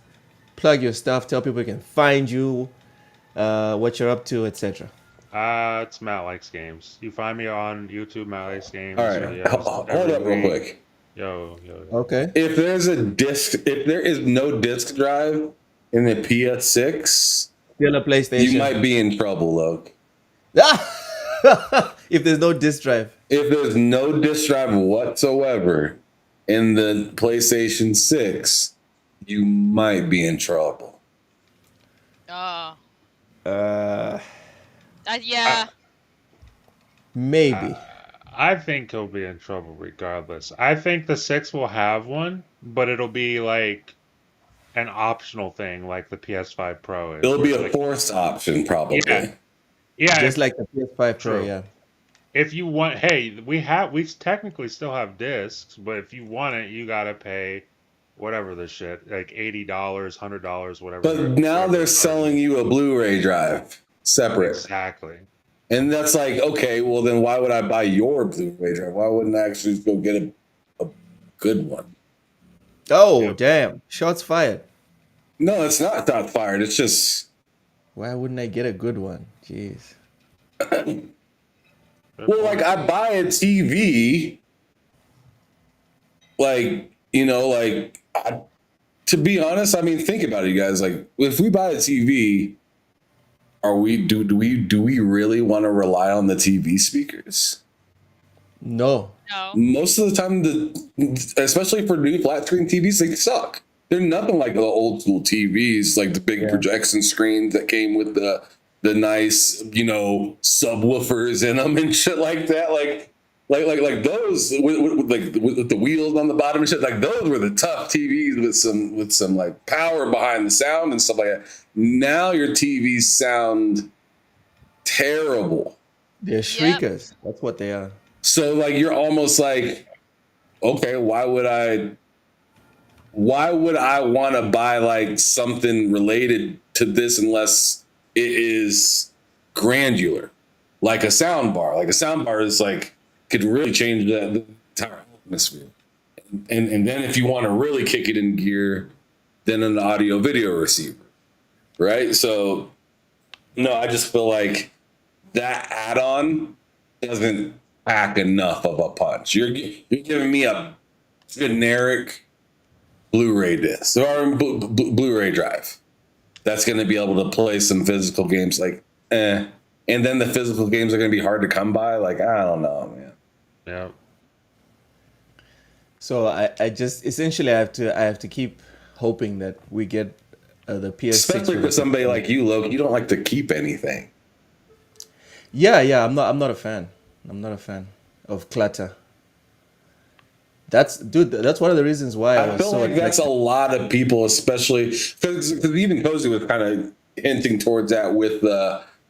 plug your stuff. Tell people you can find you, what you're up to, etc. It's Matt Likes Games. You find me on YouTube, Matt Likes Games. All right, hold up real quick. Yo. Okay. If there is no disc drive in the PS6, Still a PlayStation. you might be in trouble, Loke. If there's no disc drive. If there's no disc drive whatsoever in the PlayStation 6, you might be in trouble. Yeah. Maybe. I think he'll be in trouble regardless. I think the 6 will have one, but it'll be like an optional thing, like the PS5 Pro is. It'll be a like, forced option, probably. Yeah, Just like the PS5 Pro, True. yeah. If you want, hey, we technically still have discs, but if you want it, you gotta pay whatever the shit, like $80, $100, whatever. But now they're selling you a Blu-ray drive separate. Exactly. And that's like, okay, well then why would I buy your Blu-ray drive? Why wouldn't I actually just go get a good one? Oh, damn. Shots fired. No, it's not fired. It's just... Why wouldn't I get a good one? Jeez. Well, like I buy a TV, like, you know, like to be honest, I mean, think about it, you guys. Like, if we buy a TV, do we really want to rely on the TV speakers? No. Most of the time, especially for new flat screen TVs, they suck. They're nothing like the old school TVs, like the big projection screens that came with the nice, you know, subwoofers in them and shit like that. Like those with the wheels on the bottom and shit. Like those were the tough TVs with some like power behind the sound and stuff like that. Now your TVs sound terrible. They're shriekers. That's what they are. So like you're almost like, okay, why would I want to buy like something related to this unless it is granular, like a sound bar? Like a sound bar is like could really change the entire atmosphere. And then if you want to really kick it in gear, then an audio video receiver, right? So no, I just feel like that add-on doesn't pack enough of a punch. You're giving me a generic Blu-ray disc or Blu-ray drive that's going to be able to play some physical games, like and then the physical games are going to be hard to come by. Like I don't know, man. Yeah. So I just essentially I have to keep hoping that we get the PS6. Especially for somebody like you, Loki, you don't like to keep anything. Yeah, I'm not a fan. I'm not a fan of clutter. That's one of the reasons why I I was feel so like that's a attracted. lot of people, especially because even Cozy was kind of hinting towards that with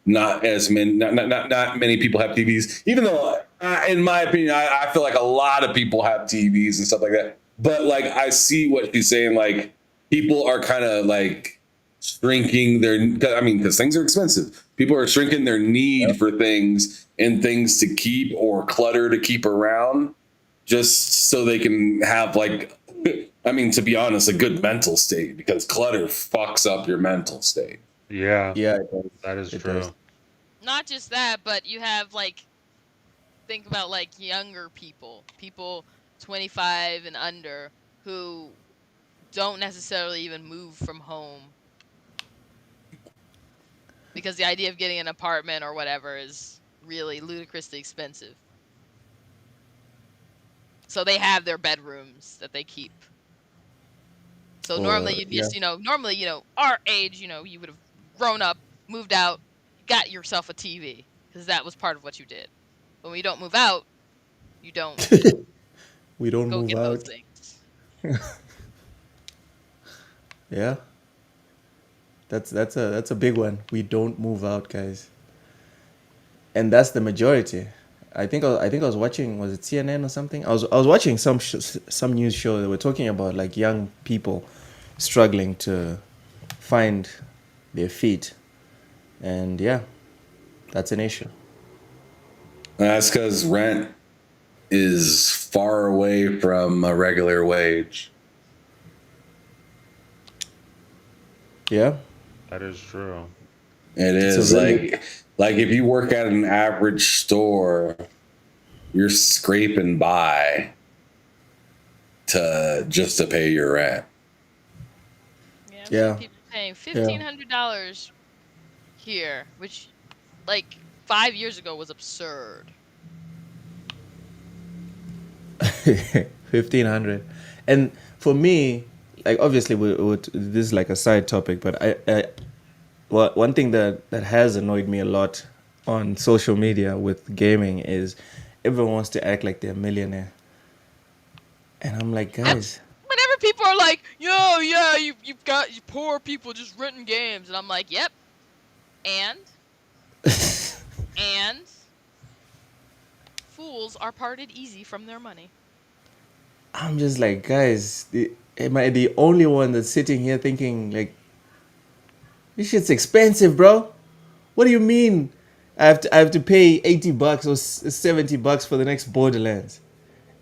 not as many, not many people have TVs. Even though, in my opinion, I feel like a lot of people have TVs and stuff like that. But like, I see what she's saying. Like, people are kind of like shrinking their. I mean, because things are expensive. People are shrinking their need for things and things to keep or clutter to keep around, just so they can have like. I mean, to be honest, a good mental state, because clutter fucks up your mental state. Yeah. Yeah, That is It true. does. Not just that, but you have like think about like younger people 25 and under who don't necessarily even move from home because the idea of getting an apartment or whatever is really ludicrously expensive. So they have their bedrooms that they keep. So normally you'd just, normally, our age, you would have grown up, moved out, got yourself a TV because that was part of what you did. But when you don't move out, you don't We don't go move get those out. things. Yeah. That's a big one. We don't move out, guys. And that's the majority. I think I was watching, was it CNN or something? I was watching some news show that were talking about like young people struggling to find their feet. And yeah, that's an issue. That's because rent is far away from a regular wage. Yeah. That is true. It is like if you work at an average store, you're scraping by to pay your rent. Yeah. People paying $1,500 here, which like 5 years ago was absurd. 1,500. And for me, like obviously this is like a side topic, but one thing that has annoyed me a lot on social media with gaming is everyone wants to act like they're a millionaire. And I'm like, guys, Whenever people are like, yo, yeah, you've got you poor people just renting games, and I'm like, yep. And fools are parted easy from their money. I'm just like, guys, am I the only one that's sitting here thinking like, this shit's expensive, bro? What do you mean? I have to pay $80 or $70 for the next Borderlands,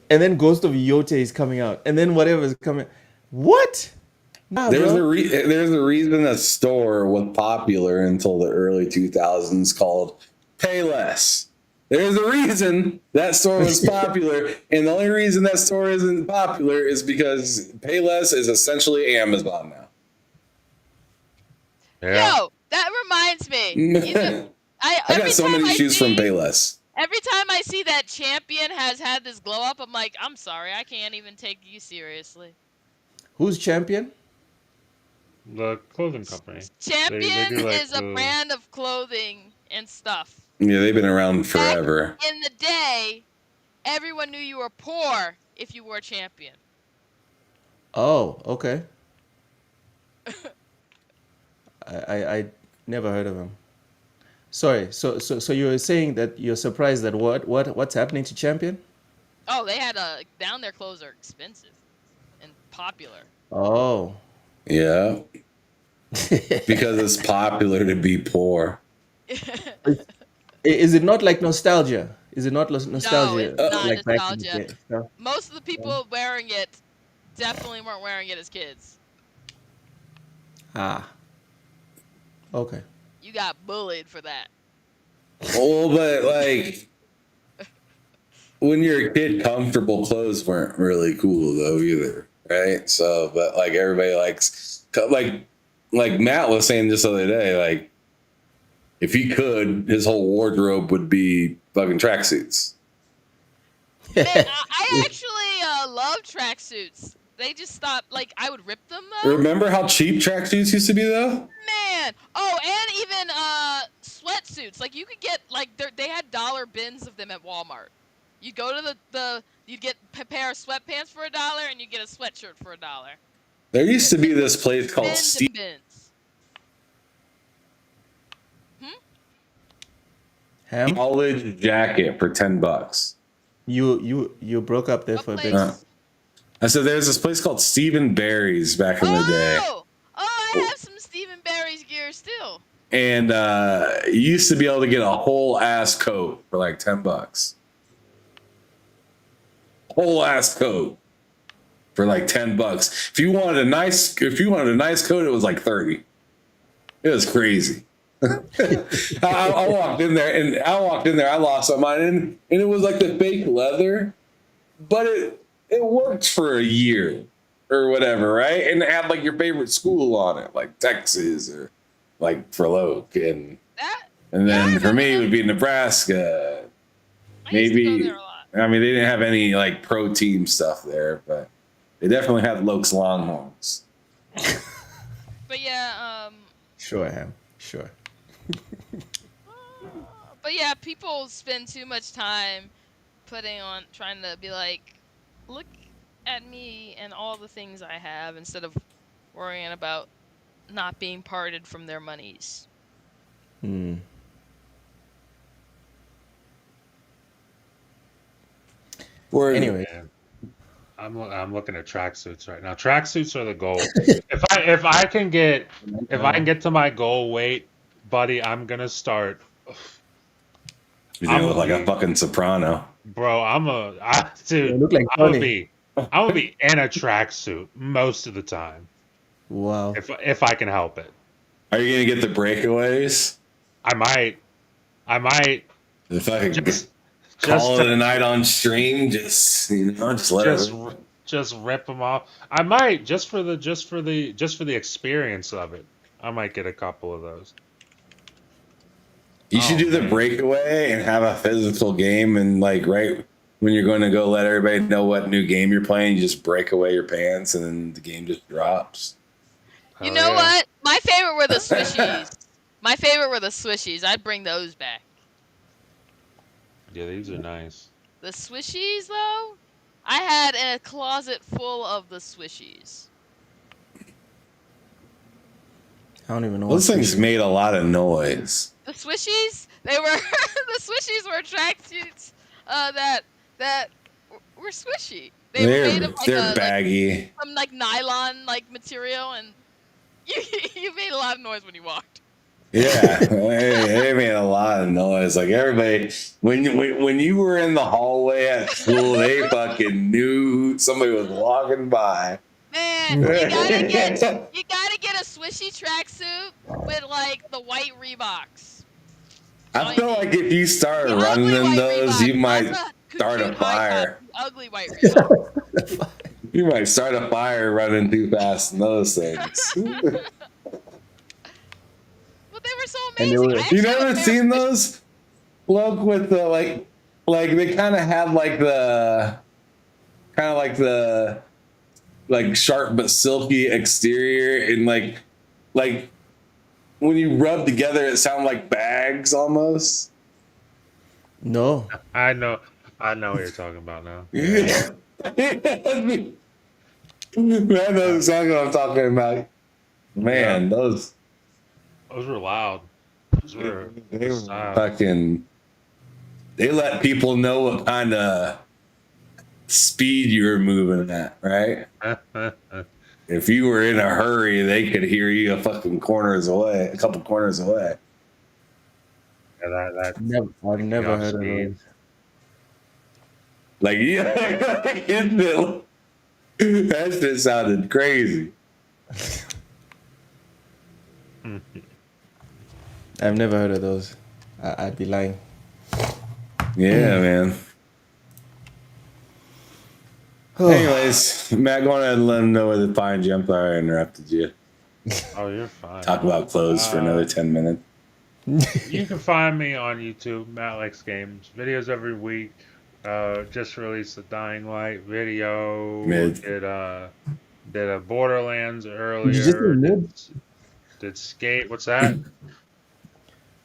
and then Ghost of Yote is coming out, and then whatever is coming. What? Nah, There's bro. there's a reason a store was popular until the early 2000s called Payless. There's a reason that store was popular, and the only reason that store isn't popular is because Payless is essentially Amazon now. Yeah. Yo, that reminds me. I got so many shoes from Payless. Every time I see that Champion has had this glow up, I'm like, I'm sorry, I can't even take you seriously. Who's Champion? The clothing company. Champion do, like, is a brand of clothing and stuff. Yeah, they've been around forever. Back in the day, everyone knew you were poor if you wore Champion. Oh, okay. I never heard of him. Sorry. So you were saying that you're surprised that what's happening to Champion? Oh, they had down their clothes are expensive and popular. Oh. Yeah. Because it's popular to be poor. Is it not like nostalgia? Is it not No, nostalgia? it's not Like back in the nostalgia. day? No? Most of the people wearing it definitely weren't wearing it as kids. Ah. Okay. You got bullied for that. Oh, but like when you're a kid, comfortable clothes weren't really cool though either, right? So, but like everybody likes like Matt was saying this other day, like if he could, his whole wardrobe would be fucking tracksuits. Man, I actually love tracksuits. They just stopped. Like I would rip them though. Remember how cheap tracksuits used to be though? Man, oh, and even sweatsuits. Like you could get like they had dollar bins of them at Walmart. You go to you'd get a pair of sweatpants for $1, and you get a sweatshirt for $1. There used to be this place called Bins and bins. Ham? College Jacket for $10. You broke up there What for a place? bit. I said there's this place called Stephen Barry's back in the day. Oh, I have some Stephen Barry's gear still. And you used to be able to get a whole ass coat for like $10. Whole ass coat for like $10. If you wanted a nice coat, it was like 30. It was crazy. I walked in there. I lost my mind, and it was like the fake leather, but it worked for a year or whatever, right? And it had like your favorite school on it, like Texas or like Verloc, and then for me it would be Nebraska. Maybe I mean they didn't have any like pro team stuff there, but they definitely had Lokes Longhorns. But yeah, Sure, Ham. Sure. but yeah, people spend too much time trying to be like, look at me and all the things I have, instead of worrying about not being parted from their monies. Anyway, I'm looking at tracksuits right now. Tracksuits are the goal. if I can get to my goal weight, buddy, I'm gonna start. You look like a fucking soprano, bro. Dude. You look like I'm gonna be in a tracksuit most of the time. Wow. If I can help it. Are you gonna get the breakaways? I might. If I could Just call it a night on stream, just let it. Just rip them off. I might just for the experience of it. I might get a couple of those. You should do the breakaway and have a physical game, and like right when you're going to go let everybody know what new game you're playing, you just break away your pants and then the game just drops. You know what? My favorite were the swishies. I'd bring those back. Yeah, these are nice. The swishies, though, I had a closet full of the swishies. I don't even know. Those things made a lot of noise. The swishies, they were the swishies were tracksuits that were swishy. They were made of they're baggy. Some like nylon like material, and you made a lot of noise when you walked. Yeah, they made a lot of noise. Like everybody, when you were in the hallway at school, they fucking knew somebody was walking by. Man, you gotta get a swishy tracksuit with like the white Reeboks. I feel like if you start running in those, you might start a fire. Ugly white Reeboks. You might start a fire running too fast in those things. But they were so amazing. You never seen those? Look with the like they kind of had like the sharp but silky exterior, and like when you rub together, it sounded like bags almost. No, I know what you're talking about now. Yeah. Man knows exactly what I'm talking about. Man, those were loud. They were fucking. They let people know what kind of speed you were moving at, right? If you were in a hurry, they could hear you a couple corners away. Yeah, I've never heard of those. Like, yeah, that shit sounded crazy. I've never heard of those. I'd be lying. Yeah, man. Anyways, Matt, go ahead and let them know where to find you. I'm sorry I interrupted you. Oh, you're fine. Talk about clothes for another 10 minutes. You can find me on YouTube, Matt Likes Games. Videos every week. Just released a Dying Light video. Did a Borderlands earlier. Did Skate. What's that?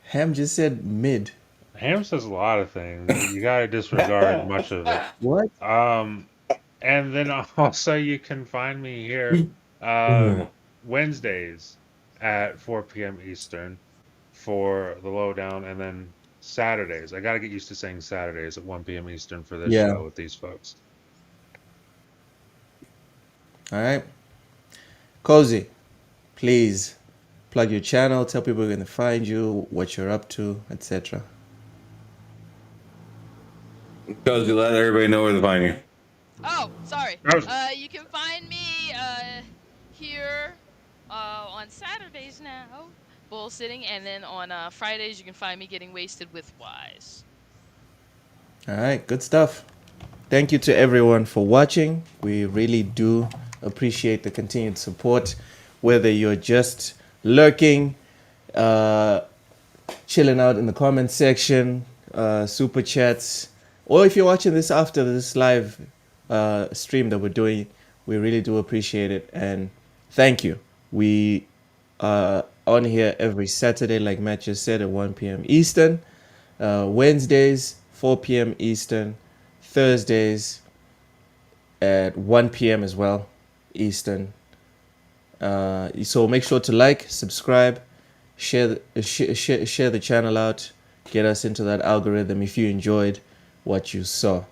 Ham just said mid. Ham says a lot of things. You gotta disregard much of it. What? And then also you can find me here Wednesdays at 4 p.m. Eastern for the lowdown, and then Saturdays. I got to get used to saying Saturdays at 1 p.m. Eastern for this show with these folks. All right. Cozy, please plug your channel, tell people where they're going to find you, what you're up to, etc. Cozy, let everybody know where to find you. Oh, sorry. You can find me here on Saturdays now, BullSittin, and then on Fridays you can find me getting wasted with Wise. All right, good stuff. Thank you to everyone for watching. We really do appreciate the continued support, whether you're just lurking, chilling out in the comment section, super chats, or if you're watching this after this live stream that we're doing. We really do appreciate it, and thank you. We are on here every Saturday, like Matt just said, at 1 p.m. Eastern, Wednesdays 4 p.m. Eastern, Thursdays at 1 p.m. as well Eastern. So make sure to like, subscribe, share the channel out, get us into that algorithm if you enjoyed what you saw.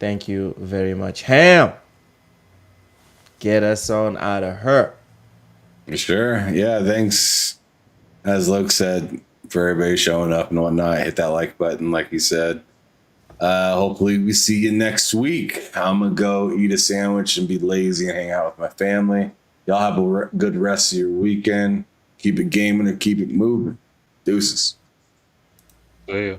Thank you very much. Ham, get us on out of her. Sure. Yeah, thanks, as Luke said, for everybody showing up and whatnot. Hit that like button, like he said. Hopefully we see you next week. I'm going to go eat a sandwich and be lazy and hang out with my family. Y'all have a good rest of your weekend. Keep it gaming or keep it moving. Deuces. See ya.